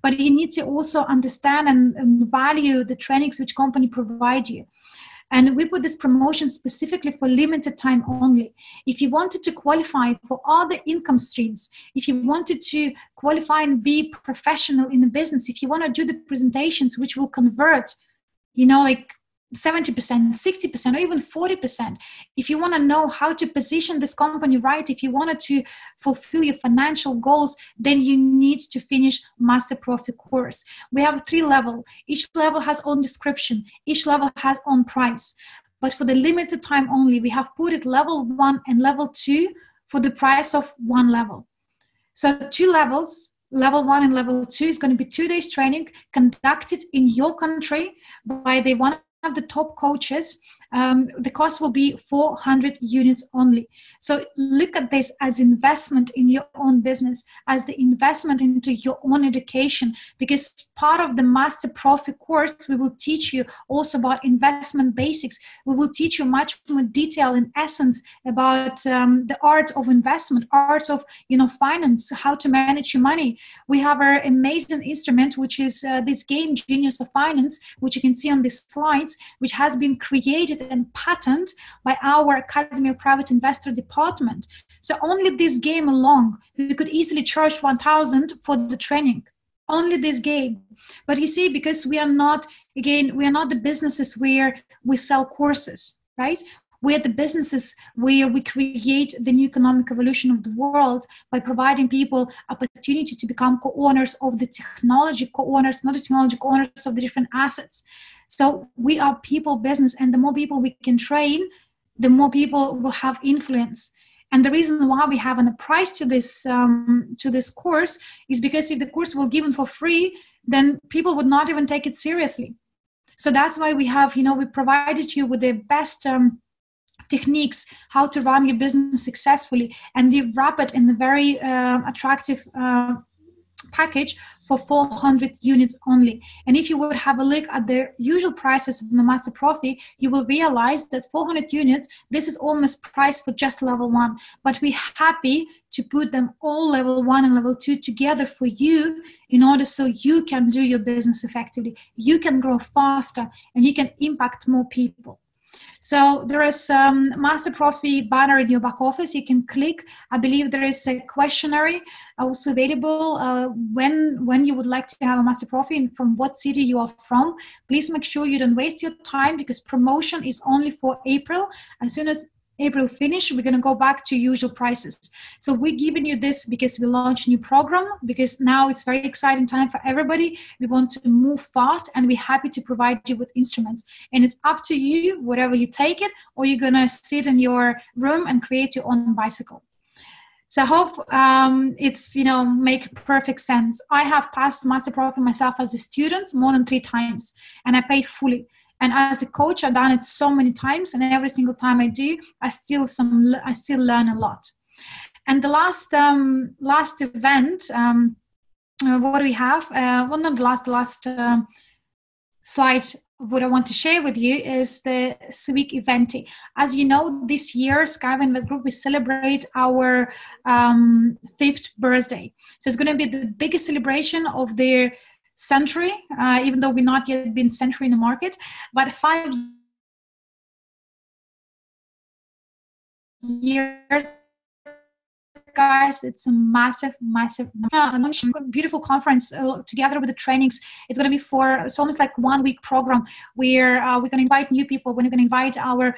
[SPEAKER 10] But you need to also understand and value the trainings which company provide you. And we put this promotion specifically for limited time only. If you wanted to qualify for other income streams, if you wanted to qualify and be professional in the business, if you want to do the presentations which will convert, like 70%, 60%, or even 40%. If you want to know how to position this company right, if you wanted to fulfill your financial goals, then you need to finish Master Profi course. We have 3 levels. Each level has own description. Each level has own price. But for the limited time only, we have put it level 1 and level 2 for the price of 1 level. So 2 levels, level 1 and level 2, is going to be 2 days training conducted in your country by the one of the top coaches. The cost will be 400 units only. So look at this as investment in your own business, as the investment into your own education, because part of the Master Profi course, we will teach you also about investment basics. We will teach you much more detail and essence about the art of investment, art of finance, how to manage your money. We have our amazing instrument, which is this game Genius of Finance, which you can see on these slides, which has been created and patented by our Academy of Private Investor department. So only this game alone, we could easily charge 1,000 for the training. Only this game. But you see, because we are not the businesses where we sell courses, right? We're the businesses where we create the new economic evolution of the world by providing people opportunity to become co-owners of the technology, co-owners, not the technology, co-owners of the different assets. So we are people business, and the more people we can train, the more people will have influence. And the reason why we have a price to this course is because if the course were given for free, then people would not even take it seriously. So that's why we have, we provided you with the best techniques how to run your business successfully, and we wrap it in a very attractive package for 400 units only. And if you would have a look at the usual prices of the Master Profi, you will realize that 400 units, this is almost priced for just level 1. But we're happy to put them all level 1 and level 2 together for you in order so you can do your business effectively. You can grow faster and you can impact more people. So there is Master Profi banner in your back office. You can click. I believe there is a questionnaire also available when you would like to have a Master Profi and from what city you are from. Please make sure you don't waste your time because promotion is only for April. As soon as April finish, we're going to go back to usual prices. So we're giving you this because we launched a new program, because now it's very exciting time for everybody. We want to move fast and we're happy to provide you with instruments. And it's up to you, whatever you take it, or you're going to sit in your room and create your own bicycle. So I hope it's, make perfect sense. I have passed Master Profi myself as a student more than 3 times, and I paid fully. And as a coach, I've done it so many times, and every single time I do, I still learn a lot. And the last event, what do we have? Well, not the last slide. What I want to share with you is the Civic event. As you know, this year, Skyway Invest Group, we celebrate our 5th birthday. So it's going to be the biggest celebration of their century, even though we're not yet been century in the market, but 5 years, guys. It's a massive beautiful conference together with the trainings. It's going to be it's almost like 1 week program where we're going to invite new people. We're going to invite our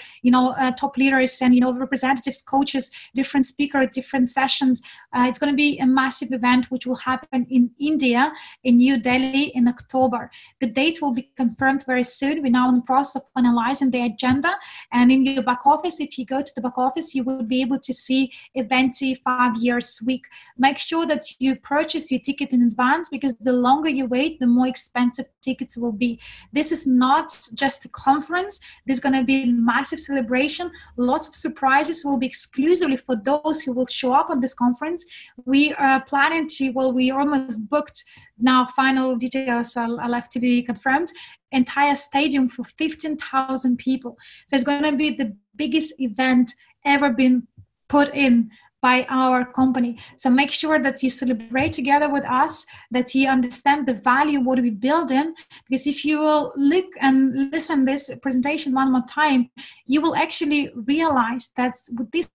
[SPEAKER 10] top leaders and representatives, coaches, different speakers, different sessions. It's going to be a massive event which will happen in India, in New Delhi, in October. The date will be confirmed very soon. We're now in the process of analyzing the agenda, and in your back office, if you go to the back office, you will be able to see event 5 years week. Make sure that you purchase your ticket in advance, because the longer you wait, the more expensive tickets will be. This is not just a conference. There's going to be a massive celebration. Lots of surprises will be exclusively for those who will show up on this conference. We are planning to, well, we almost booked now, final details are left to be confirmed, entire stadium for 15,000 people. So it's going to be the biggest event ever been put in by our company. So make sure that you celebrate together with us, that you understand the value what we build in, because if you will look and listen this presentation one more time, you will actually realize that with this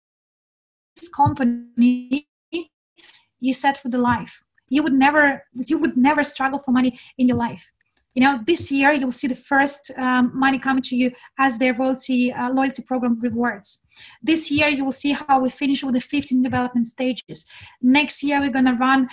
[SPEAKER 10] company, you set for the life. You would never struggle for money in your life. You know, this year you'll see the first money coming to you as their loyalty program rewards. This year you will see how we finish with the 15 development stages. Next year we're going to run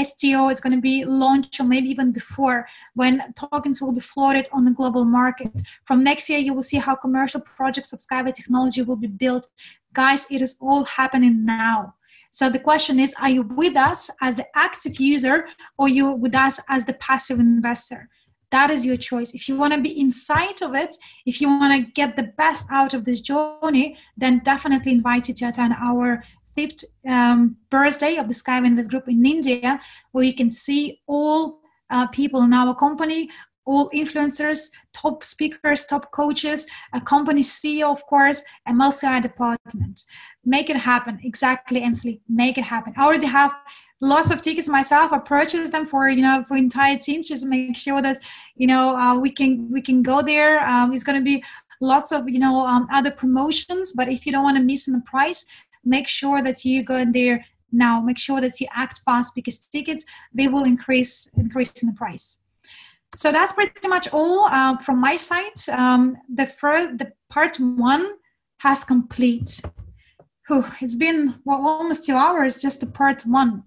[SPEAKER 10] STO. It's going to be launched, or maybe even before, when tokens will be floated on the global market. From next year you will see how commercial projects of Skyway technology will be built. Guys, it is all happening now. So the question is, are you with us as the active user, or you with us as the passive investor? That is your choice. If you want to be inside of it, if you want to get the best out of this journey, then definitely invite you to attend our 5th birthday of the Skyway Invest Group in India, where you can see all people in our company, all influencers, top speakers, top coaches, a company CEO, of course, a multi-eye department. Make it happen. Exactly, Ainsley. Make it happen. I already have lots of tickets myself. I purchased them for entire teams, just make sure that we can go there. It's going to be lots of other promotions, but if you don't want to miss on the price, make sure that you go in there now. Make sure that you act fast, because tickets, they will increase in the price. So that's pretty much all from my side. The part 1 has complete. It's been almost 2 hours, just the part 1.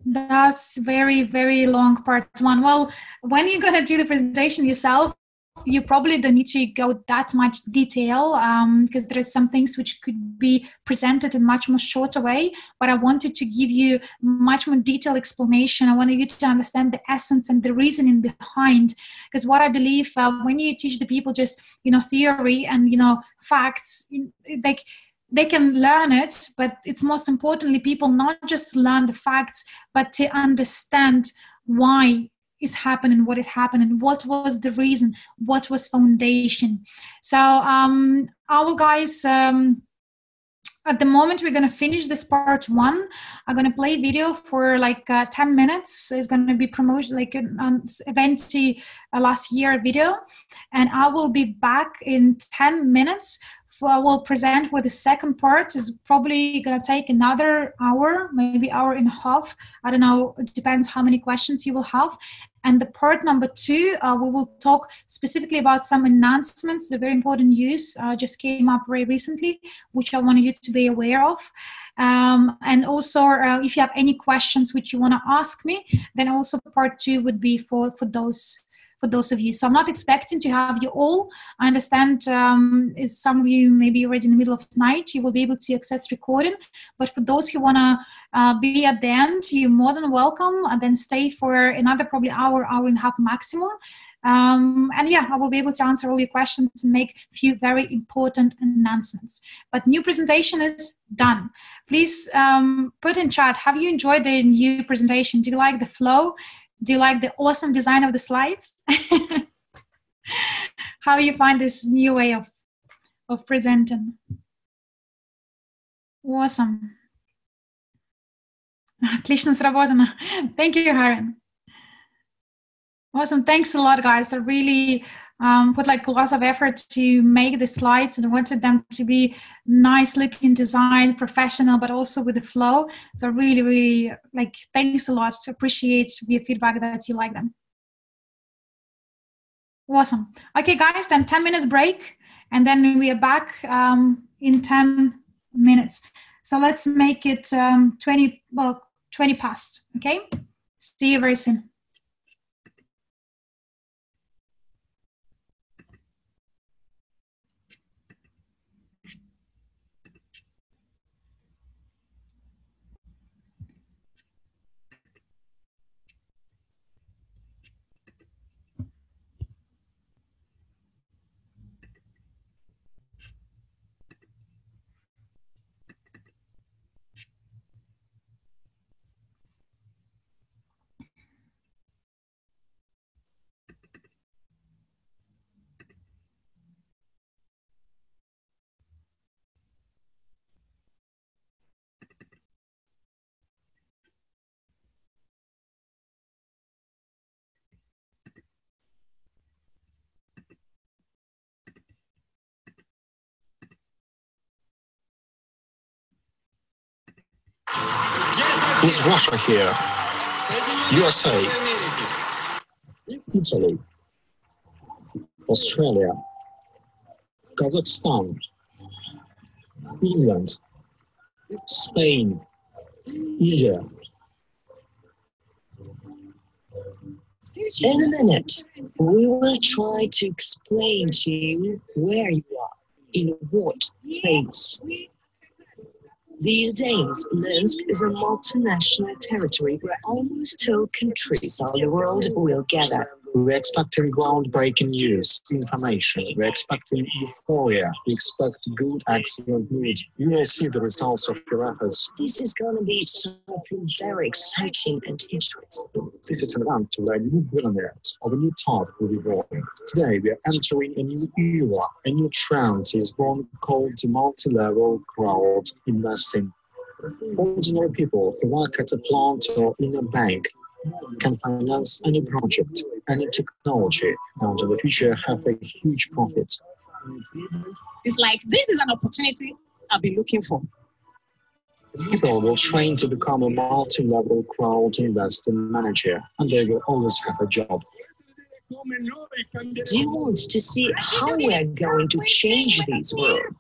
[SPEAKER 10] That's very, very long part 1. Well, when you're going to do the presentation yourself, you probably don't need to go that much detail, because there are some things which could be presented in much more shorter way, but I wanted to give you much more detailed explanation. I wanted you to understand the essence and the reasoning behind, because what I believe, when you teach the people just theory and facts, they can learn it, but it's most importantly people not just learn the facts, but to understand why is happening, what is happening, what was the reason, what was foundation. So our guys, at the moment we're going to finish this part 1. I'm going to play video for like 10 minutes. It's going to be promoted like an event last year video, and I will be back in 10 minutes. I will present with the second part. Is probably going to take another hour, maybe hour and a half. I don't know. It depends how many questions you will have. And the part number 2, we will talk specifically about some announcements, the very important news just came up very recently, which I want you to be aware of. And also, if you have any questions which you want to ask me, then also part 2 would be for those of you. So I'm not expecting to have you all. I understand some of you maybe already in the middle of the night, you will be able to access recording. But for those who want to be at the end, you're more than welcome. And then stay for another probably hour and a half maximum. And yeah, I will be able to answer all your questions and make a few very important announcements. But new presentation is done. Please put in chat, have you enjoyed the new presentation? Do you like the flow? Do you like the awesome design of the slides? How you find this new way of presenting? Awesome. Отлично сработано. Thank you, Harren. Awesome. Thanks a lot, guys. I really put like lots of effort to make the slides, and I wanted them to be nice looking design, professional, but also with the flow. So really, really thanks a lot. Appreciate your feedback that you like them. Awesome. Okay, guys, then 10 minutes break, and then we are back in 10 minutes. So let's make it 20 past, okay? See you very soon.
[SPEAKER 1] Is Russia here? USA, Italy, Australia, Kazakhstan, England, Spain, India.
[SPEAKER 2] In a minute, we will try to explain to you where you are, in what place. These days, Minsk is a multinational territory where almost all countries of the world will gather.
[SPEAKER 1] We're expecting groundbreaking news, information. We're expecting euphoria. We expect good, excellent mood. You will see the results of your efforts.
[SPEAKER 2] This is going to be something very exciting and interesting.
[SPEAKER 1] This is an event where new billionaires of a new type will be born. Today, we are entering a new era. A new trend is born called multi-level crowd investing. Ordinary people who work at a plant or in a bank can finance any project, any technology, and in the future have a huge profit.
[SPEAKER 3] It's like, this is an opportunity I've been looking for.
[SPEAKER 1] People will train to become a multi-level crowd investing manager, and they will always have a job.
[SPEAKER 2] Do you want to see how we are going to change this world?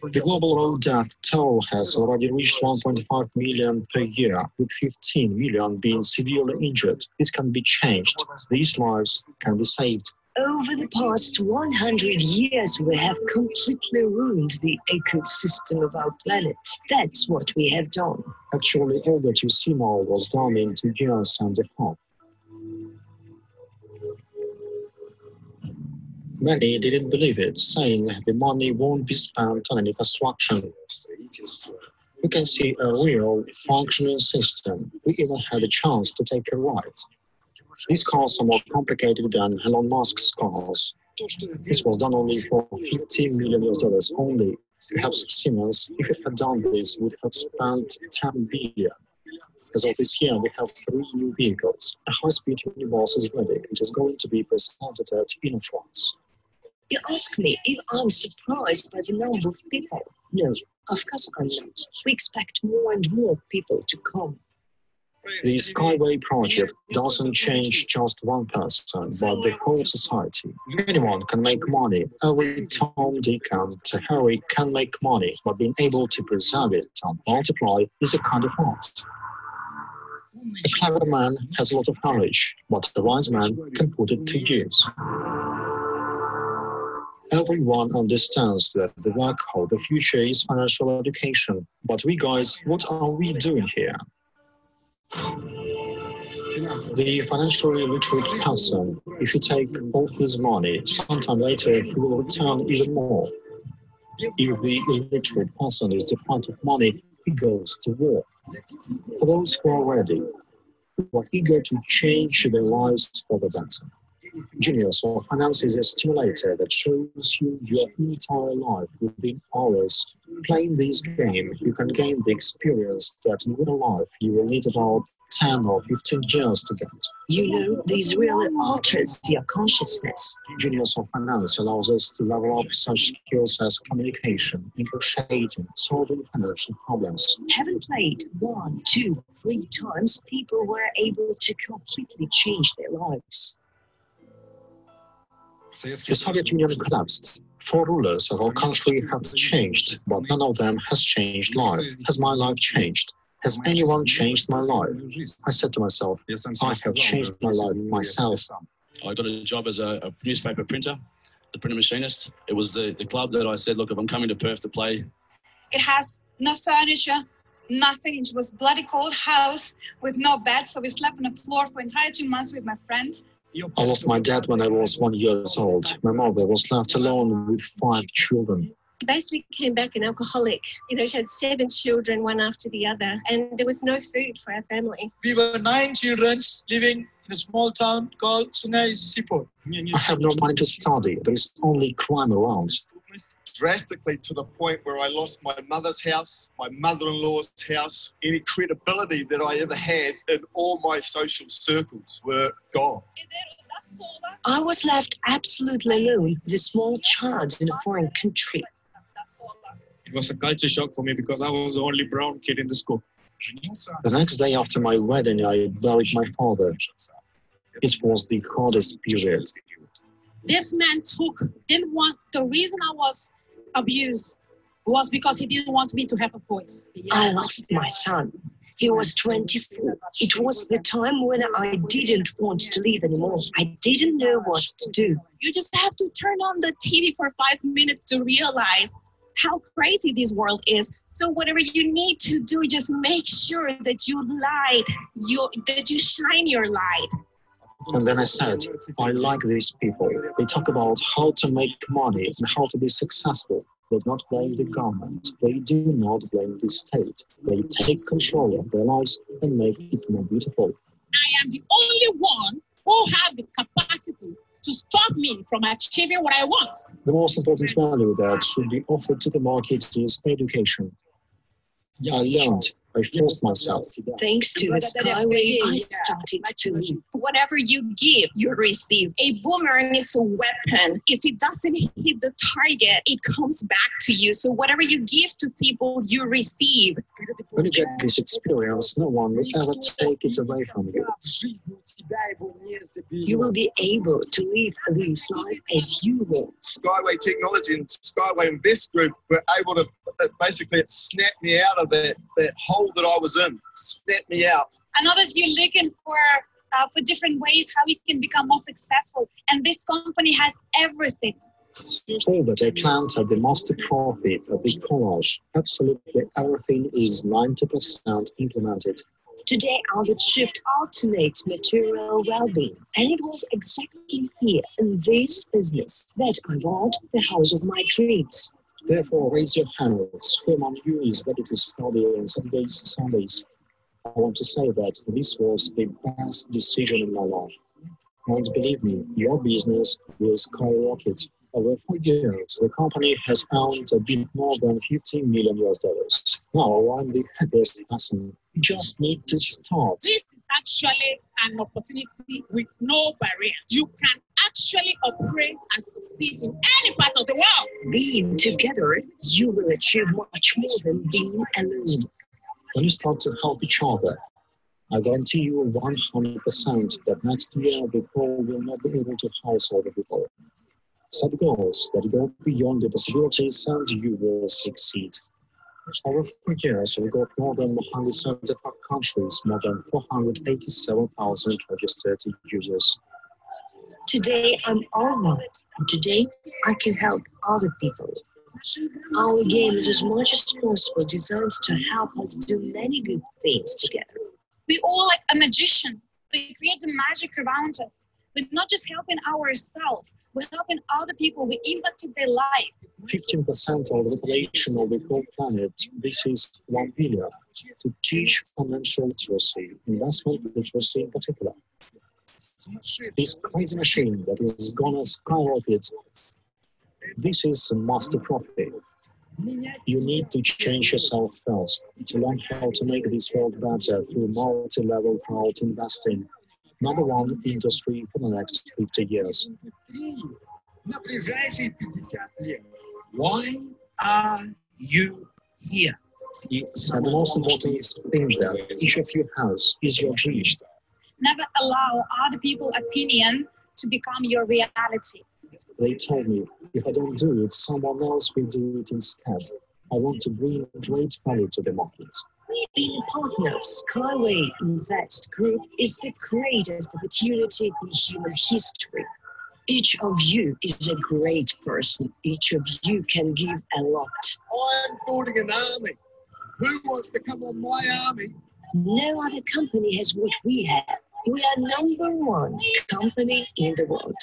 [SPEAKER 1] The global road death toll has already reached 1.5 million per year, with 15 million being severely injured. This can be changed. These lives can be saved.
[SPEAKER 2] Over the past 100 years, we have completely ruined the ecosystem of our planet. That's what we have done.
[SPEAKER 1] Actually, all that you see now was done in 2 years and a half. Many didn't believe it, saying the money won't be spent on any construction. We can see a real functioning system. We even had a chance to take a ride. These cars are more complicated than Elon Musk's cars. This was done only for $15 million only. Perhaps Siemens, if it had done this, would have spent $10 billion. As of this year, we have 3 new vehicles. A high-speed minibus is ready. It is going to be presented at France.
[SPEAKER 2] You ask me if I'm surprised by the number of people. No, of course I'm not. We expect more and more people to come.
[SPEAKER 1] The Skyway project doesn't change just one person, but the whole society. Anyone can make money. Every Tom, Dick, and Harry can make money, but being able to preserve it and multiply is a kind of art. A clever man has a lot of knowledge, but a wise man can put it to use. Everyone understands that the work of the future is financial education. But we guys, what are we doing here? The financially literate person, if you take all his money, sometime later he will return even more. If the illiterate person is deprived of money, he goes to war. For those who are ready, who are eager to change their lives for the better. Genius or Finance is a stimulator that shows you your entire life within hours. Playing this game, you can gain the experience that in real life you will need about 10 or 15 years to get.
[SPEAKER 2] You know, this really alters your consciousness.
[SPEAKER 1] Genius of Finance allows us to level up such skills as communication, negotiating, solving financial problems.
[SPEAKER 2] Having played 1, 2, 3 times, people were able to completely change their lives.
[SPEAKER 1] The Soviet Union collapsed. 4 rulers of our country have changed, but none of them has changed life. Has my life changed? Has anyone changed my life? I said to myself, I have changed my life myself.
[SPEAKER 4] I got a job as a newspaper printer, the printer machinist. It was the club that I said, look, if I'm coming to Perth to play.
[SPEAKER 5] It has no furniture, nothing. It was a bloody cold house with no bed, so we slept on the floor for entire 2 months with my friend.
[SPEAKER 1] I lost my dad when I was 1 year old. My mother was left alone with 5 children.
[SPEAKER 6] Basically came back an alcoholic. You know, she had 7 children, one after the other, and there was no food for our family.
[SPEAKER 7] We were 9 children living in a small town called Sungai Sipor.
[SPEAKER 1] I have no money to study. There is only crime around.
[SPEAKER 8] Drastically to the point where I lost my mother's house, my mother-in-law's house. Any credibility that I ever had in all my social circles were gone.
[SPEAKER 2] I was left absolutely alone with a small child in a foreign country.
[SPEAKER 9] It was a culture shock for me because I was the only brown kid in the school.
[SPEAKER 1] The next day after my wedding, I buried my father. It was the hardest period.
[SPEAKER 12] This man the reason I was abused was because he didn't want me to have a voice.
[SPEAKER 2] I lost my son. He was 24. It was the time when I didn't want to live anymore. I didn't know what to do.
[SPEAKER 3] You just have to turn on the TV for 5 minutes to realize how crazy this world is. So whatever you need to do, just make sure that you shine your light.
[SPEAKER 1] And then I said, I like these people. They talk about how to make money and how to be successful. They do not blame the government. They do not blame the state. They take control of their lives and make it more beautiful.
[SPEAKER 12] I am the only one who have the capacity to stop me from achieving what I want.
[SPEAKER 1] The most important value that should be offered to the market is education. I learned. I forced myself.
[SPEAKER 2] Thanks to the Skyway, I started to live.
[SPEAKER 3] Whatever you give, you receive. A boomerang is a weapon. If it doesn't hit the target, it comes back to you. So whatever you give to people, you receive.
[SPEAKER 1] When you get this experience, no one will ever take it away from you.
[SPEAKER 2] You will be able to live this life as you want.
[SPEAKER 8] Skyway Technology and Skyway Invest Group were able to basically snap me out of that hole that I was in. Snap me out.
[SPEAKER 5] I know that you're looking for different ways how you can become more successful, and this company has everything.
[SPEAKER 1] All that I planned at the master profit of the collage, absolutely everything is 90% implemented.
[SPEAKER 2] Today I would shift ultimate material well-being, and it was exactly here in this business that I bought the house of my dreams.
[SPEAKER 1] Therefore, raise your hands. Who among you is ready to study on Saturdays, Sundays? I want to say that this was the best decision in my life. And believe me, your business will skyrocket. Over 4 years, the company has earned a bit more than $15 million. Now I'm the happiest person. You just need to start.
[SPEAKER 12] This is actually an opportunity with no barrier. You can actually operate and succeed in any part of the world.
[SPEAKER 2] Being together, you will achieve much more than being alone.
[SPEAKER 1] When you start to help each other, I guarantee you 100% that next year the poor will not be able to house all the people. Set goals that go beyond the possibilities and you will succeed. Over 4 years, we got more than 175 countries, more than 487,000 registered users.
[SPEAKER 2] Today, I'm honored. Today, I can help other people. Our game is as much as possible designed to help us do many good things together.
[SPEAKER 5] We all like a magician. We create the magic around us. We're not just helping ourselves, we're helping other people. We impacted their life.
[SPEAKER 1] 15% of the population of the whole planet, this is 1 billion, to teach financial literacy, investment literacy in particular. This crazy machine that is gonna skyrocket, this is a master profit. You need to change yourself first, to learn how to make this world better through multi-level crowd investing. Number one industry for the next 50 years.
[SPEAKER 13] Why are you here?
[SPEAKER 1] And the most important thing that each of you has is your dream.
[SPEAKER 5] Never allow other people's opinion to become your reality.
[SPEAKER 1] They told me, if I don't do it, someone else will do it instead. I want to bring great value to the market.
[SPEAKER 2] Being a partner of Skyway Invest Group is the greatest opportunity in human history. Each of you is a great person. Each of you can give a lot.
[SPEAKER 8] I'm building an army. Who wants to come on my army?
[SPEAKER 2] No other company has what we have. We are number one company in the world.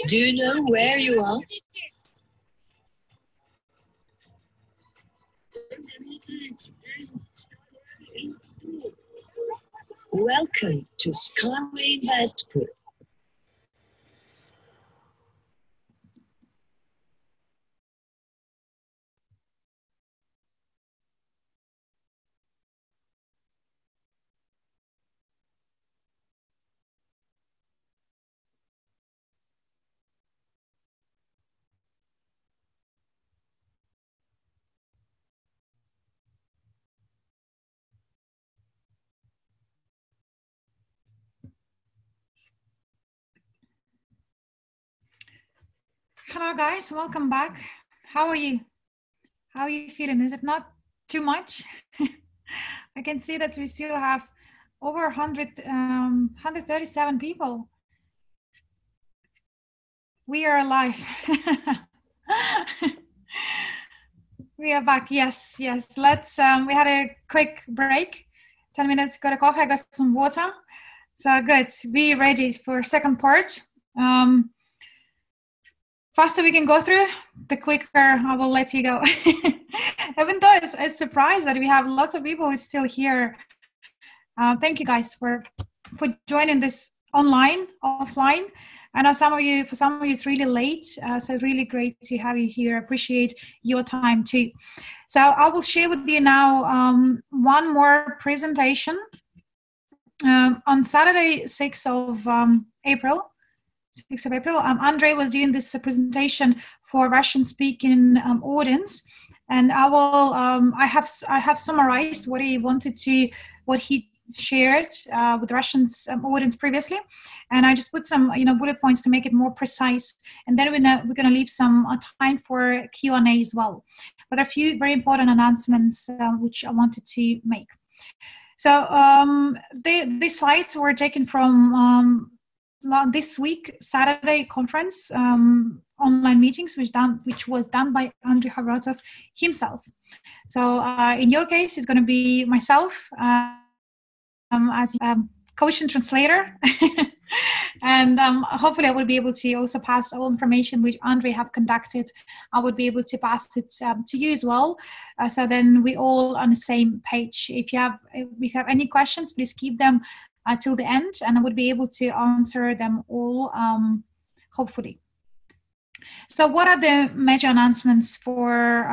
[SPEAKER 2] Do you know where you are? Welcome to Skyway Invest Group.
[SPEAKER 10] Hello guys, welcome back. How are you? How are you feeling? Is it not too much? I can see that we still have over 137 people. We are alive. We are back. Yes, yes. Let's. We had a quick break, 10 minutes. Got a coffee. I got some water. So good. Be ready for second part. Faster we can go through, the quicker I will let you go. Even though it's a surprise that we have lots of people who are still here. Thank you guys for joining this online, offline. I know for some of you it's really late, so it's really great to have you here. Appreciate your time too. So I will share with you now one more presentation. On Saturday, 6th of April, Andrei was doing this presentation for Russian-speaking audience, and I will. I have summarized what he shared with Russian audience previously, and I just put some bullet points to make it more precise. And then we're gonna leave some time for Q&A as well. But there are a few very important announcements which I wanted to make. So these slides were taken from this week Saturday conference online meetings, which was done by Andrei Havratov himself. So in your case, it's going to be myself as coach and translator, and hopefully I will be able to also pass all information which Andrei have conducted. I would be able to pass it to you as well, so then we all on the same page. If you have any questions, please keep them till the end, and I would be able to answer them all, hopefully. So what are the major announcements for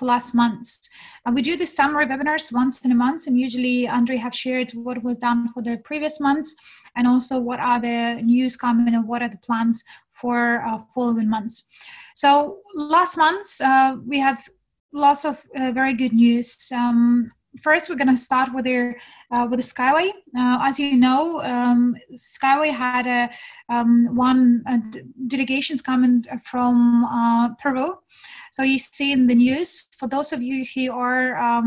[SPEAKER 10] last month? We do the summary webinars once in a month, and usually Andrei have shared what was done for the previous months, and also what are the news coming and what are the plans for following months. So last month we had lots of very good news. First, we're going to start with the Skyway. As you know, Skyway had delegations coming from Peru. So you see in the news. For those of you who are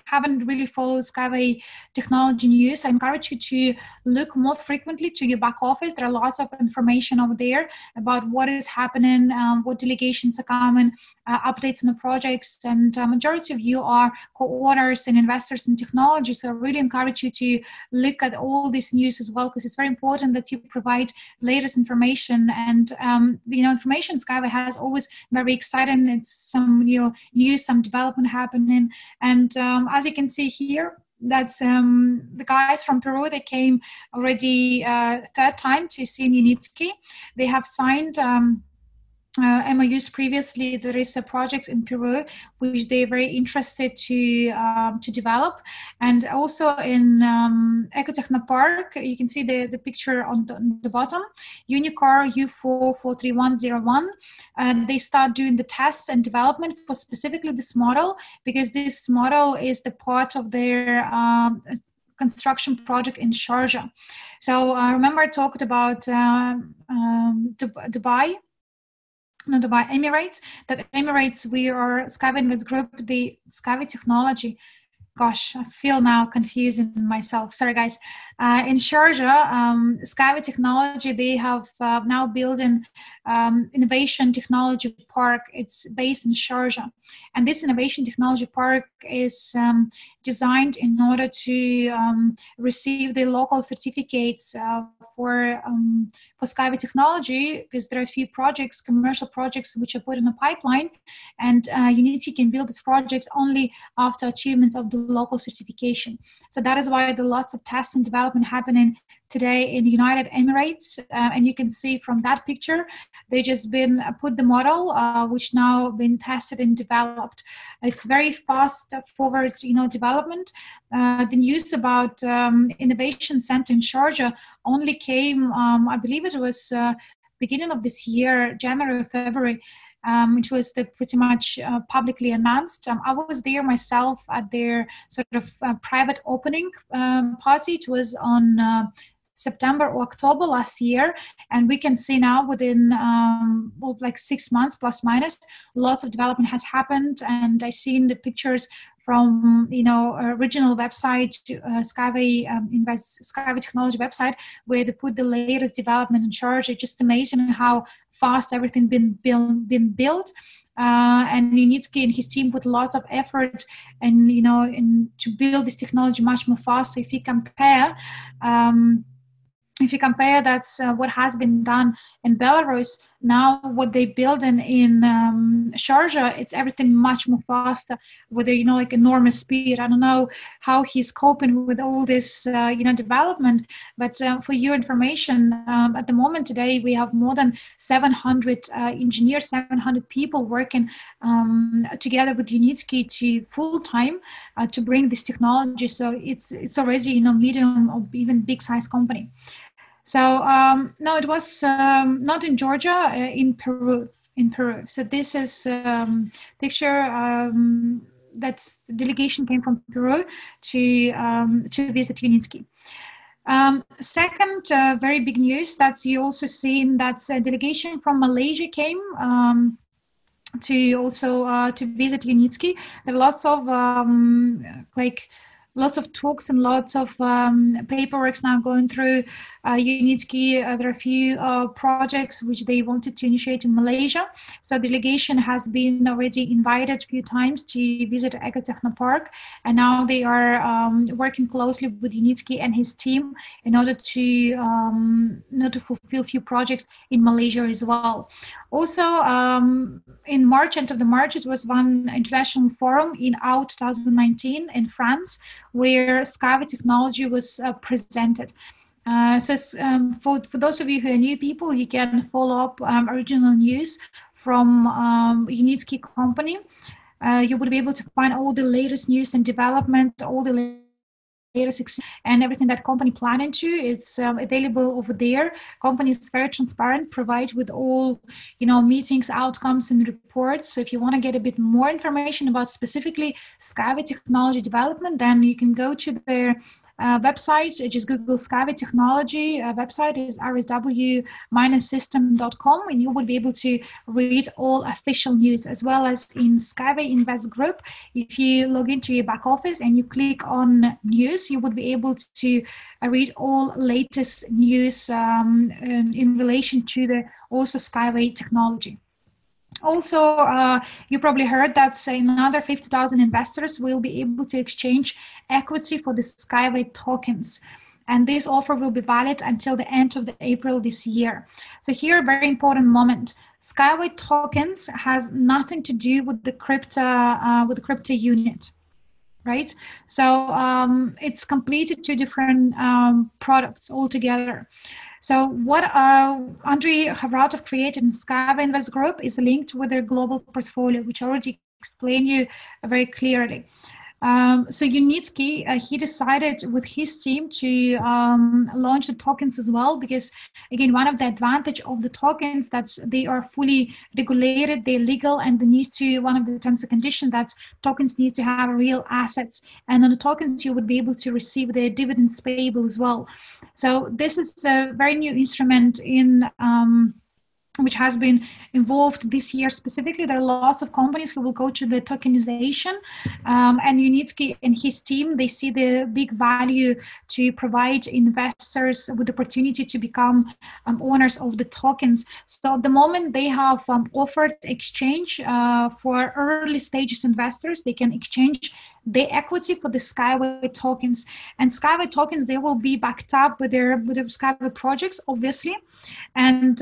[SPEAKER 10] haven't really followed Skyway technology news, I encourage you to look more frequently to your back office. There are lots of information over there about what is happening, what delegations are coming, updates on the projects, and majority of you are co-owners and investors in technology. So I really encourage you to look at all this news as well, because it's very important that you provide latest information. And information Skyway has always very exciting. It's some news, some development happening, and as you can see here, that's the guys from Peru. They came already third time to see Unitsky. They have signed MOUs previously. There is a project in Peru which they're very interested to develop, and also in Ecotechno Park. You can see the picture on the bottom. Unicar U4-43101. They start doing the tests and development for specifically this model, because this model is the part of their construction project in Sharjah. So remember I talked about Emirates. That Emirates, we are Skyway Invest Group, the Skyway technology. Gosh, I feel now confusing myself. Sorry, guys. In Sharjah, Skyway Technology, they have now built an innovation technology park. It's based in Sharjah. And this innovation technology park is designed in order to receive the local certificates for Skyway Technology, because there are a few projects, commercial projects, which are put in the pipeline. And Unity can build these projects only after achievements of the local certification. So that is why there are lots of tests and development happening today in the United Emirates. And you can see from that picture, they just been put the model, which now been tested and developed. It's very fast forward, development. The news about Innovation Center in Sharjah only came, I believe it was beginning of this year, January or February. It was pretty much publicly announced. I was there myself at their sort of private opening party. It was on September or October last year, and we can see now within like 6 months plus minus, lots of development has happened. And I seen the pictures from original website, Skyway Skyway Technology website, where they put the latest development in charge. It's just amazing how fast everything been built. And Yunitsky and his team put lots of effort and to build this technology much more faster. If you compare that's what has been done in Belarus, now what they build in Sharjah, it's everything much more faster with like enormous speed. I don't know how he's coping with all this development, but for your information, at the moment today we have more than 700 engineers, 700 people working together with Yunitsky to full time to bring this technology. So it's already medium or even big size company. So no, it was not in Georgia, in Peru. So this is picture that's the delegation came from Peru to visit Yunitsky. Second, very big news that you also seen that a delegation from Malaysia came to also to visit Yunitsky. There are lots of lots of talks and lots of paperwork now going through Yunitsky. There are a few projects which they wanted to initiate in Malaysia. So the delegation has been already invited a few times to visit Ecotechno Park, and now they are working closely with Yunitsky and his team in order to fulfill a few projects in Malaysia as well. Also, in March, end of the March, it was one international forum in Out 2019 in France, where Skyway technology was presented. For those of you who are new people, you can follow up original news from Yunitsky company. You would be able to find all the latest news and development, all the latest and everything that company planning to. It's available over there. Company is very transparent, provide with all meetings, outcomes and reports. So if you want to get a bit more information about specifically Skyway technology development, then you can go to their website. Just Google Skyway technology. Website is rsw-system.com, and you will be able to read all official news, as well as in Skyway Invest Group. If you log into your back office and you click on news, you would be able to read all latest news in relation to the also Skyway technology. Also, you probably heard that another 50,000 investors will be able to exchange equity for the Skyway tokens. And this offer will be valid until the end of April this year. So here, a very important moment. Skyway tokens has nothing to do with the crypto unit, right? So it's completely two different products altogether. So what Andrei Havratov created in Skyway Invest Group is linked with their global portfolio, which I already explained you very clearly. So Yunitsky, he decided with his team to launch the tokens as well, because again, one of the advantage of the tokens that they are fully regulated, they're legal, and they need to, one of the terms and conditions that tokens need to have real assets, and on the tokens you would be able to receive their dividends payable as well. So this is a very new instrument in which has been involved this year specifically. There are lots of companies who will go to the tokenization, and Yunitsky and his team, they see the big value to provide investors with the opportunity to become owners of the tokens. So at the moment they have offered exchange for early stages investors. They can exchange the equity for the Skyway tokens, and Skyway tokens, they will be backed up with their Skyway projects, obviously, and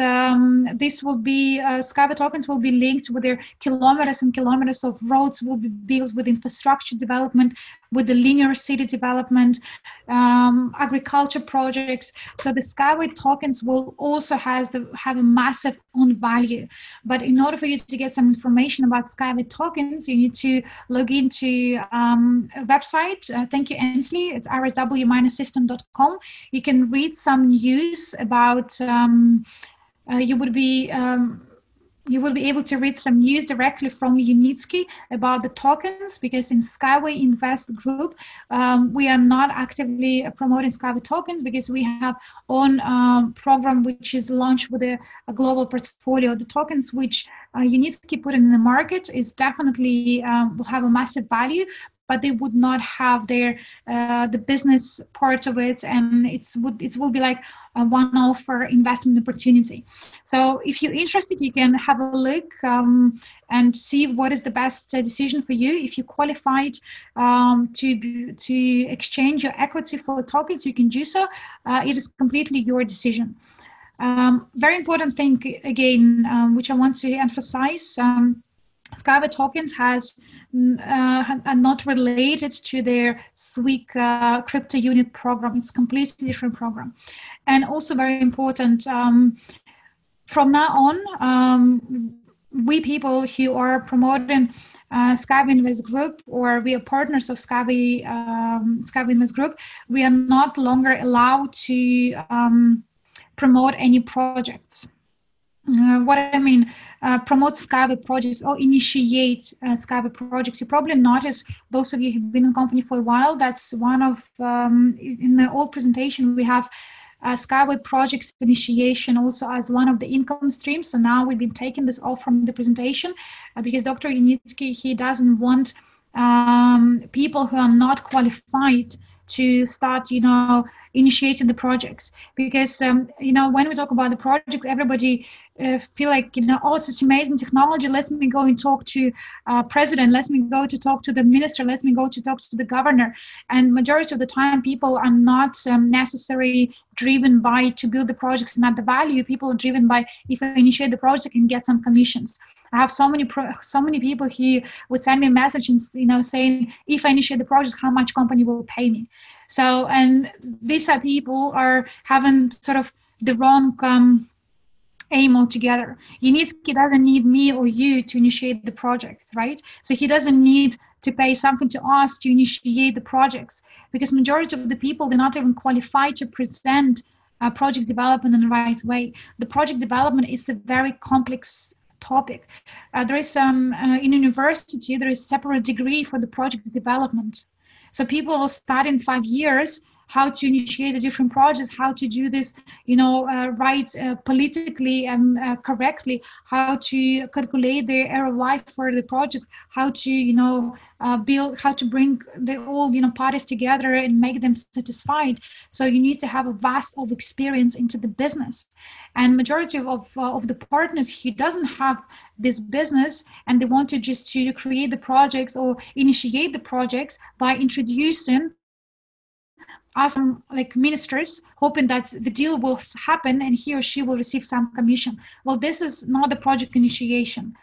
[SPEAKER 10] this will be Skyway tokens will be linked with their kilometers and kilometers of roads will be built with infrastructure development, with the linear city development, agriculture projects. So the Skyway tokens will also have a massive own value. But in order for you to get some information about Skyway tokens, you need to log into a website. Thank you, Ainsley. It's rsw-system.com. You can read some news about you would be you will be able to read some news directly from Unitsky about the tokens, because in Skyway Invest Group, we are not actively promoting Skyway tokens because we have own program which is launched with a global portfolio. The tokens which Unitsky put in the market is definitely will have a massive value, but they would not have their the business part of it, and it will be like a one-off for investment opportunity. So if you're interested, you can have a look and see what is the best decision for you. If you qualified to exchange your equity for tokens, you can do so. It is completely your decision. Very important thing again, which I want to emphasize. Skyway tokens are not related to their SWIC crypto unit program. It's a completely different program. And also very important, from now on, we people who are promoting Skyway Invest Group, or we are partners of Skyway Invest Group, we are not longer allowed to promote any projects. What I mean, promote Skyway projects or initiate Skyway projects. You probably notice, those of you who've been in the company for a while, that's one of, in the old presentation, we have Skyway projects initiation also as one of the income streams. So now we've been taking this off from the presentation because Dr. Unitsky, he doesn't want people who are not qualified to start, initiating the projects, because when we talk about the projects, everybody feel like, oh, it's such amazing technology, let me go and talk to president, let me go to talk to the minister, let me go to talk to the governor. And majority of the time, people are not necessarily driven by to build the projects and add the value. People are driven by, if I initiate the project and get some commissions. I have so many people who would send me a message and saying, if I initiate the project, how much company will pay me? So, and these are people are having sort of the wrong aim altogether. Unitsky doesn't need me or you to initiate the project, right? So he doesn't need to pay something to us to initiate the projects, because majority of the people, they're not even qualified to present project development in the right way. The project development is a very complex topic. There is in university, there is separate degree for the project development. So people will start in 5 years how to initiate the different projects, how to do this, right politically and correctly, how to calculate the ROI for the project, how to, build, how to bring the all, parties together and make them satisfied. So you need to have a vast of experience into the business. And majority of the partners who doesn't have this business and they want to just to create the projects or initiate the projects by introducing us like ministers, hoping that the deal will happen and he or she will receive some commission. Well, this is not the project initiation.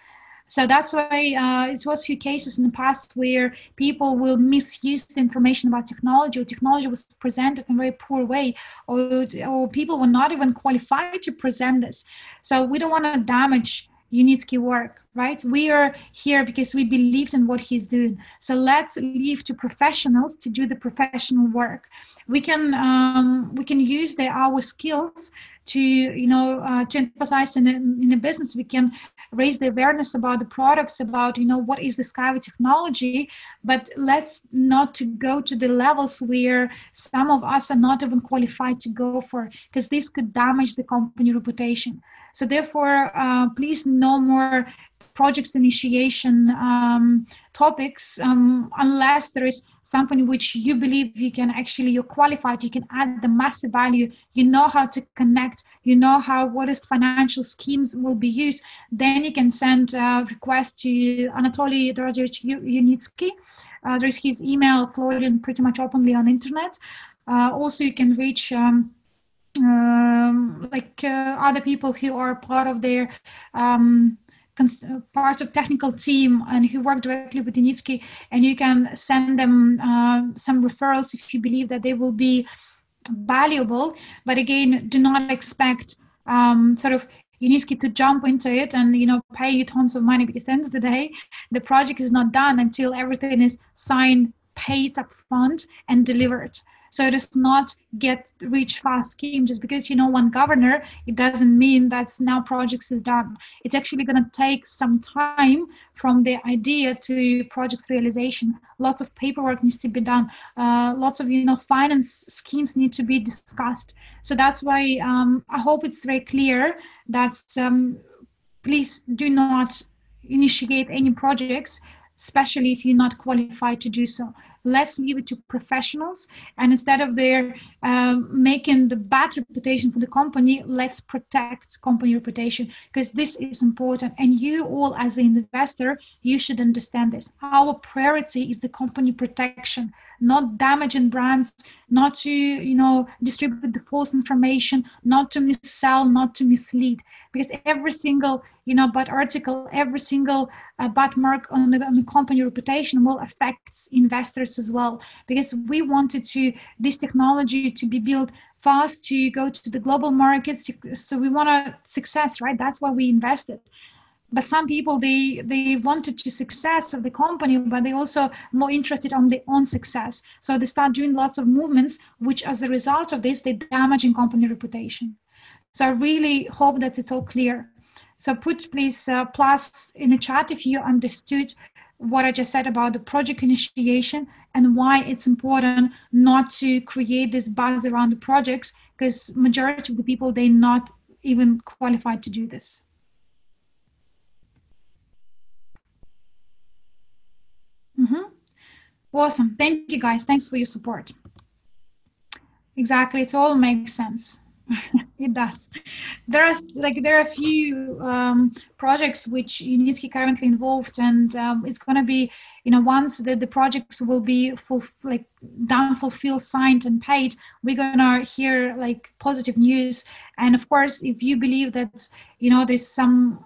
[SPEAKER 10] So that's why it was a few cases in the past where people will misuse the information about technology, or technology was presented in a very poor way, or people were not even qualified to present this. So we don't want to damage Unitsky work, right? We are here because we believed in what he's doing. So let's leave to professionals to do the professional work. We can use our skills to to emphasize in a business. We can raise the awareness about the products, about what is the Skyway technology, but let's not to go to the levels where some of us are not even qualified to go for, because this could damage the company reputation. So therefore, please no more projects initiation topics unless there is something which you believe you can actually, you're qualified, you can add the massive value, you know how to connect, you know what is financial schemes will be used, then you can send a request to Anatoly Dorojevich Unitsky. There's his email floating pretty much openly on internet. Also, you can reach other people who are part of their part of technical team and who work directly with Unitsky, and you can send them some referrals if you believe that they will be valuable. But again, do not expect sort of Unitsky to jump into it and pay you tons of money, because at the end of the day, the project is not done until everything is signed, paid up front, and delivered. So it is not get rich fast scheme. Just because you know one governor, it doesn't mean that now projects is done. It's actually going to take some time from the idea to project's realization. Lots of paperwork needs to be done. Lots of finance schemes need to be discussed. So that's why I hope it's very clear that please do not initiate any projects, especially if you're not qualified to do so. Let's leave it to professionals, and instead of their making the bad reputation for the company, let's protect company reputation, because this is important. And you all as an investor, you should understand this. Our priority is the company protection, not damaging brands, not to distribute the false information, not to missell, not to mislead, because every single bad article, every single bad mark on the company reputation will affect investors as well, because we wanted this technology to be built fast, to go to the global markets, so we want a success, right? That's why we invested. But some people, they wanted to success of the company, but they also more interested on their own success. So they start doing lots of movements, which as a result of this, they're damaging company reputation. So I really hope that it's all clear. So put please plus in the chat if you understood what I just said about the project initiation and why it's important not to create this buzz around the projects, because majority of the people, they're not even qualified to do this. Awesome. Thank you, guys. Thanks for your support. Exactly. It all makes sense. It does. There are a few projects which Unitsky currently involved, and it's going to be, once the projects will be done, fulfilled, signed, and paid, we're going to hear positive news. And of course, if you believe that there's some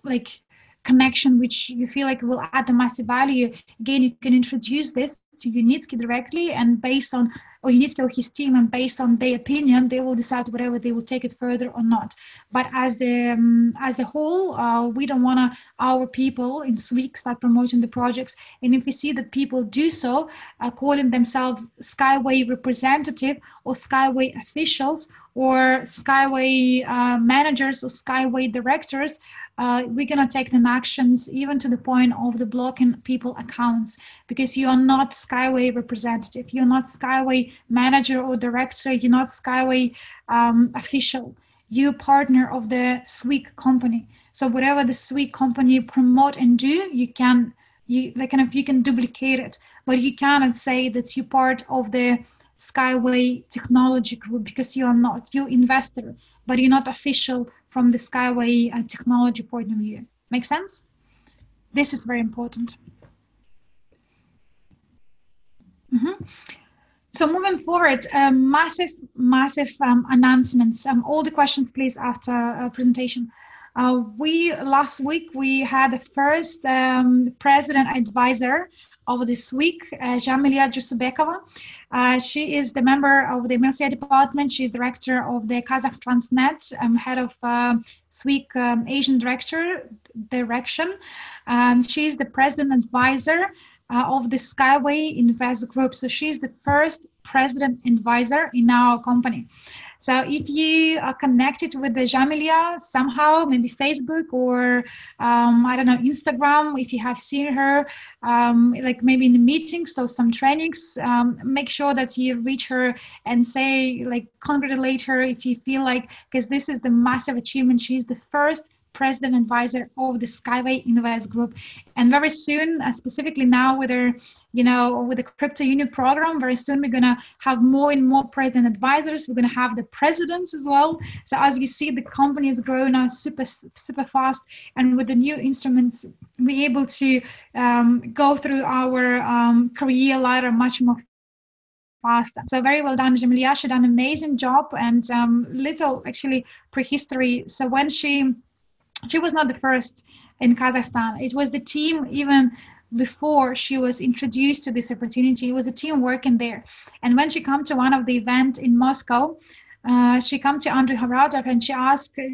[SPEAKER 10] connection which you feel like will add a massive value, again, you can introduce this to Unitsky directly, and based on Unitsky or his team, and based on their opinion, they will decide whether they will take it further or not. But as the whole, we don't want our people in SWIC start promoting the projects. And if we see that people do so, calling themselves Skyway representative or Skyway officials or Skyway managers or Skyway directors, we're going to take them actions, even to the point of the blocking people accounts, because you are not Skyway representative, you're not Skyway manager or director, you're not Skyway official, you're partner of the SWIC company. So whatever the SWIC company promote and do, you can duplicate it, but you cannot say that you're part of the Skyway technology group, because you are not. You're investor, but you're not official from the Skyway technology point of view. Make sense? This is very important. So moving forward, massive announcements. All the questions, please, after presentation. Last week we had the first president advisor of this week, Mila Jusubekova. She is the member of the MLCI department. She's director of the Kazakh Transnet, head of SWIC Asian direction. She's the president advisor of the Skyway Invest Group. So she's the first president advisor in our company. So if you are connected with the Jamilia somehow, maybe Facebook or I don't know, Instagram, if you have seen her, maybe in the meetings or some trainings, make sure that you reach her and say, congratulate her if you feel because this is the massive achievement. She's the first president advisor of the Skyway Invest Group, and very soon, specifically now with her, with the crypto unit program, very soon we're gonna have more and more president advisors. We're gonna have the presidents as well. So as you see, the company is growing now super fast, and with the new instruments, we're able to go through our career ladder much more faster. So very well done, Jamilia. She done an amazing job, and little actually prehistory. So when she was not the first in Kazakhstan. It was the team even before she was introduced to this opportunity. It was a team working there. And when she came to one of the events in Moscow, she came to Andrei Havratov and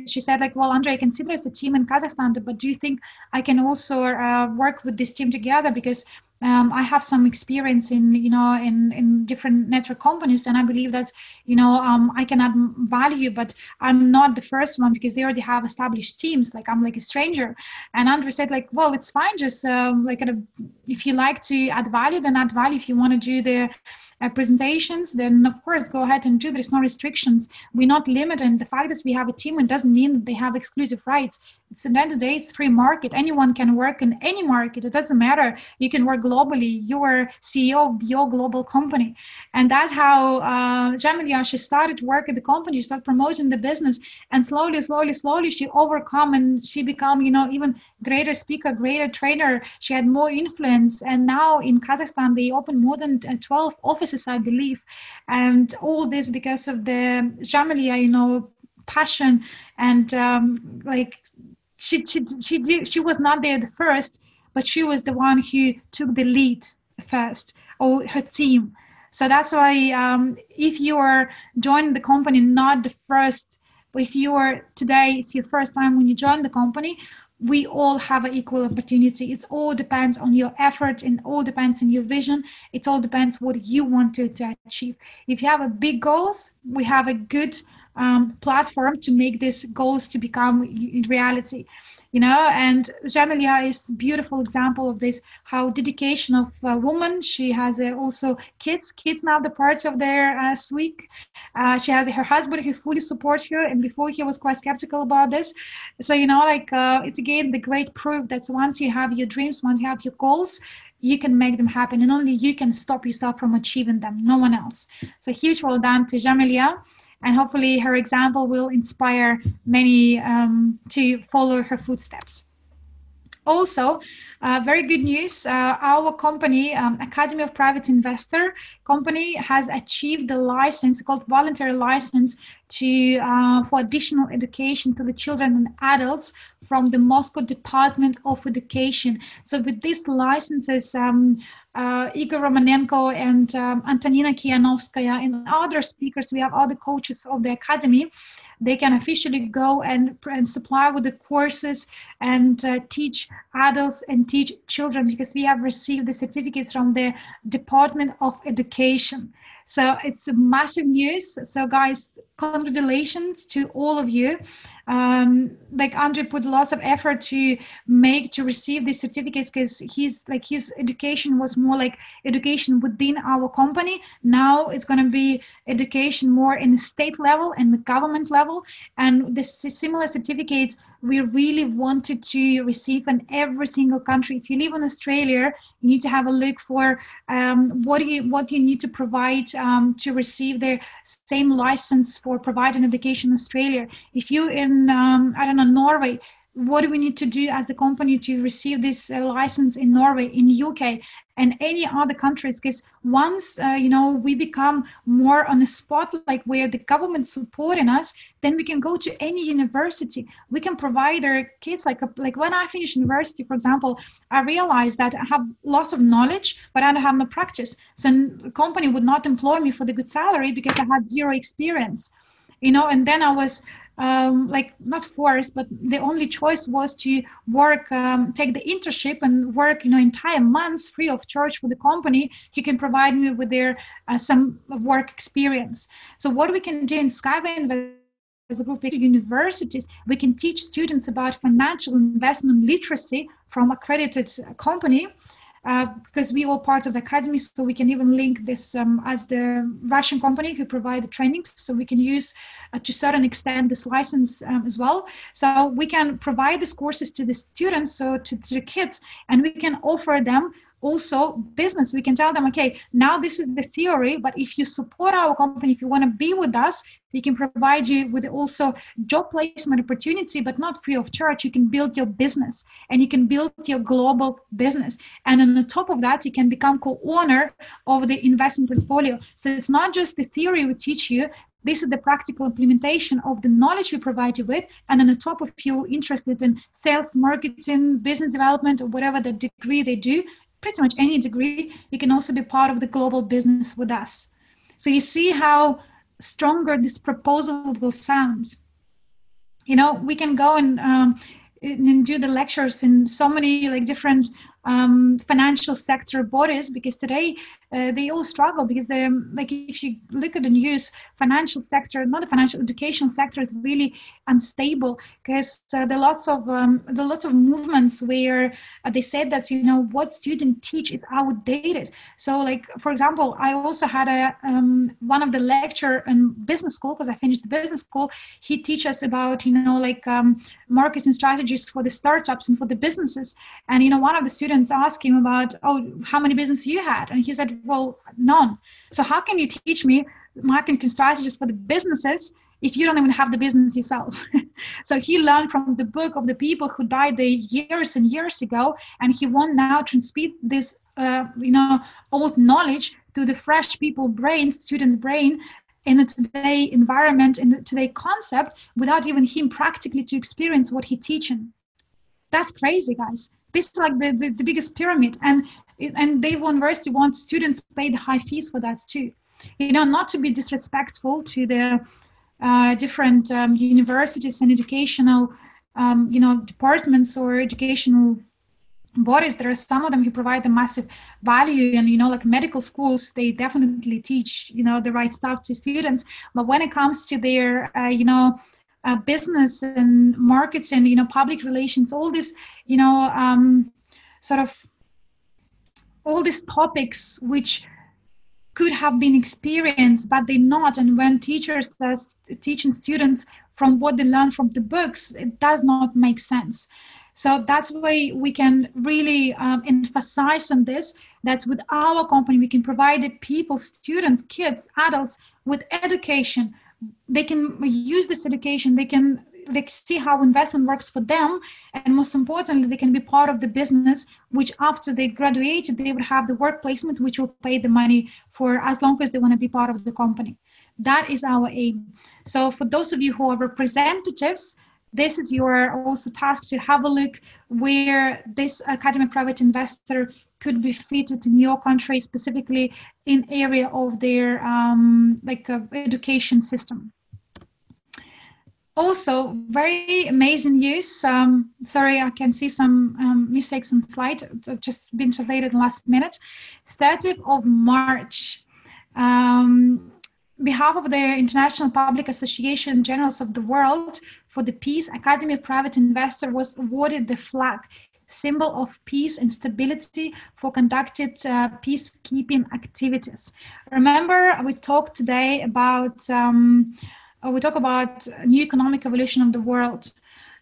[SPEAKER 10] she said, well, Andrei, I consider it's a team in Kazakhstan, but do you think I can also work with this team together? Because I have some experience in different network companies, and I believe that I can add value, but I'm not the first one because they already have established teams. Like I'm like a stranger. And Andrew said like, well, it's fine. Just if you like to add value, then add value. If you want to do the presentations, then of course go ahead and do. There's no restrictions. We're not limited. And the fact that we have a team, it doesn't mean that they have exclusive rights. It's at the end of the day, it's free market. Anyone can work in any market. It doesn't matter. You can work globally. You're CEO of your global company. And that's how Jamilia, she started work at the company. She started promoting the business, and slowly she overcome, and she become even greater speaker, greater trainer. She had more influence, and now in Kazakhstan they open more than 12 offices, I believe, and all this because of the Jamilia, passion, and she was not there the first, but she was the one who took the lead first, or her team. So that's why if you are joining the company, not the first, but if you are today, it's your first time when you join the company, we all have an equal opportunity. It all depends on your effort, and all depends on your vision. It all depends what you want to achieve. If you have a big goals, we have a good platform to make these goals to become reality. And Jamilia is a beautiful example of this, how dedication of a woman. She has also kids now the parts of their week. She has her husband who fully supports her, and before he was quite skeptical about this. So it's again the great proof that once you have your dreams, once you have your goals, you can make them happen, and only you can stop yourself from achieving them, no one else. So huge well done to Jamilia. And hopefully her example will inspire many to follow her footsteps. Also, very good news, our company, Academy of Private Investor company, has achieved the license called voluntary license to for additional education to the children and adults from the Moscow Department of Education. So with these licenses, Igor Romanenko and Antonina Kianovskaya and other speakers, we have other coaches of the academy, they can officially go and supply with the courses and teach adults and teach children, because we have received the certificates from the Department of Education. So it's a massive news. So guys, congratulations to all of you. Like Andrew put lots of effort to receive these certificates, because his education was more like education within our company. Now it's going to be education more in the state level and the government level. And this similar certificates we really wanted to receive in every single country. If you live in Australia, you need to have a look for what you need to provide to receive the same license for providing education in Australia. If you in Norway, what do we need to do as the company to receive this license in Norway, in UK, and any other countries? Because once we become more on the spot, like where the government supporting us, then we can go to any university. We can provide our kids, like when I finished university, for example, I realized that I have lots of knowledge, but I don't have no practice. So the company would not employ me for the good salary because I had zero experience, and then I was not forced, but the only choice was to work, take the internship and work, entire months free of charge for the company. He can provide me with their some work experience. So what we can do in Skyway as a group of universities, we can teach students about financial investment literacy from accredited company. Because we were part of the academy, so we can even link this as the Russian company who provide the training, so we can use to a certain extent this license as well. So we can provide these courses to the students, so to the kids, and we can offer them also business. We can tell them, okay, now this is the theory, but if you support our company, if you want to be with us, we can provide you with also job placement opportunity, but not free of charge. You can build your business and you can build your global business. And on the top of that, you can become co-owner of the investment portfolio. So it's not just the theory we teach you. This is the practical implementation of the knowledge we provide you with. And on the top, if you're interested in sales, marketing, business development, or whatever the degree they do, pretty much any degree, you can also be part of the global business with us. So you see how stronger this proposal will sound. We can go and do the lectures in so many different financial sector bodies, because today they all struggle because they like, if you look at the news, financial sector, not the financial education sector, is really unstable, because there are lots of movements where they said that, you know, what students teach is outdated. So like, for example, I also had a one of the lecture in business school, because I finished the business school. He teaches about, you know, like marketing strategies for the startups and for the businesses. And, you know, one of the students asked him about, oh, how many businesses you had? And he said, well, none. So how can you teach me marketing strategies for the businesses if you don't even have the business yourself? So he learned from the book of the people who died years and years ago, and he wants now to transmit this, you know, old knowledge to the fresh people brains, students' brain, in the today environment, in the today concept, without even him practically to experience what he's teaching. That's crazy, guys. This is like the biggest pyramid, and Dave University wants students paid high fees for that too. You know, not to be disrespectful to the different universities and educational, you know, departments or educational bodies. There are some of them who provide a massive value, and, you know, like medical schools, they definitely teach, you know, the right stuff to students. But when it comes to their, you know, business and marketing, you know, public relations, all this, you know, sort of all these topics which could have been experienced, but they're not. And when teachers are teaching students from what they learn from the books, it does not make sense. So that's why we can really emphasize on this, that with our company, we can provide the people, students, kids, adults with education. They can use this education, they can like see how investment works for them, and most importantly, they can be part of the business, which after they graduated, they would have the work placement, which will pay the money for as long as they want to be part of the company. That is our aim. So for those of you who are representatives, this is your also task to have a look where this academic private investor could be fitted in your country, specifically in area of their education system. Also, very amazing news. Sorry, I can see some mistakes on the slide. It's just been translated last minute. 30th of March. Behalf of the International Public Association Generals of the World for the Peace, Academy of Private Investor was awarded the flag, symbol of peace and stability, for conducted peacekeeping activities. Remember, we talked today about we talk about new economic evolution of the world.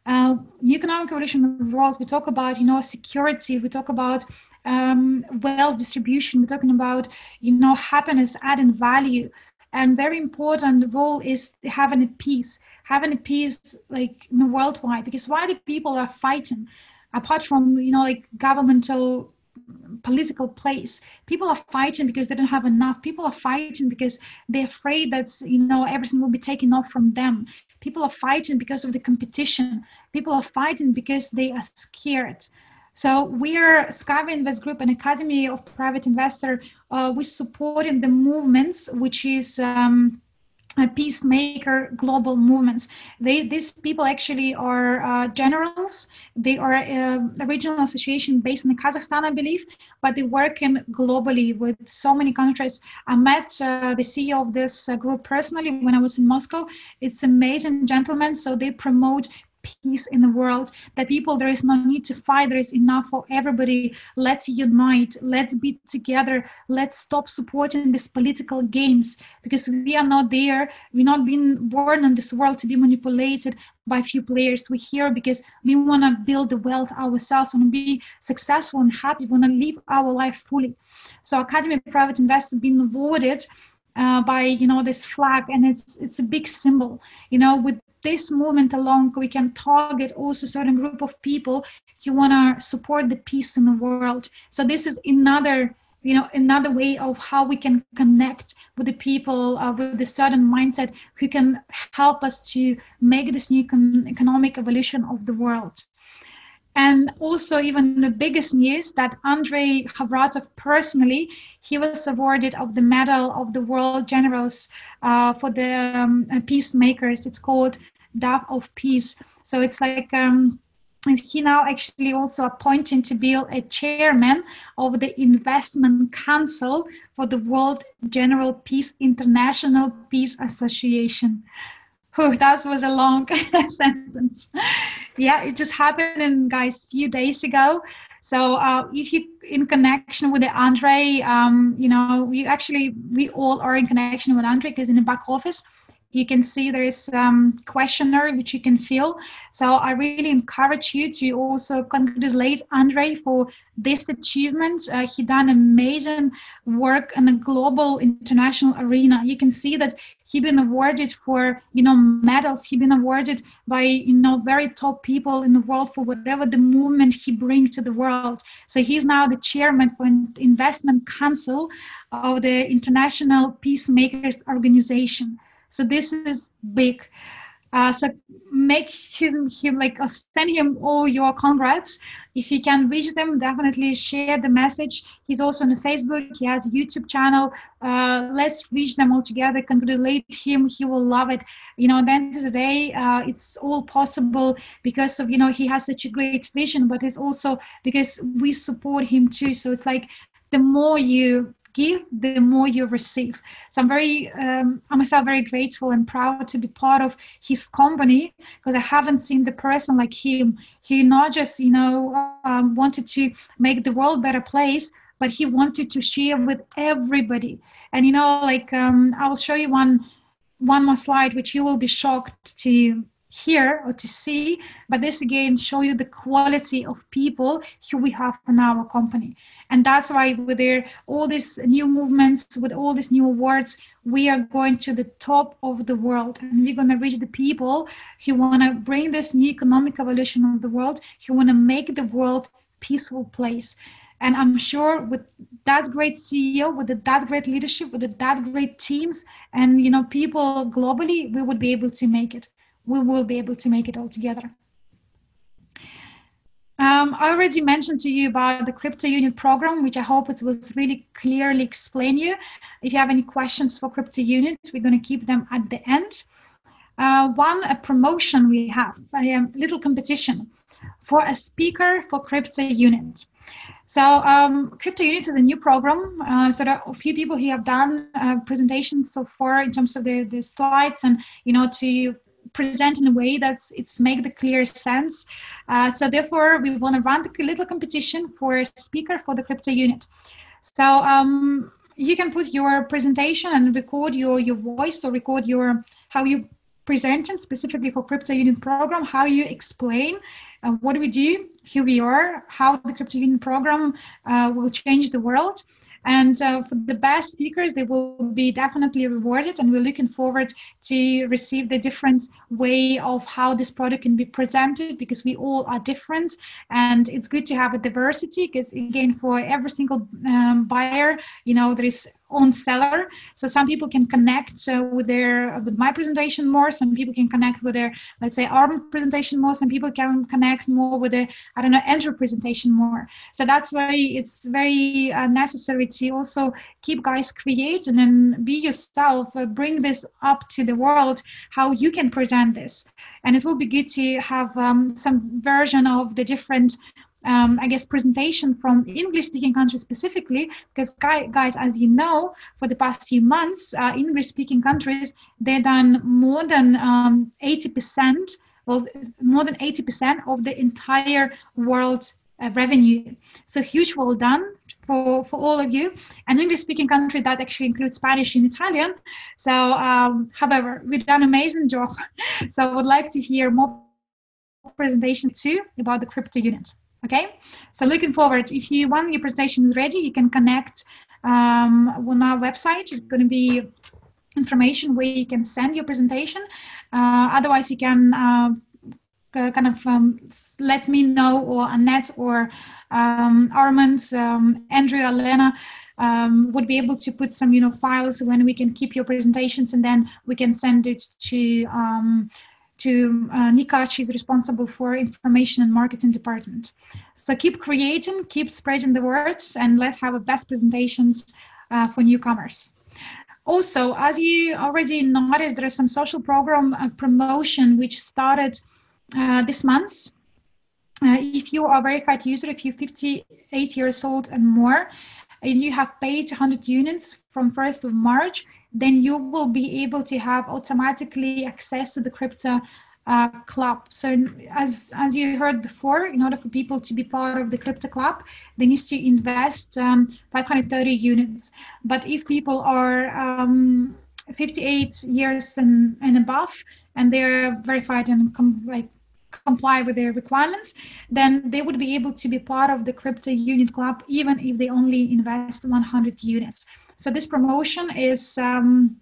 [SPEAKER 10] New economic evolution of the world, we talk about, you know, security, we talk about wealth distribution, we're talking about, you know, happiness, adding value. And very important role is having a peace like, you know, worldwide, because why the people are fighting, apart from, you know, like governmental political place, people are fighting because they don't have enough. People are fighting because they're afraid that, you know, everything will be taken off from them. People are fighting because of the competition. People are fighting because they are scared. So we're Skyway Invest Group, an Academy of Private Investor. We're supporting the movements, which is a peacemaker global movements. These people actually are generals. They are a regional association based in Kazakhstan, I believe, but they work in globally with so many countries. I met the CEO of this group personally when I was in Moscow. It's amazing gentlemen. So they promote peace in the world, that people, there is no need to fight, there is enough for everybody. Let's unite, let's be together, let's stop supporting these political games, because we are not there, we're not being born in this world to be manipulated by a few players. We're here because we want to build the wealth ourselves, want to be successful and happy, want to live our life fully. So Academy of Private Investor being awarded by, you know, this flag, and it's a big symbol, you know. With this movement along, we can target also certain group of people who want to support the peace in the world. So this is another, you know, another way of how we can connect with the people with a certain mindset who can help us to make this new economic evolution of the world. And also, even the biggest news, that Andrei Havratov personally, he was awarded of the Medal of the World Generals for the peacemakers. It's called Dove of Peace. So it's like And he now actually also appointed to be a chairman of the Investment Council for the World General Peace International Peace Association. Oh, that was a long sentence. Yeah, it just happened, in, guys, a few days ago. So if you in connection with the Andre, you know, we all are in connection with Andre, because in the back office, you can see there is questionnaire which you can fill. So I really encourage you to also congratulate Andre for this achievement. He done amazing work in a global international arena. You can see that he been awarded for, you know, medals. He been awarded by, you know, very top people in the world for whatever the movement he brings to the world. So he's now the chairman for Investment Council of the International Peacemakers Organization. So this is big. So make him like send him all your congrats. If you can reach them, definitely share the message. He's also on Facebook. He has a YouTube channel. Let's reach them all together. Congratulate him. He will love it. You know, at the end of the day, it's all possible because of, you know, he has such a great vision, but it's also because we support him too. So it's like the more you give, the more you receive. So I'm myself very grateful and proud to be part of his company, because I haven't seen the person like him. He not just, you know, wanted to make the world a better place, but he wanted to share with everybody. And, you know, like I will show you one more slide, which you will be shocked to hear or to see, but this again show you the quality of people who we have in our company. And that's why with all these new movements, with all these new awards, we are going to the top of the world, and we're going to reach the people who want to bring this new economic evolution of the world, who want to make the world peaceful place. And I'm sure with that great CEO, with that great leadership, with that great teams, and, you know, people globally, we would be able to make it. We will be able to make it all together. I already mentioned to you about the Crypto Unit program, which I hope it was really clearly explained you. If you have any questions for Crypto Unit, we're going to keep them at the end. A promotion we have, a little competition for a speaker for Crypto Unit. So Crypto Unit is a new program. So there are a few people who have done presentations so far in terms of the slides, and, you know, to present in a way that it's make the clear sense. So therefore, we want to run the little competition for a speaker for the Crypto Unit. So you can put your presentation and record your voice, or record how you presented specifically for Crypto Unit program, how you explain what do we do, who we are, how the Crypto Unit program will change the world. And for the best speakers, they will be definitely rewarded, and we're looking forward to receive the different way of how this product can be presented, because we all are different, and it's good to have a diversity, because again, for every single buyer, you know, there is own seller. So some people can connect with my presentation more. Some people can connect with their, let's say, ARM presentation more. Some people can connect more with the, I don't know, Andrew presentation more. So that's why it's very necessary to also keep guys creating and be yourself, bring this up to the world, how you can present this. And it will be good to have some version of the different I guess, presentation from English-speaking countries specifically, because guys, as you know, for the past few months, English-speaking countries, they've done more than 80%, well, more than 80% of the entire world revenue. So huge well done for all of you. And English-speaking country, that actually includes Spanish and Italian. So, however, we've done an amazing job. So I would like to hear more presentation too about the Crypto Unit. Okay, so looking forward. If you want your presentation ready, you can connect on our website. It's going to be information where you can send your presentation. Otherwise, you can kind of let me know, or Annette, or Armand, Andrea, Elena would be able to put some, you know, files when we can keep your presentations, and then we can send it to Nika. She's responsible for information and marketing department. So keep creating, keep spreading the words, and let's have a best presentations for newcomers. Also, as you already noticed, there is some social program promotion which started this month. if you are a verified user, if you're 58 years old and more, and you have paid 100 units from 1st of March, then you will be able to have automatically access to the crypto club. So as you heard before, in order for people to be part of the crypto club, they need to invest 530 units. But if people are 58 years and above, and they're verified and comply with their requirements, then they would be able to be part of the crypto unit club, even if they only invest 100 units. So this promotion is from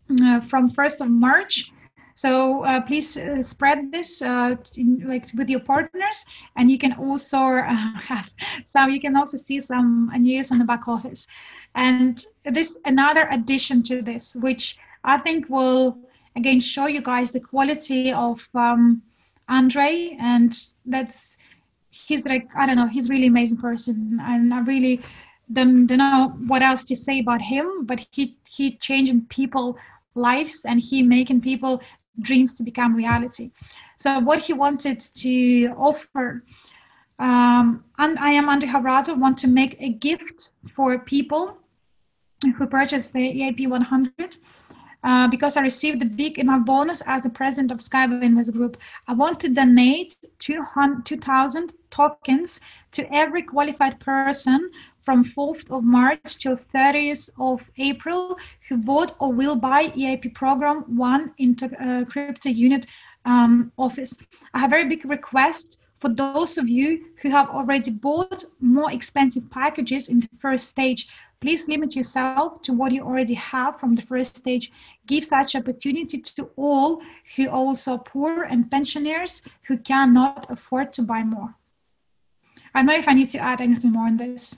[SPEAKER 10] 1st of March. So please spread this with your partners, and you can also have some. You can also see some news on the back office, and this another addition to this, which I think will again show you guys the quality of Andre, and he's like, I don't know, he's really amazing person, and I really don't know what else to say about him, but he changing people lives, and he making people dreams to become reality. So what he wanted to offer, and I am Andre Havrata, want to make a gift for people who purchase the EIP 100. Because I received the big enough bonus as the president of Skyway Invest Group. I want to donate 2,000 tokens to every qualified person from 4th of March till 30th of April who bought or will buy EIP program 1 into crypto unit office. I have a very big request for those of you who have already bought more expensive packages in the first stage. Please limit yourself to what you already have from the first stage. Give such opportunity to all who also poor and pensioners who cannot afford to buy more. I don't know if I need to add anything more on this.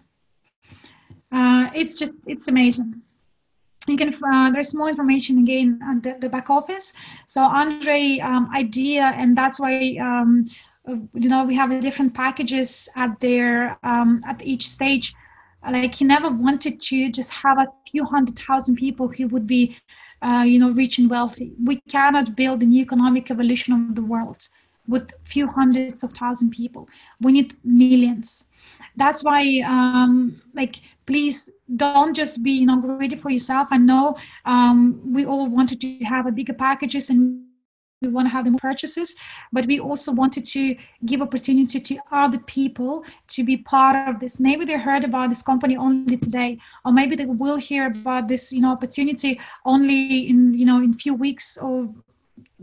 [SPEAKER 10] It's amazing. You can there's more information again at the back office. So Andre idea, and that's why we have different packages at their at each stage. Like he never wanted to just have a few 100,000 people who would be rich and wealthy. We cannot build a new economic evolution of the world with few hundreds of thousand people. We need millions. That's why please don't just be greedy for yourself. I know we all wanted to have a bigger packages, and we want to have the more purchases, but we also wanted to give opportunity to other people to be part of this. Maybe they heard about this company only today, or maybe they will hear about this opportunity only in few weeks, or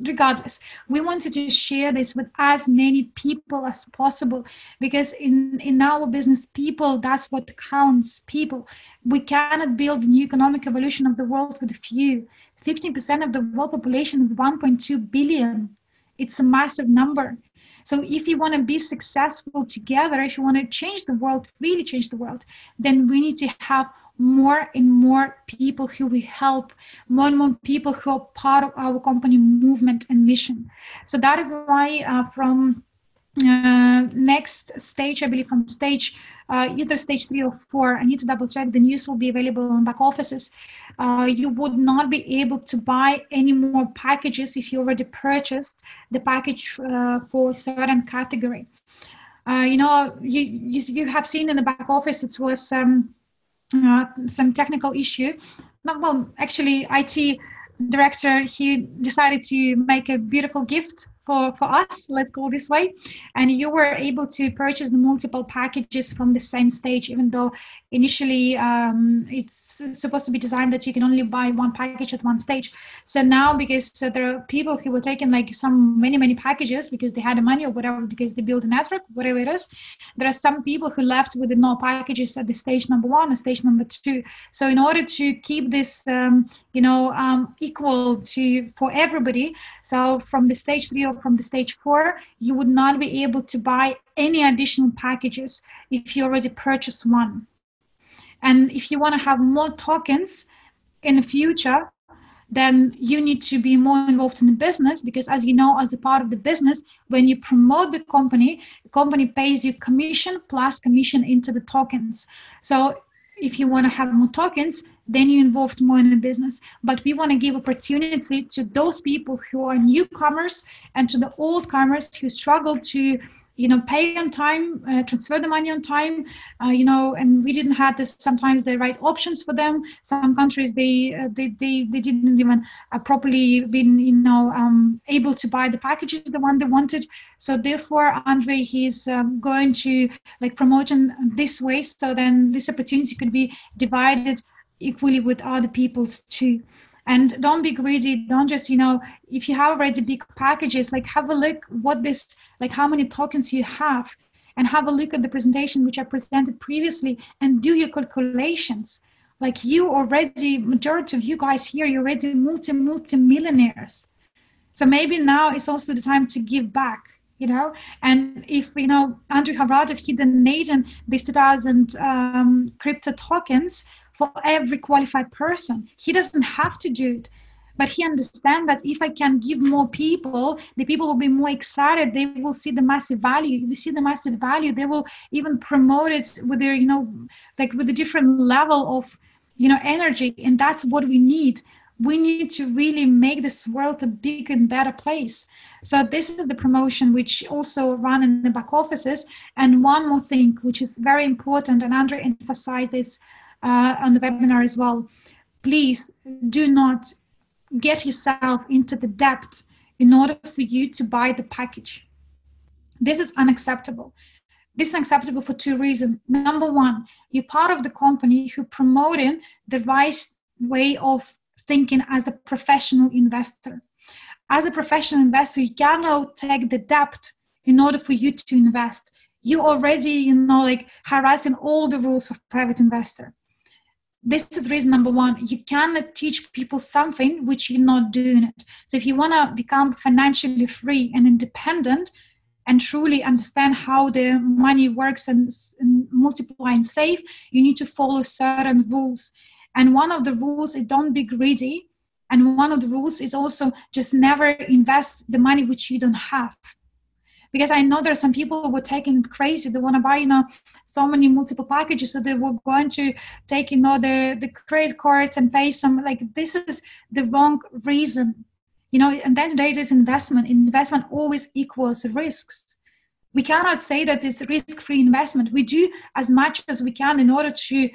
[SPEAKER 10] regardless. We wanted to share this with as many people as possible, because in our business, people, that's what counts, people. We cannot build a new economic evolution of the world with a few. 15% of the world population is 1.2 billion. It's a massive number. So if you want to be successful together, if you want to change the world, really change the world, then we need to have more and more people who we help, more and more people who are part of our company movement and mission. So that is why from next stage, I believe from stage, either stage 3 or 4, I need to double check, the news will be available on back offices. You would not be able to buy any more packages if you already purchased the package for a certain category. You have seen in the back office, it was some technical issue. Well, actually, IT director, he decided to make a beautiful gift for us, let's go this way, and you were able to purchase the multiple packages from the same stage, even though initially it's supposed to be designed that you can only buy one package at one stage. So now, because there are people who were taking like many packages because they had the money or whatever, because they built a network, whatever it is, there are some people who left with no packages at the stage number 1 or stage number 2. So in order to keep this equal for everybody, so from the stage 3 or from the stage 4, you would not be able to buy any additional packages if you already purchased one. And if you want to have more tokens in the future, then you need to be more involved in the business, because as you know, as a part of the business, when you promote the company pays you commission plus commission into the tokens. So if you want to have more tokens, then you're involved more in the business. But we want to give opportunity to those people who are newcomers and to the old comers who struggle to pay on time, transfer the money on time, and we didn't have this sometimes the right options for them. Some countries they didn't even properly been able to buy the packages the one they wanted. So therefore, Andre, he's going to promote in this way, so then this opportunity could be divided equally with other people's too. And don't be greedy. Don't just, if you have already big packages, have a look what this, how many tokens you have, and have a look at the presentation which I presented previously and do your calculations. You already, majority of you guys here, you're already multi-millionaires. So maybe now is also the time to give back, and if, Andrew Havradov, he donated these 2,000 crypto tokens for every qualified person. He doesn't have to do it, but he understands that if I can give more people, the people will be more excited. They will see the massive value. If they see the massive value, they will even promote it with their, with a different level of, energy. And that's what we need. We need to really make this world a big and better place. So this is the promotion which also run in the back offices. And one more thing, which is very important, and Andre emphasized this on the webinar as well. Please do not get yourself into the debt in order for you to buy the package. This is unacceptable. This is unacceptable for two reasons. Number one, you're part of the company who promoting the right way of thinking as a professional investor. As a professional investor, you cannot take the debt in order for you to invest. You already, harassing all the rules of private investor. This is reason number one. You cannot teach people something which you're not doing it. So if you want to become financially free and independent and truly understand how the money works and multiply and save, you need to follow certain rules. And one of the rules is don't be greedy. And one of the rules is also just never invest the money which you don't have. Because I know there are some people who were taking it crazy. They want to buy, so many multiple packages. So they were going to take, the credit cards and pay some, this is the wrong reason. And then there is investment. Investment always equals risks. We cannot say that it's risk-free investment. We do as much as we can in order to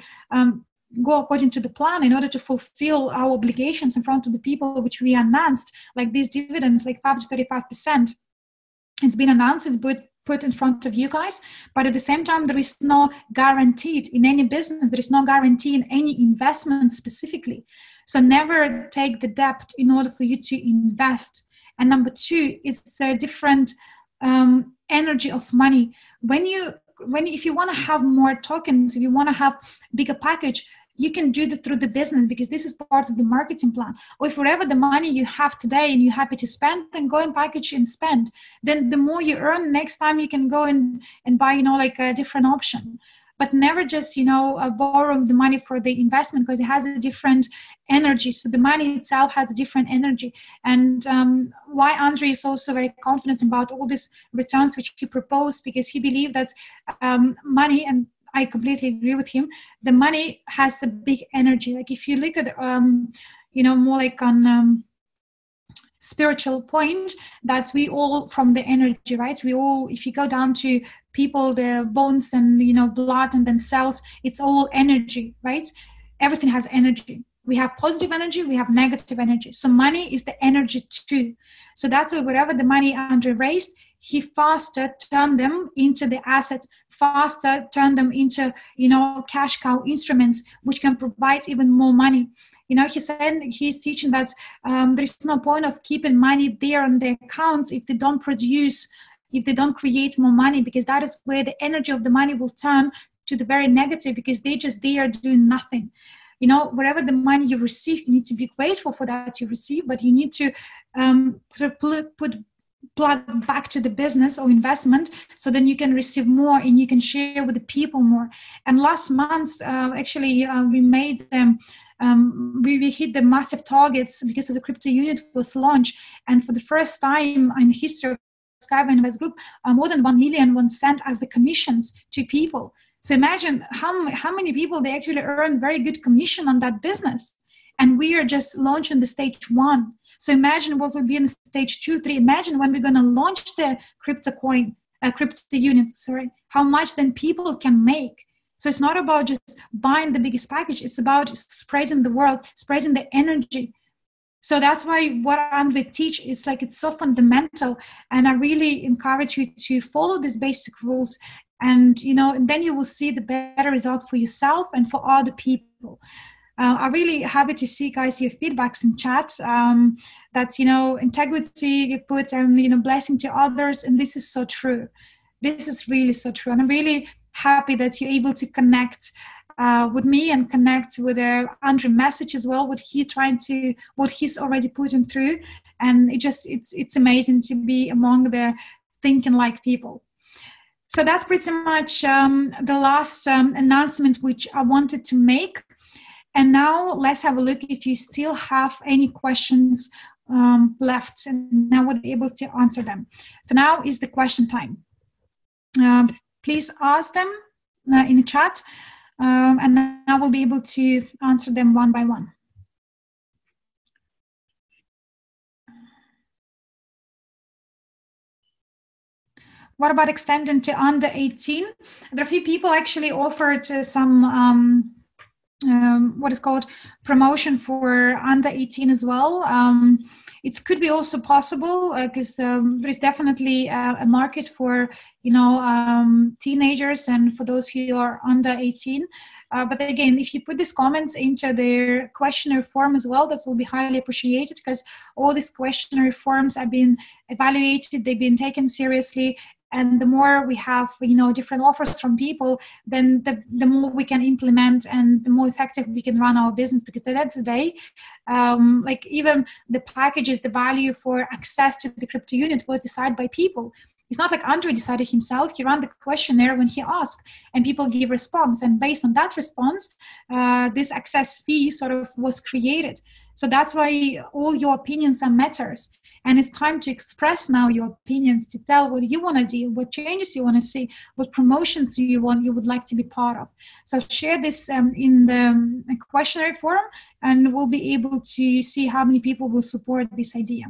[SPEAKER 10] go according to the plan, in order to fulfill our obligations in front of the people which we announced, like these dividends, 5 to 35%. It's been announced, it's put in front of you guys, but at the same time, there is no guarantee in any business, there is no guarantee in any investment specifically. So never take the debt in order for you to invest. And number two, it's a different energy of money. If you want to have more tokens, if you want to have bigger package, you can do that through the business because this is part of the marketing plan. Or if whatever the money you have today and you're happy to spend, then go and package and spend. Then the more you earn, next time you can go and buy, a different option. But never just, borrow the money for the investment because it has a different energy. So the money itself has a different energy. And why Andre is also very confident about all these returns which he proposed, because he believed that money, and I completely agree with him, the money has the big energy. If you look at, more on spiritual point, that we all from the energy, right? We all, if you go down to people, the bones and, blood and then cells, it's all energy, right? Everything has energy. We have positive energy, we have negative energy. So money is the energy too. So that's why whatever the money Andre raised, he faster turned them into the assets, faster turned them into, cash cow instruments, which can provide even more money. He said he's teaching that there is no point of keeping money there on the accounts if they don't produce, if they don't create more money, because that is where the energy of the money will turn to the very negative, because they just there doing nothing. Whatever the money you receive, you need to be grateful for that you receive, but you need to put plug back to the business or investment, so then you can receive more and you can share with the people more. And last month, we made them. We hit the massive targets because of the crypto unit was launched, and for the first time in the history of Skyway Invest Group, more than 1 million was sent as the commissions to people. So imagine how many people they actually earn very good commission on that business. And we are just launching the stage 1. So imagine what will be in the stage 2, 3. Imagine when we're going to launch the crypto coin. crypto units, sorry, how much then people can make. So it's not about just buying the biggest package. It's about spreading the world, spreading the energy. So that's why what Andre teach is like, it's so fundamental. And I really encourage you to follow these basic rules. And, you know, and then you will see the better results for yourself and for other people. I'm really happy to see, guys, your feedbacks in chat. That's, you know, integrity you put, and, you know, blessing to others. And this is so true. This is really so true. And I'm really happy that you're able to connect with me and connect with Andre message as well, what he's already putting through. And it's amazing to be among the thinking like people. So that's pretty much the last announcement which I wanted to make. And now let's have a look if you still have any questions left, and I would be able to answer them. So now is the question time. Please ask them in the chat, and I will be able to answer them one by one. What about extending to under 18? There are a few people actually offered some what is called promotion for under 18 as well. It could be also possible because there is definitely a market for, you know, teenagers and for those who are under 18. But again, if you put these comments into the questionnaire form as well, that will be highly appreciated, because all these questionnaire forms have been evaluated, they've been taken seriously. And the more we have, you know, different offers from people, then the more we can implement and the more effective we can run our business. Because at the end of the day, like even the packages, the value for access to the crypto unit was decided by people. It's not like Andre decided himself. He ran the questionnaire when he asked, and people give response. And based on that response, this access fee sort of was created. So that's why all your opinions are matters. And it's time to express now your opinions, to tell what you want to do, what changes you want to see, what promotions you would like to be part of. So share this in the questionnaire forum, and we'll be able to see how many people will support this idea.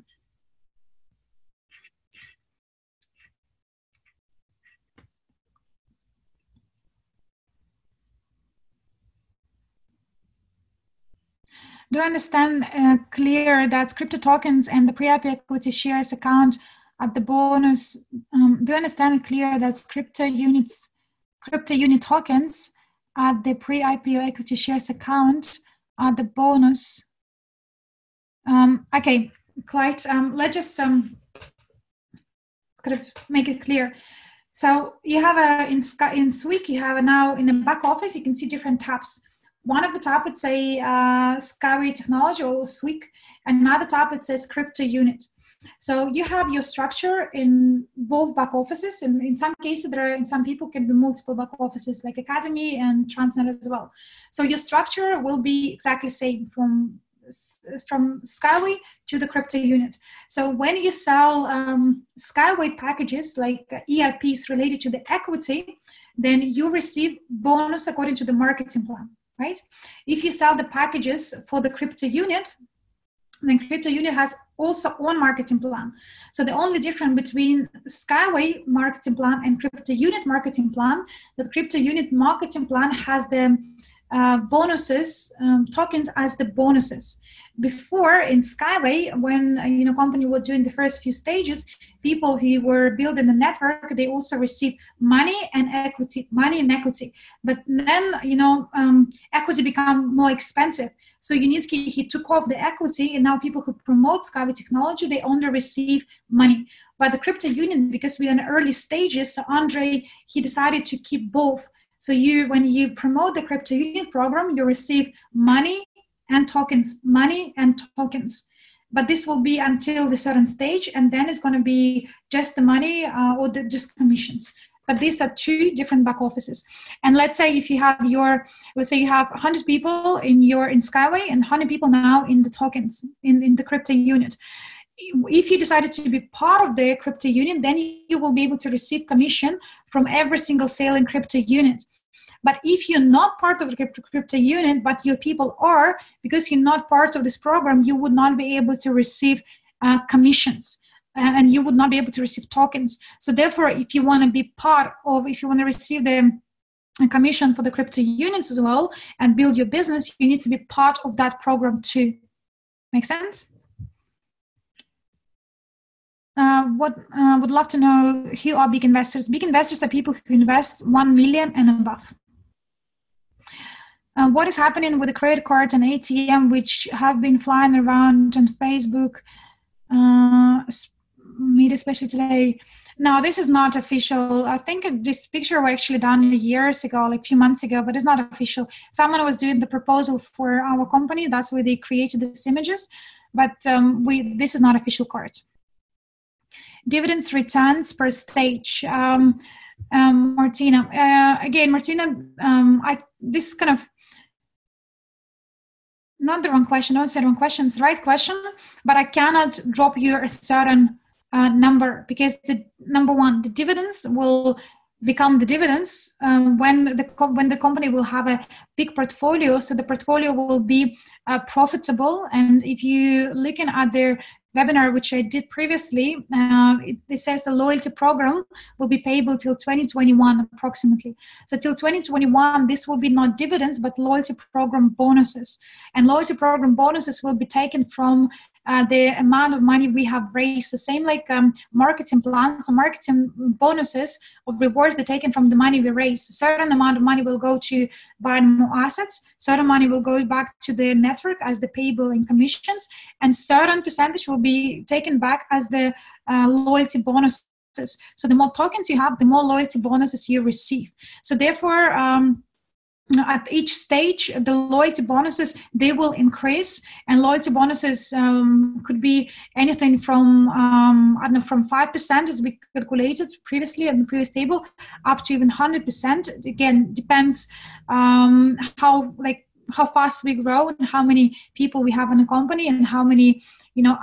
[SPEAKER 10] Do I understand clear that crypto tokens and the pre-IPO equity shares account at the bonus? Do I understand clear that crypto unit tokens at the pre-IPO equity shares account at the bonus? Okay, Clyde, let's just kind of make it clear. So you have in Swick, you have now in the back office, you can see different tabs. One of the tab, it say CRU Technology or Swick, and another tab, it says Crypto Unit. So you have your structure in both back offices, and in some cases, in some people can be multiple back offices like Academy and Transnet as well. So your structure will be exactly the same from Skyway to the crypto unit. So when you sell Skyway packages like EIPs related to the equity, then you receive bonus according to the marketing plan. Right? If you sell the packages for the crypto unit, then crypto unit has also own marketing plan. So the only difference between Skyway marketing plan and crypto unit marketing plan, that crypto unit marketing plan has the bonuses, tokens as the bonuses. Before in Skyway, when company was doing the first few stages, people who were building the network, they also received money and equity. But then equity become more expensive. So Unitsky, he took off the equity, and now people who promote Skyway technology, they only receive money. But the crypto union, because we're in early stages, so Andre, he decided to keep both. So when you promote the crypto unit program, you receive money and tokens, But this will be until the certain stage, and then it's going to be just the money or just commissions. But these are two different back offices. And let's say if you have let's say you have 100 people in Skyway and 100 people now in the tokens, in the crypto unit. If you decided to be part of the crypto union, then you will be able to receive commission from every single sale in crypto unit. But if you're not part of the crypto unit, but your people are, because you're not part of this program, you would not be able to receive commissions. and you would not be able to receive tokens. So therefore, if you want to be part of, if you want to receive the commission for the crypto units as well and build your business, you need to be part of that program too. Make sense? Would love to know who are big investors. Big investors are people who invest 1 million and above. What is happening with the credit cards and ATM, which have been flying around on Facebook, media especially today? No, this is not official. I think this picture was actually done years ago, like a few months ago, but it's not official. Someone was doing the proposal for our company. That's why they created these images. But this is not official card. Dividends returns per stage. Martina. Again, Martina, this is kind of not the wrong question. Don't say the wrong question. It's the right question, but I cannot drop you a certain number because number one, the dividends will become the dividends when the company will have a big portfolio. So the portfolio will be profitable. And if you looking at their webinar, which I did previously, it says the loyalty program will be payable till 2021 approximately. So till 2021, this will be not dividends, but loyalty program bonuses. And loyalty program bonuses will be taken from the amount of money we have raised. So same like marketing plans or marketing bonuses of rewards, they're taken from the money we raised. A certain amount of money will go to buy more assets, certain money will go back to the network as the payable in commissions, and certain percentage will be taken back as the loyalty bonuses. So the more tokens you have, the more loyalty bonuses you receive. So therefore, at each stage, the loyalty bonuses, they will increase, and loyalty bonuses could be anything from, I don't know, from 5% as we calculated previously in the previous table, up to even 100%. Again, depends how fast we grow and how many people we have in a company and how many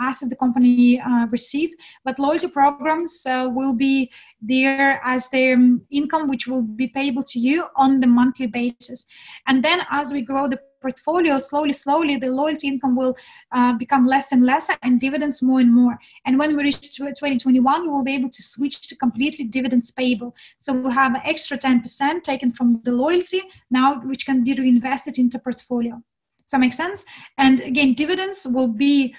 [SPEAKER 10] assets the company receive. But loyalty programs will be there as their income, which will be payable to you on the monthly basis. And then as we grow the portfolio, slowly, the loyalty income will become less and less and dividends more and more. And when we reach 2021, we will be able to switch to completely dividends payable. So we'll have an extra 10% taken from the loyalty now, which can be reinvested into portfolio. Does that make sense? And again, dividends will be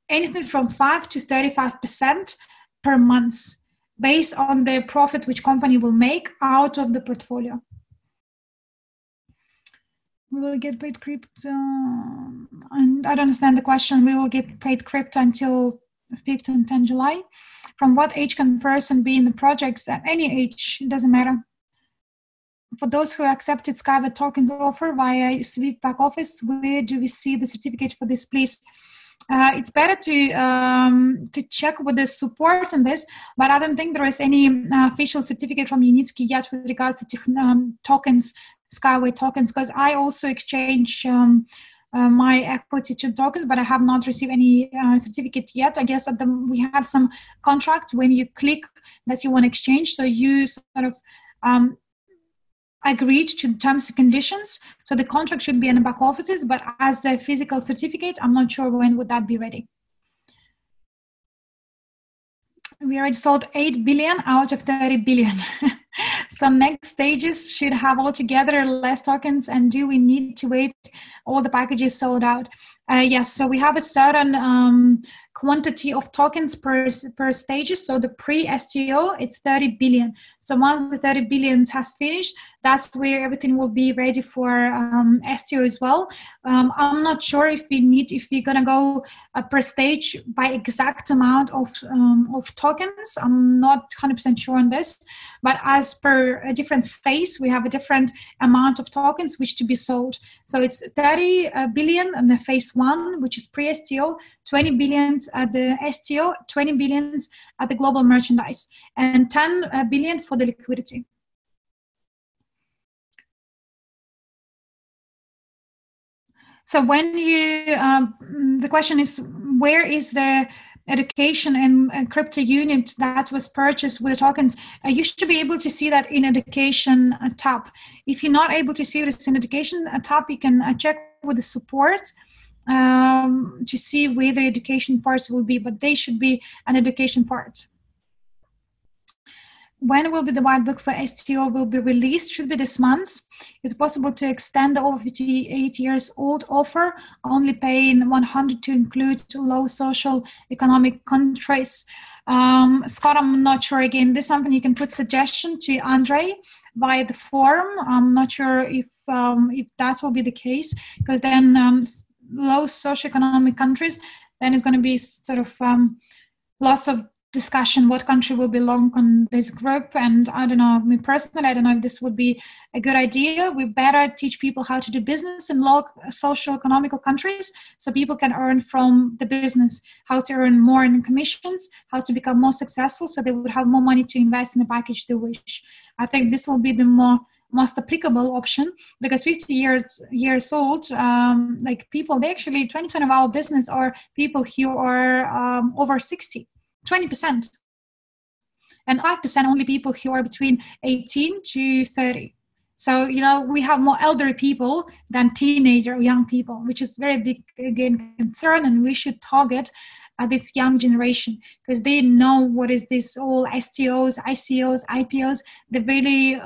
[SPEAKER 10] anything from 5 to 35% per month based on the profit which company will make out of the portfolio. We will get paid crypto, and I don't understand the question. We will get paid crypto until 5th and 10th July. From what age can a person be in the projects? At any age, it doesn't matter. For those who accepted Skyway tokens offer via Sweet back office, where do we see the certificate for this, please? It's better to check with the support on this, but I don't think there is any official certificate from Unitsky yet with regards to tokens, Skyway tokens, because I also exchange my equity to tokens, but I have not received any certificate yet. I guess we had some contract when you click that you want to exchange, so you sort of agreed to terms and conditions. So the contract should be in the back offices, but as the physical certificate, I'm not sure when would that be ready. We already sold 8 billion out of 30 billion. So next stages should have altogether less tokens, and do we need to wait all the packages sold out? Yes, so we have a certain quantity of tokens per stages. So the pre-STO, it's 30 billion. So once the 30 billion has finished, that's where everything will be ready for STO as well. I'm not sure if we're gonna go per stage by exact amount of tokens. I'm not 100% sure on this, but as per a different phase, we have a different amount of tokens which to be sold. So it's 30 billion in the phase 1, which is pre-STO, 20 billions at the STO, 20 billions at the global merchandise, and 10 billion for the liquidity. So when you, the question is, where is the education and crypto unit that was purchased with tokens? You should be able to see that in education tab. If you're not able to see this in education tab, you can check with the support to see where the education parts will be, but they should be an education part. When will be the white book for STO will be released? Should be this month. It's possible to extend the over 58 years old offer, only paying 100 to include low social economic countries. Scott, I'm not sure. Again, this is something you can put suggestion to Andre via the forum. I'm not sure if that will be the case, because then low socioeconomic countries, then it's going to be sort of lots of discussion what country will belong on this group. And I don't know, me personally, I don't know if this would be a good idea. We better teach people how to do business in low social economical countries, so people can earn from the business, how to earn more in commissions, how to become more successful, so they would have more money to invest in the package they wish. I think this will be the most applicable option, because 50 years old, like people, they actually 20% of our business are people who are over 60. 20%, and 5% only people who are between 18 to 30. So, you know, we have more elderly people than teenager or young people, which is very big, again, concern, and we should target this young generation, because they know what is this all STOs, ICOs, IPOs. They're really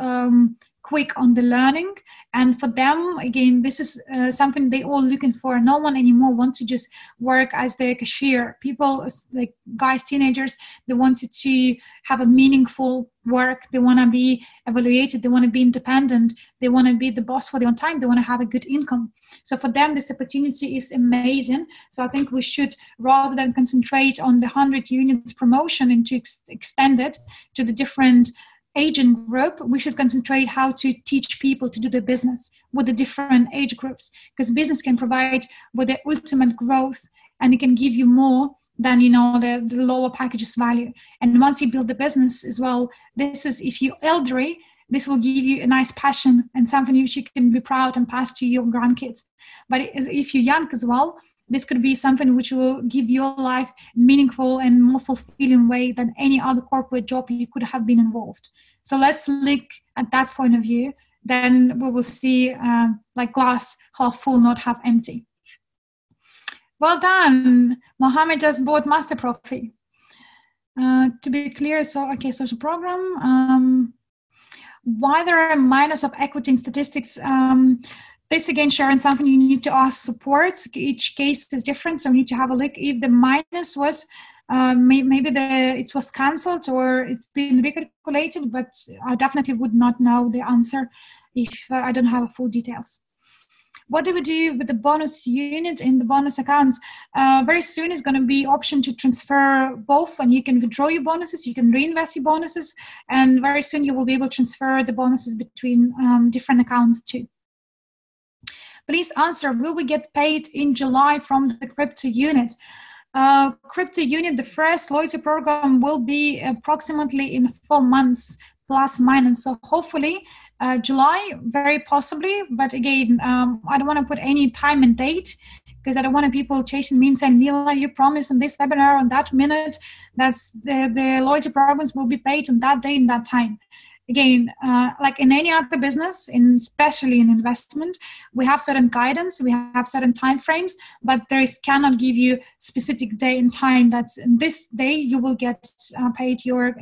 [SPEAKER 10] quick on the learning, and for them, again, this is something they all looking for. No one anymore wants to just work as the cashier. People, like guys, teenagers, they wanted to have a meaningful work. They want to be evaluated. They want to be independent. They want to be the boss for their own time. They want to have a good income. So for them, this opportunity is amazing. So I think we should, rather than concentrate on the 100 units promotion and to extend it to the different agent group, we should concentrate how to teach people to do the business with the different age groups, because business can provide with the ultimate growth, and it can give you more than, you know, the lower packages value. And once you build the business as well, this is, if you're elderly, this will give you a nice passion and something which you can be proud and pass to your grandkids. But if you're young as well, this could be something which will give your life meaningful and more fulfilling way than any other corporate job you could have been involved. So let's look at that point of view. Then we will see like glass half full, not half empty. Well done. Mohammed just bought Master Profi. To be clear, so okay, social program. Why there are minus of equity in statistics? This again, Sharon, something you need to ask support. Each case is different, so we need to have a look. If the minus was maybe it was cancelled or it's been recalculated, but I definitely would not know the answer if I don't have full details. What do we do with the bonus unit in the bonus accounts? Very soon is going to be option to transfer both, and you can withdraw your bonuses, you can reinvest your bonuses, and very soon you will be able to transfer the bonuses between different accounts too. Please answer, will we get paid in July from the crypto unit? Crypto unit, the first loyalty program will be approximately in 4 months, plus minus. So hopefully July, very possibly. But again, I don't want to put any time and date, because I don't want people chasing me and saying, Mila, you promised in this webinar on that minute that's the loyalty programs will be paid on that day and that time. Again, like in any other business, especially in investment, we have certain guidance, we have certain time frames, but cannot give you specific day and time that's in this day you will get paid your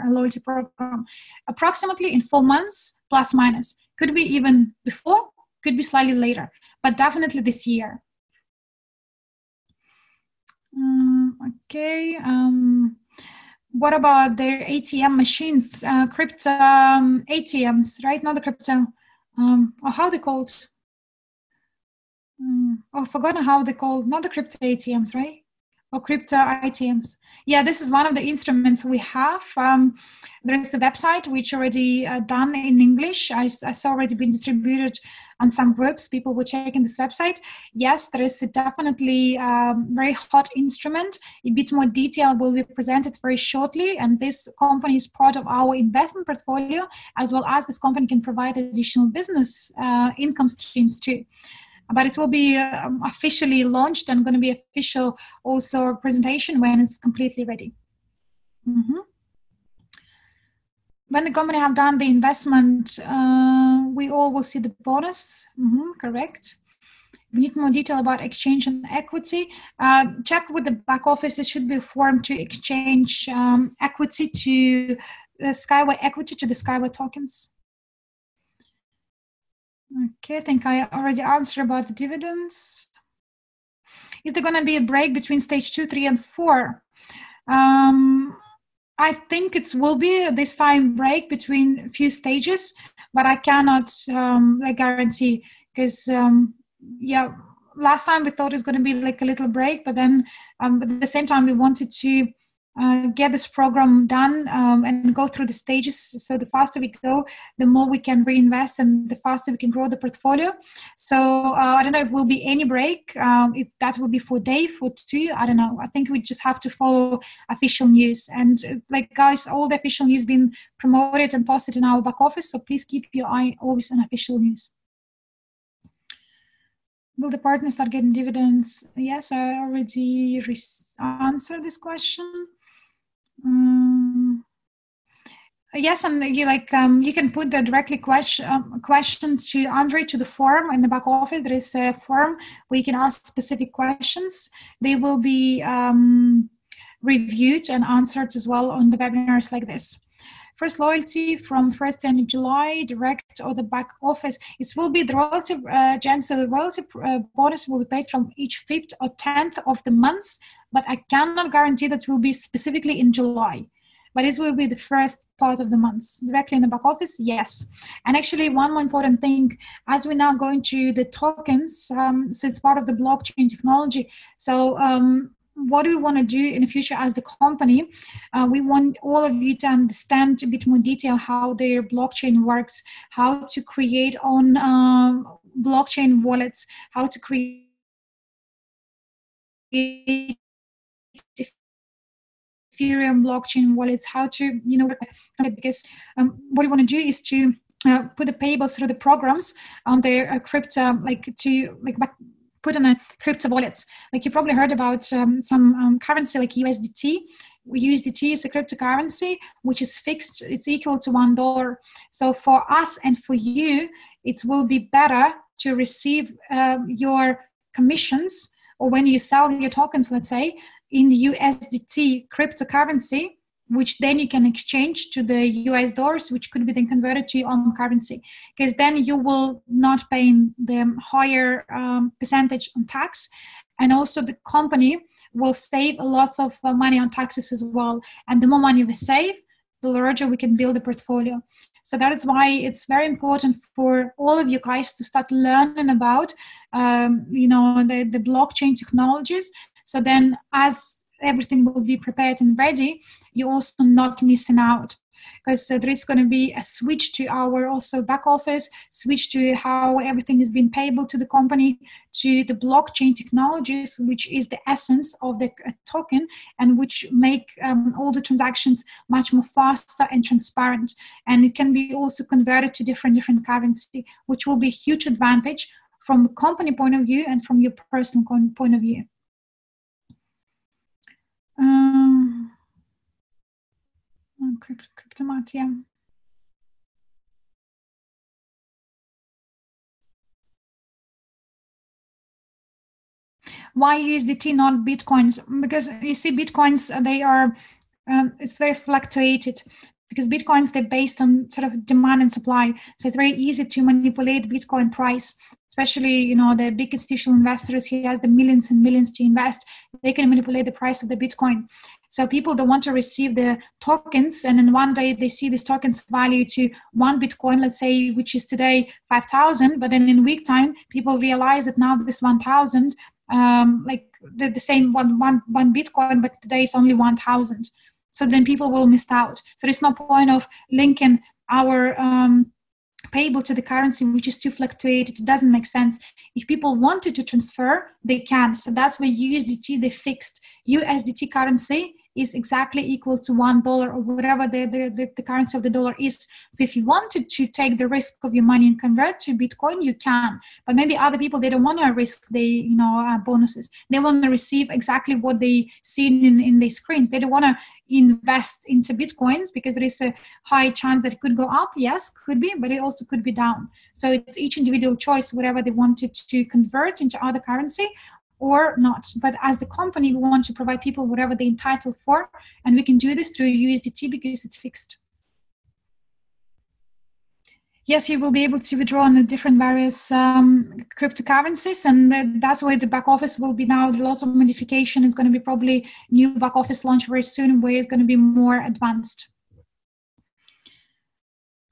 [SPEAKER 10] loyalty program. Approximately in 4 months, plus minus. Could be even before, could be slightly later, but definitely this year. Okay. What about their ATM machines, crypto ATMs, right? Not the crypto, or how they called? Oh, forgotten how they called. Not the crypto ATMs, right? Or crypto ATMs. Yeah, this is one of the instruments we have. There is a website which already done in English. I saw already been distributed on some groups. People were checking this website. Yes, there is definitely a very hot instrument. A bit more detail will be presented very shortly. And this company is part of our investment portfolio, as well as this company can provide additional business income streams too. But it will be officially launched and going to be official also presentation when it's completely ready. When the company have done the investment, we all will see the bonus. Correct. We need more detail about exchange and equity. Check with the back office. There should be a form to exchange equity to the Skyway equity to the Skyway tokens. Okay, I think I already answered about the dividends. Is there going to be a break between stage 2, 3, and 4? I think it will be this time break between a few stages, but I cannot like guarantee, because yeah, last time we thought it was going to be like a little break, but then but at the same time we wanted to get this program done and go through the stages. So the faster we go, the more we can reinvest and the faster we can grow the portfolio. So I don't know if will be any break, if that will be for day, for 2, I don't know. I think we just have to follow official news. And like guys, all the official news been promoted and posted in our back office. So please keep your eye always on official news. Will the partners start getting dividends? Yes, I already answered this question. Yes, and you you can put the directly questions to Andre to the forum in the back office. There is a forum where you can ask specific questions. They will be reviewed and answered as well on the webinars like this. First loyalty from 1st of July, direct or the back office. It will be the relative, Jens, the relative bonus will be paid from each 5th or 10th of the month, but I cannot guarantee that it will be specifically in July. But this will be the first part of the month. Directly in the back office, yes. And actually, one more important thing, as we now go into the tokens, so it's part of the blockchain technology. So what do we want to do in the future as the company? We want all of you to understand a bit more detail how their blockchain works, how to create on blockchain wallets, how to create Ethereum blockchain wallets, how to, because what we want to do is to put the payables through the programs on their crypto, put on a crypto wallets. Like you probably heard about some currency like USDT. USDT is a cryptocurrency which is fixed. It's equal to $1. So for us and for you, it will be better to receive your commissions, or when you sell your tokens, let's say, in the USDT cryptocurrency, which then you can exchange to the US dollars, which could be then converted to your own currency. Because then you will not pay the higher percentage on tax. And also the company will save a lot of money on taxes as well. And the more money we save, the larger we can build a portfolio. So that is why it's very important for all of you guys to start learning about, the blockchain technologies. So then as everything will be prepared and ready, you're also not missing out. Because there is going to be a switch to our also back office, switch to how everything is being payable to the company, to the blockchain technologies, which is the essence of the token and which make all the transactions much more faster and transparent. And it can be also converted to different currency, which will be a huge advantage from a company point of view and from your personal point of view. Cryptomat, yeah. Why USDT, not Bitcoins? Because you see, Bitcoins, they are, it's very fluctuated. Because Bitcoins, they're based on sort of demand and supply. So it's very easy to manipulate Bitcoin price. Especially, the big institutional investors who has the millions and millions to invest, they can manipulate the price of the Bitcoin. So people don't want to receive the tokens, and then one day they see this token's value to 1 Bitcoin, let's say, which is today 5,000, but then in a week time, people realize that now this 1,000, like the same one Bitcoin, but today it's only 1,000. So then people will miss out. So there's no point of linking our payable to the currency which is too fluctuated. It doesn't make sense. If people wanted to transfer, they can. So that's where USDT, they fixed USDT currency is exactly equal to $1 or whatever the currency of the dollar is. So if you wanted to take the risk of your money and convert to Bitcoin, you can. But maybe other people, they don't want to risk the bonuses. They want to receive exactly what they see in their screens. They don't want to invest into Bitcoins because there is a high chance that it could go up. Yes, could be, but it also could be down. So it's each individual choice, whatever they wanted to convert into other currency or not. But as the company, we want to provide people whatever they're entitled for, and we can do this through USDT because it's fixed. Yes, you will be able to withdraw on the different various cryptocurrencies, and that's why the back office will be now. Lots of modification. It's going to be probably new back office launch very soon, where it's going to be more advanced.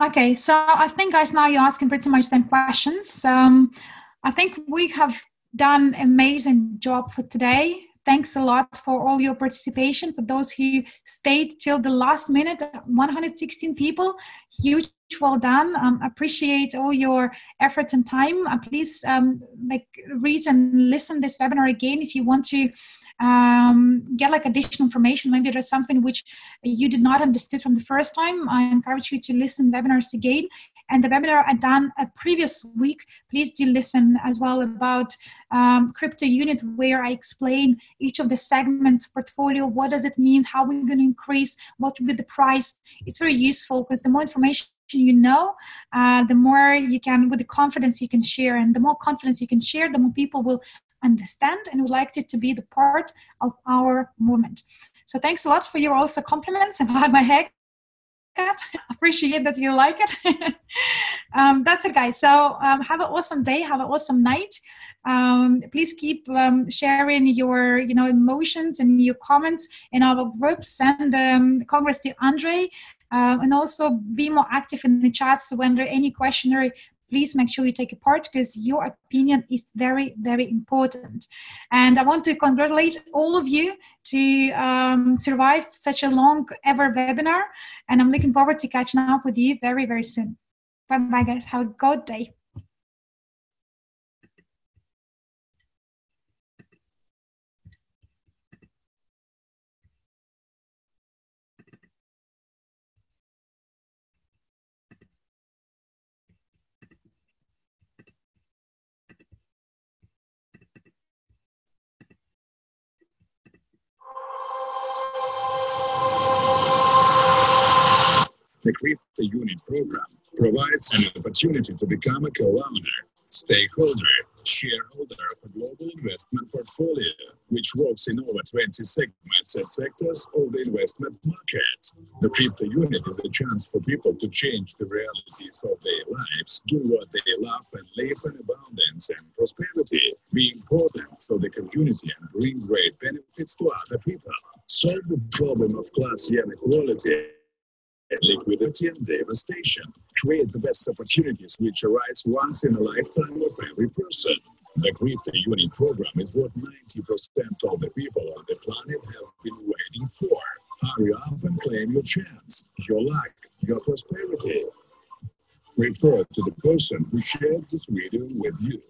[SPEAKER 10] Okay, so I think, guys, now you're asking pretty much same questions. I think we have done an amazing job for today. Thanks a lot for all your participation. For those who stayed till the last minute, 116 people, huge well done. Appreciate all your effort and time. Please read and listen this webinar again if you want to get additional information. Maybe there's something which you did not understood from the first time. I encourage you to listen webinars again. And the webinar I done a previous week, please do listen as well about crypto unit, where I explain each of the segments portfolio. What does it mean? How we're going to increase? What will be the price? It's very useful because the more information you know, the more you can, with the confidence you can share, and the more confidence you can share, the more people will understand and would like it to be the part of our movement. So thanks a lot for your also compliments about my haircut. Appreciate that you like it. That's it, guys. So have an awesome day, have an awesome night. Please keep sharing your emotions and your comments in our group. Send congrats to Andre. And also be more active in the chats when there are any questions. Please make sure you take a part because your opinion is very, very important. And I want to congratulate all of you to survive such a long ever webinar. And I'm looking forward to catching up with you very, very soon. Bye-bye, guys. Have a good day.
[SPEAKER 11] The Crypto Unit program provides an opportunity to become a co-owner, stakeholder, shareholder of a global investment portfolio, which works in over 20 segments and sectors of the investment market. The Crypto Unit is a chance for people to change the realities of their lives, do what they love, and live in abundance and prosperity, be important for the community and bring great benefits to other people. Solve the problem of class inequality, liquidity and devastation. Create the best opportunities which arise once in a lifetime of every person. The Crypto Unit program is what 90% of the people on the planet have been waiting for. Hurry up and claim your chance, your luck, your prosperity. Refer to the person who shared this video with you.